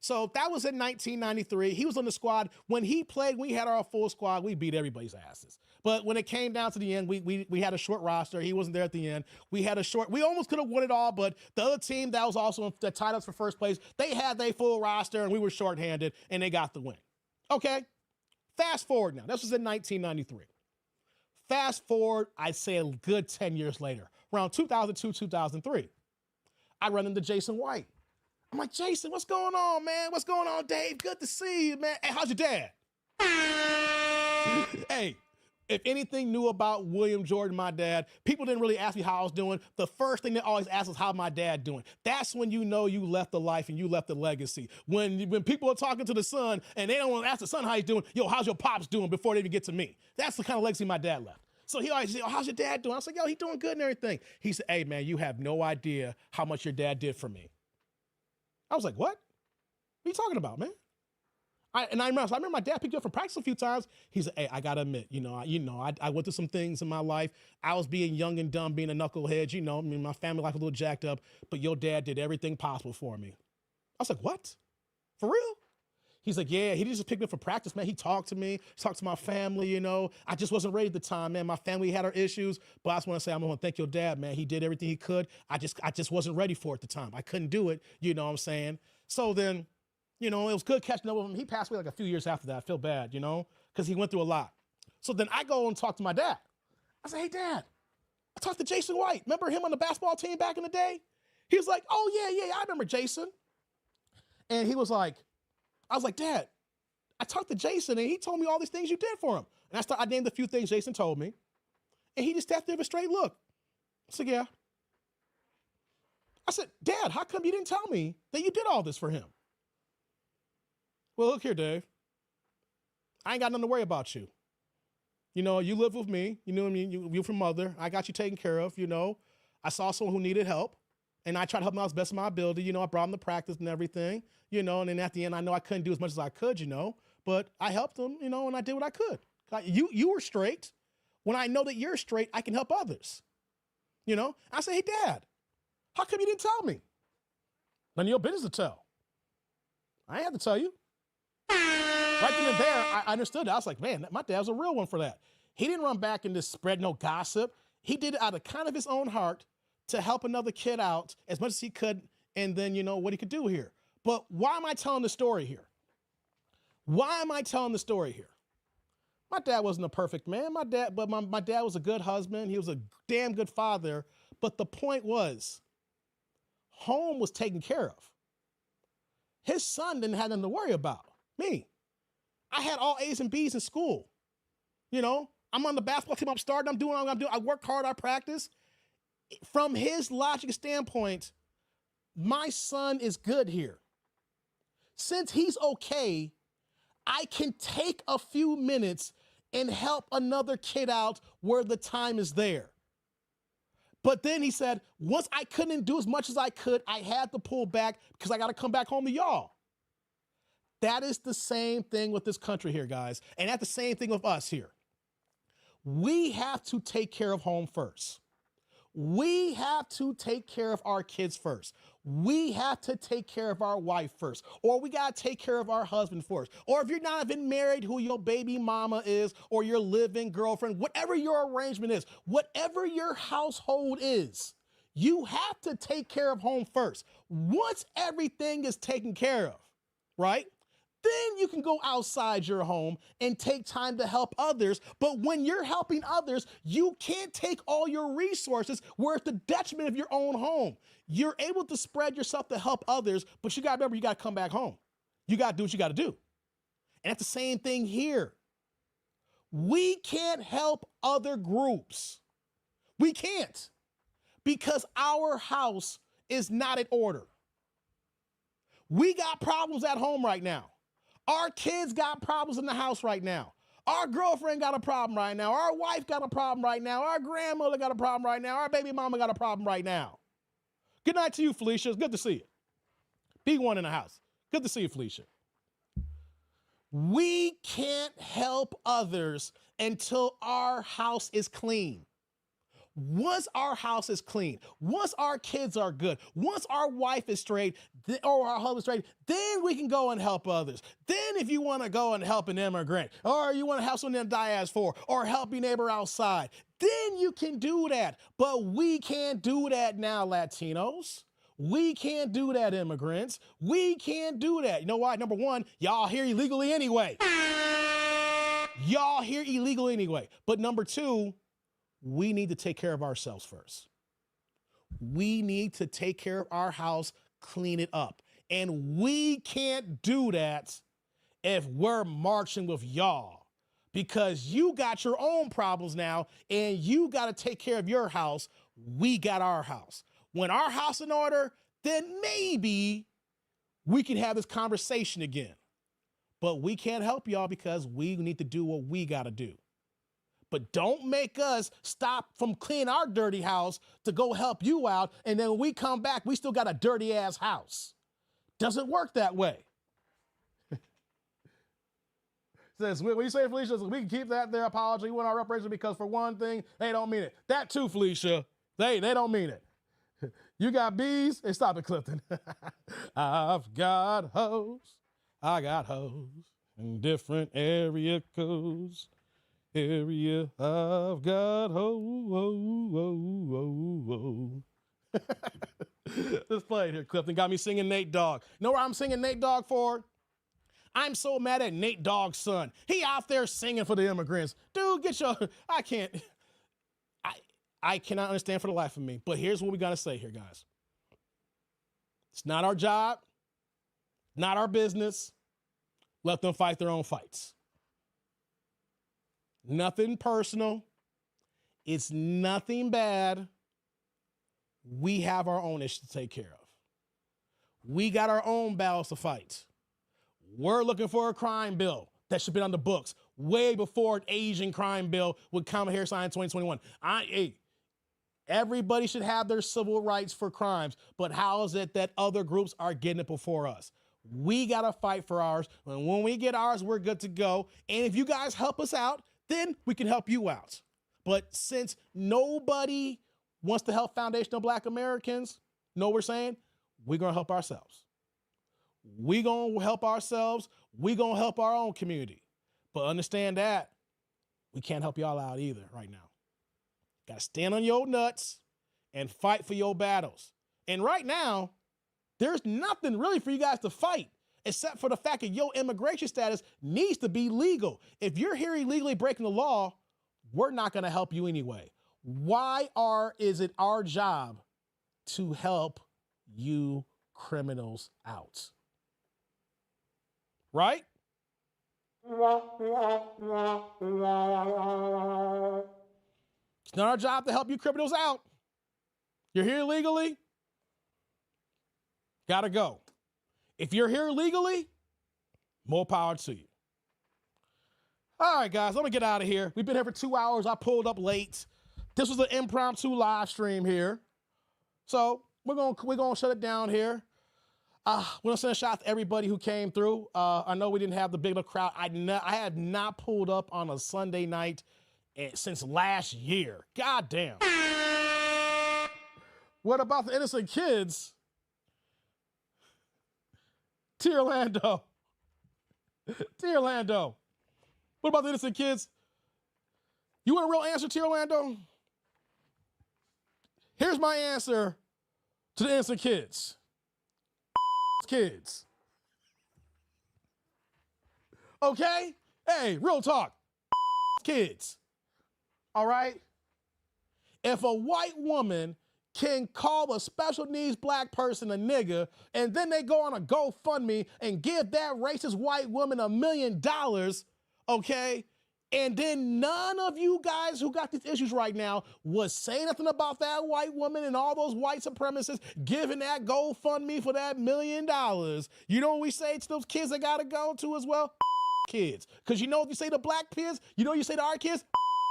So that was in 1993. He was on the squad. When he played, we had our full squad. We beat everybody's asses. But when it came down to the end, we had a short roster. He wasn't there at the end. We almost could have won it all, but the other team that was also that tied us for first place, they had their full roster and we were shorthanded and they got the win. Okay, fast forward now. This was in 1993. Fast forward, I'd say a good 10 years later, around 2002, 2003, I run into Jason White. I'm like, Jason, what's going on, man? What's going on, Dave? Good to see you, man. Hey, how's your dad? Hey, if anything new about William Jordan, my dad, people didn't really ask me how I was doing. The first thing they always ask is how my dad doing. That's when you know you left the life and you left the legacy. When people are talking to the son and they don't want to ask the son how he's doing, yo, how's your pops doing before they even get to me? That's the kind of legacy my dad left. So he always said, oh, how's your dad doing? I was like, yo, he's doing good and everything. He said, hey, man, you have no idea how much your dad did for me. I was like, what? What are you talking about, man? I remember my dad picked me up from practice a few times. He said, hey, I gotta admit, I went through some things in my life. I was being young and dumb, being a knucklehead, my family life a little jacked up, but your dad did everything possible for me. I was like, what? For real? He's like, yeah, he didn't just pick me up for practice, man. He talked to me, talked to my family, I just wasn't ready at the time, man. My family had our issues, but I just want to say, I'm going to thank your dad, man. He did everything he could. I just wasn't ready for it at the time. I couldn't do it, you know what I'm saying? So then, it was good catching up with him. He passed away like a few years after that. I feel bad, because he went through a lot. So then I go and talk to my dad. I say, hey, Dad, I talked to Jason White. Remember him on the basketball team back in the day? He was like, oh, yeah, I remember Jason. And he was like, I was like, Dad, I talked to Jason and he told me all these things you did for him. And I named a few things Jason told me. And he just sat there with a straight look. I said, yeah. I said, Dad, how come you didn't tell me that you did all this for him? Well, look here, Dave. I ain't got nothing to worry about you. You live with me. You know what I mean? You're from mother. I got you taken care of, I saw someone who needed help. And I tried to help him out as best of my ability. I brought him to practice and everything, and then at the end, I know I couldn't do as much as I could, but I helped him, and I did what I could. You were straight. When I know that you're straight, I can help others. I say, hey, Dad, how come you didn't tell me? None of your business to tell. I ain't have to tell you. Right then and there, I understood that. I was like, man, my dad's a real one for that. He didn't run back and just spread no gossip. He did it out of kind of his own heart to help another kid out as much as he could, and then you know what he could do here. But why am I telling the story here? Why am I telling the story here? My dad wasn't a perfect man, my dad was a good husband. He was a damn good father. But the point was, home was taken care of. His son didn't have nothing to worry about. Me. I had all A's and B's in school. You know, I'm on the basketball team, I'm starting, I'm doing what I'm gonna do. I work hard, I practice. From his logic standpoint, my son is good here. Since he's okay, I can take a few minutes and help another kid out where the time is there. But then he said, once I couldn't do as much as I could, I had to pull back because I got to come back home to y'all. That is the same thing with this country here, guys. And that's the same thing with us here. We have to take care of home first. We have to take care of our kids first. We have to take care of our wife first. Or we got to take care of our husband first. Or if you're not even married, who your baby mama is, or your living girlfriend, whatever your arrangement is, whatever your household is, you have to take care of home first. Once everything is taken care of, right? Then you can go outside your home and take time to help others. But when you're helping others, you can't take all your resources where it's the detriment of your own home. You're able to spread yourself to help others, but you got to remember, you got to come back home. You got to do what you got to do. And that's the same thing here. We can't help other groups. We can't, because our house is not in order. We got problems at home right now. Our kids got problems in the house right now. Our girlfriend got a problem right now. Our wife got a problem right now. Our grandmother got a problem right now. Our baby mama got a problem right now. Good night to you, Felicia. It's good to see you. P1 in the house. Good to see you, Felicia. We can't help others until our house is clean. Once our house is clean, once our kids are good, once our wife is straight, or our husband is straight, then we can go and help others. Then if you want to go and help an immigrant, or you want to help someone in the diaspora, or help your neighbor outside, then you can do that. But we can't do that now, Latinos. We can't do that, immigrants. We can't do that. You know why? Number one, y'all here illegally anyway. Y'all here illegally anyway. But number two, we need to take care of ourselves first. We need to take care of our house, clean it up. And we can't do that if we're marching with y'all, because you got your own problems now and you got to take care of your house. We got our house. When our house in order, then maybe we can have this conversation again. But we can't help y'all because we need to do what we got to do. But don't make us stop from cleaning our dirty house to go help you out. And then when we come back, we still got a dirty ass house. Doesn't work that way. Says, what you say, Felicia? We can keep that their apology. We want our reparation because for one thing, they don't mean it. That too, Felicia. They don't mean it. You got bees? Hey, stop it, Clifton. I've got hoes. I got hoes in different area codes. Area, I've got Let's play it here, Clifton. Got me singing Nate Dogg. Know what I'm singing Nate Dogg for? I'm so mad at Nate Dogg's son. He out there singing for the immigrants. Dude, I cannot understand for the life of me. But here's what we got to say here, guys. It's not our job, not our business. Let them fight their own fights. Nothing personal. It's nothing bad. We have our own issues to take care of. We got our own battles to fight. We're looking for a crime bill that should be on the books way before an Asian crime bill with Kamala Harris signed in 2021. Everybody should have their civil rights for crimes, but how is it that other groups are getting it before us? We got to fight for ours. And when we get ours, we're good to go. And if you guys help us out, then we can help you out. But since nobody wants to help foundational Black Americans, know what we're saying? We're going to help ourselves. We're going to help ourselves. We're going to help our own community. But understand that we can't help y'all out either right now. Got to stand on your nuts and fight for your battles. And right now, there's nothing really for you guys to fight except for the fact that your immigration status needs to be legal. If you're here illegally breaking the law, we're not going to help you anyway. Is it our job to help you criminals out? Right? It's not our job to help you criminals out. You're here illegally, gotta go. If you're here legally, more power to you. All right, guys, let me get out of here. We've been here for 2 hours. I pulled up late. This was an impromptu live stream here. So we're gonna shut it down here. We're gonna send a shout out to everybody who came through. I know we didn't have the big enough crowd. I had not pulled up on a Sunday night since last year. God damn. What about the innocent kids? T. Orlando. What about the innocent kids? You want a real answer, T. Orlando? Here's my answer to the innocent kids. Kids. Okay? Hey, real talk. Kids. All right? If a white woman can call a special needs black person a nigga, and then they go on a GoFundMe and give that racist white woman $1 million, okay? And then none of you guys who got these issues right now was saying nothing about that white woman and all those white supremacists giving that GoFundMe for that $1 million. You know what we say to those kids that gotta go to as well? Kids. Because you know what you say to black kids? You know what you say to our kids?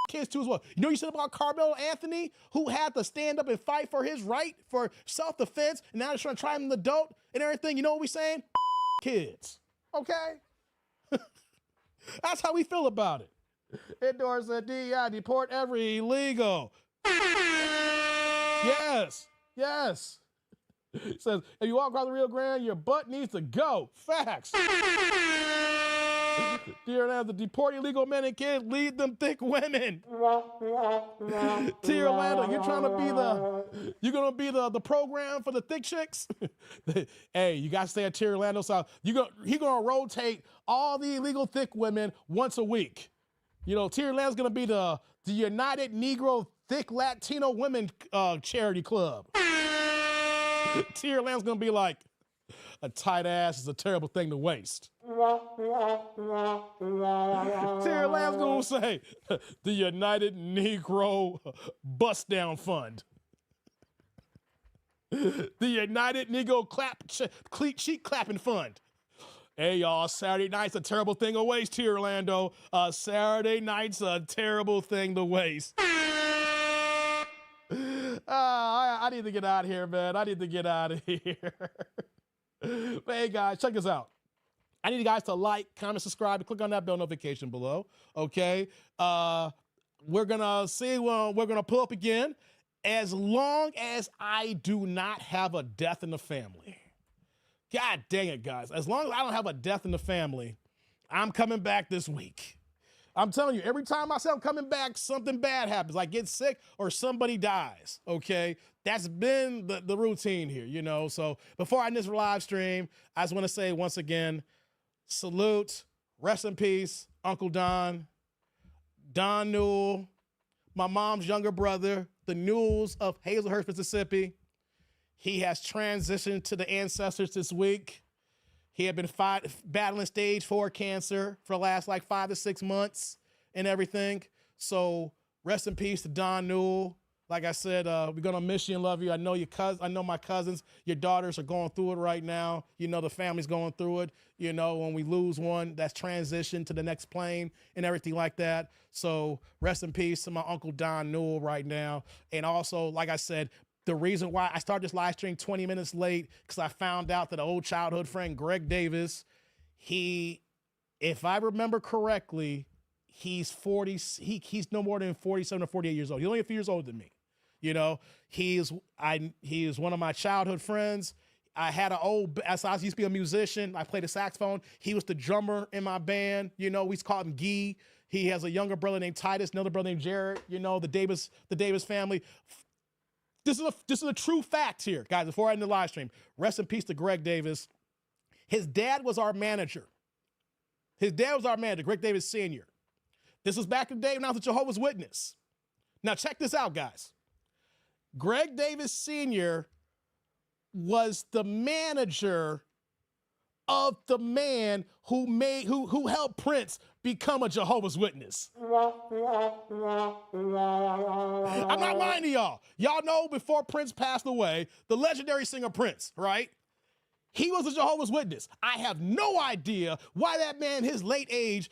Kids too as well. You know what you said about Carmelo Anthony, who had to stand up and fight for his right for self-defense, and now they're trying to try him an adult and everything. You know what we saying? Kids. Okay? That's how we feel about it. Endorse the DEI, deport every illegal. Yes. It says, if you walk across the Rio Grande, your butt needs to go. Facts. Dear Orlando, deport illegal men and kids, lead them thick women. Dear Orlando, you're gonna be the program for the thick chicks? Hey, you gotta stay at Tier Orlando. So he's gonna rotate all the illegal thick women once a week. You know, Tier Orlando's gonna be the United Negro Thick Latino Women Charity Club. Tier Orlando's gonna be like, a tight ass is a terrible thing to waste. Tier Orlando's gonna say, the United Negro Bust Down Fund. The United Negro Cheek Clapping Fund. Hey, y'all, Saturday night's a terrible thing to waste here, Orlando. Saturday night's a terrible thing to waste. I need to get out of here, man. I need to get out of here. But hey, guys, check this out. I need you guys to like, comment, subscribe, and click on that bell notification below, okay? We're gonna see when we're gonna pull up again as long as I do not have a death in the family. God dang it, guys. As long as I don't have a death in the family, I'm coming back this week. I'm telling you, every time I say I'm coming back, something bad happens. I get sick or somebody dies, okay? That's been the routine here, you know? So before I end this live stream, I just want to say once again, salute, rest in peace, Uncle Don Newell, my mom's younger brother, the Newells of Hazelhurst, Mississippi. He has transitioned to the ancestors this week. He had been battling stage 4 cancer for the last 5 to 6 months and everything. So rest in peace to Don Newell. Like I said, we're gonna miss you and love you. I know my cousins, your daughters are going through it right now. You know, the family's going through it. You know, when we lose one, that's transition to the next plane and everything like that. So rest in peace to my Uncle Don Newell right now. And also, like I said, the reason why I started this live stream 20 minutes late, because I found out that an old childhood friend, Greg Davis, if I remember correctly, he's 40. He's no more than 47 or 48 years old. He's only a few years older than me. You know, he is one of my childhood friends. I had I used to be a musician. I played the saxophone. He was the drummer in my band. You know, we called him Gee. He has a younger brother named Titus, another brother named Jared, you know, the Davis family. This is a true fact here, guys, before I end the live stream. Rest in peace to Greg Davis. His dad was our manager. Greg Davis Sr. This was back in the day when I was a Jehovah's Witness. Now check this out, guys. Greg Davis Sr. was the manager of the man who helped Prince become a Jehovah's Witness. I'm not lying to y'all. Y'all know before Prince passed away, the legendary singer Prince, right? He was a Jehovah's Witness. I have no idea why that man, his late age,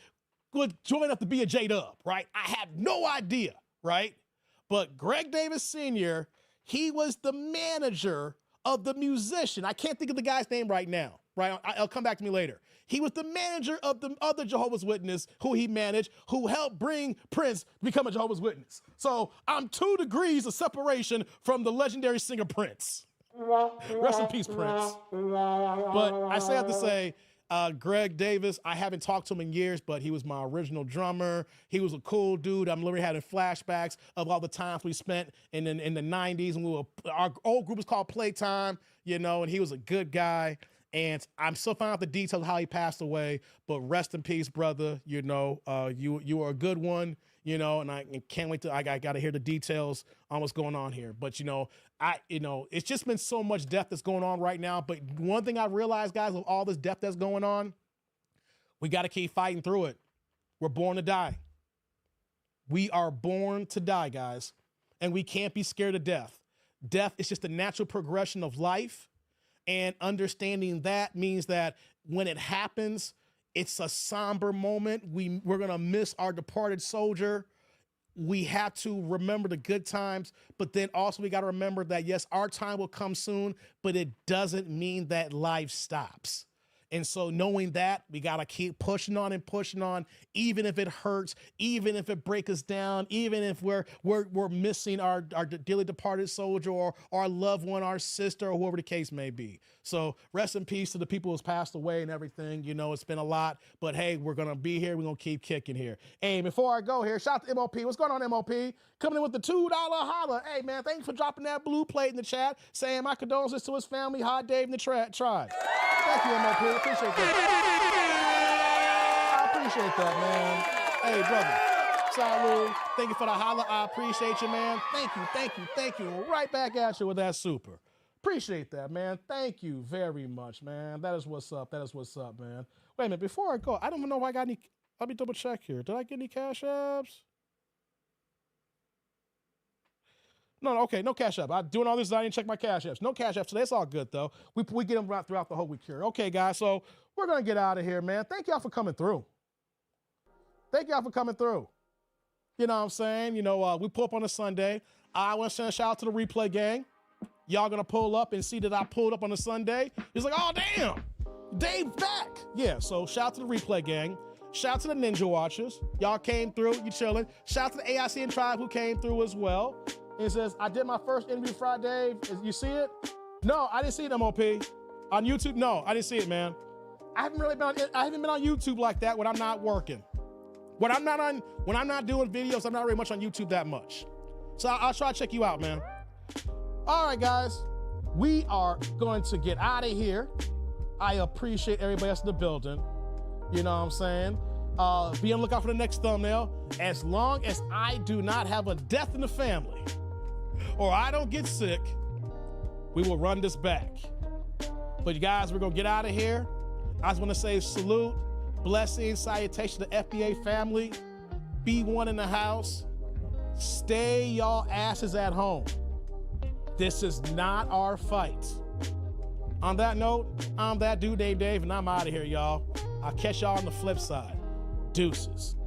would join up to be a J-Dub, right? I have no idea, right? But Greg Davis Sr., he was the manager of the musician. I can't think of the guy's name right now, right? I'll come back to me later. He was the manager of the other Jehovah's Witness who he managed, who helped bring Prince to become a Jehovah's Witness. So I'm 2 degrees of separation from the legendary singer Prince. Rest in peace, Prince. But I have to say, Greg Davis, I haven't talked to him in years, but he was my original drummer. He was a cool dude. I'm literally having flashbacks of all the times we spent in the 90s. And our old group was called Playtime, you know, and he was a good guy. And I'm still finding out the details of how he passed away, but rest in peace, brother. You know, you were a good one, you know, and I can't wait I got to hear the details on what's going on here. But, you know, it's just been so much death that's going on right now. But one thing I realized, guys, with all this death that's going on, we got to keep fighting through it. We're born to die. We are born to die, guys, and we can't be scared of death. Death is just a natural progression of life. And understanding that means that when it happens, it's a somber moment. We're going to miss our departed soldier. We have to remember the good times, but then also we got to remember that, yes, our time will come soon, but it doesn't mean that life stops. And so knowing that, we got to keep pushing on, even if it hurts, even if it breaks us down, even if we're missing our dearly departed soldier or our loved one, our sister, or whoever the case may be. So rest in peace to the people who's passed away and everything. You know, it's been a lot, but hey, we're going to be here. We're going to keep kicking here. Hey, before I go here, shout out to MOP. What's going on, MOP? Coming in with the $2 holla. Hey, man, thanks for dropping that blue plate in the chat, saying my condolences to his family, Hot Dave and the tribe. Thank you, MOP. Appreciate that. I appreciate that, man. Hey, brother. Salud. Thank you for the holla. I appreciate you, man. Thank you. Right back at you with that super. Appreciate that, man. Thank you very much, man. That is what's up, man. Wait a minute. Before I go, I don't even know if I got any. Let me double check here. Did I get any cash apps? No, okay, no cash app. I'm doing all this, I didn't check my cash apps. No cash apps, so that's all good, though. We get them right throughout the whole week here. Okay, guys, so we're going to get out of here, man. Thank y'all for coming through. You know what I'm saying? You know, we pull up on a Sunday. I want to send a shout out to the replay gang. Y'all going to pull up and see that I pulled up on a Sunday. It's like, oh, damn, Dave's back. Yeah, so shout out to the replay gang. Shout out to the Ninja Watchers. Y'all came through. You chilling. Shout out to the I.C.E tribe who came through as well. It says, I did my first interview Friday. You see it? No, I didn't see it, MOP. On YouTube, no, I didn't see it, man. I haven't been on YouTube like that when I'm not working. When I'm not doing videos, I'm not very much on YouTube that much. So I'll try to check you out, man. All right, guys, we are going to get out of here. I appreciate everybody else in the building. You know what I'm saying? Be on the lookout for the next thumbnail. As long as I do not have a death in the family, or I don't get sick, we will run this back. But you guys, we're gonna get out of here. I just wanna say salute, blessings, salutation to the FBA family. Be one in the house. Stay y'all asses at home. This is not our fight. On that note, I'm that dude, Dave, and I'm out of here, y'all. I'll catch y'all on the flip side. Deuces.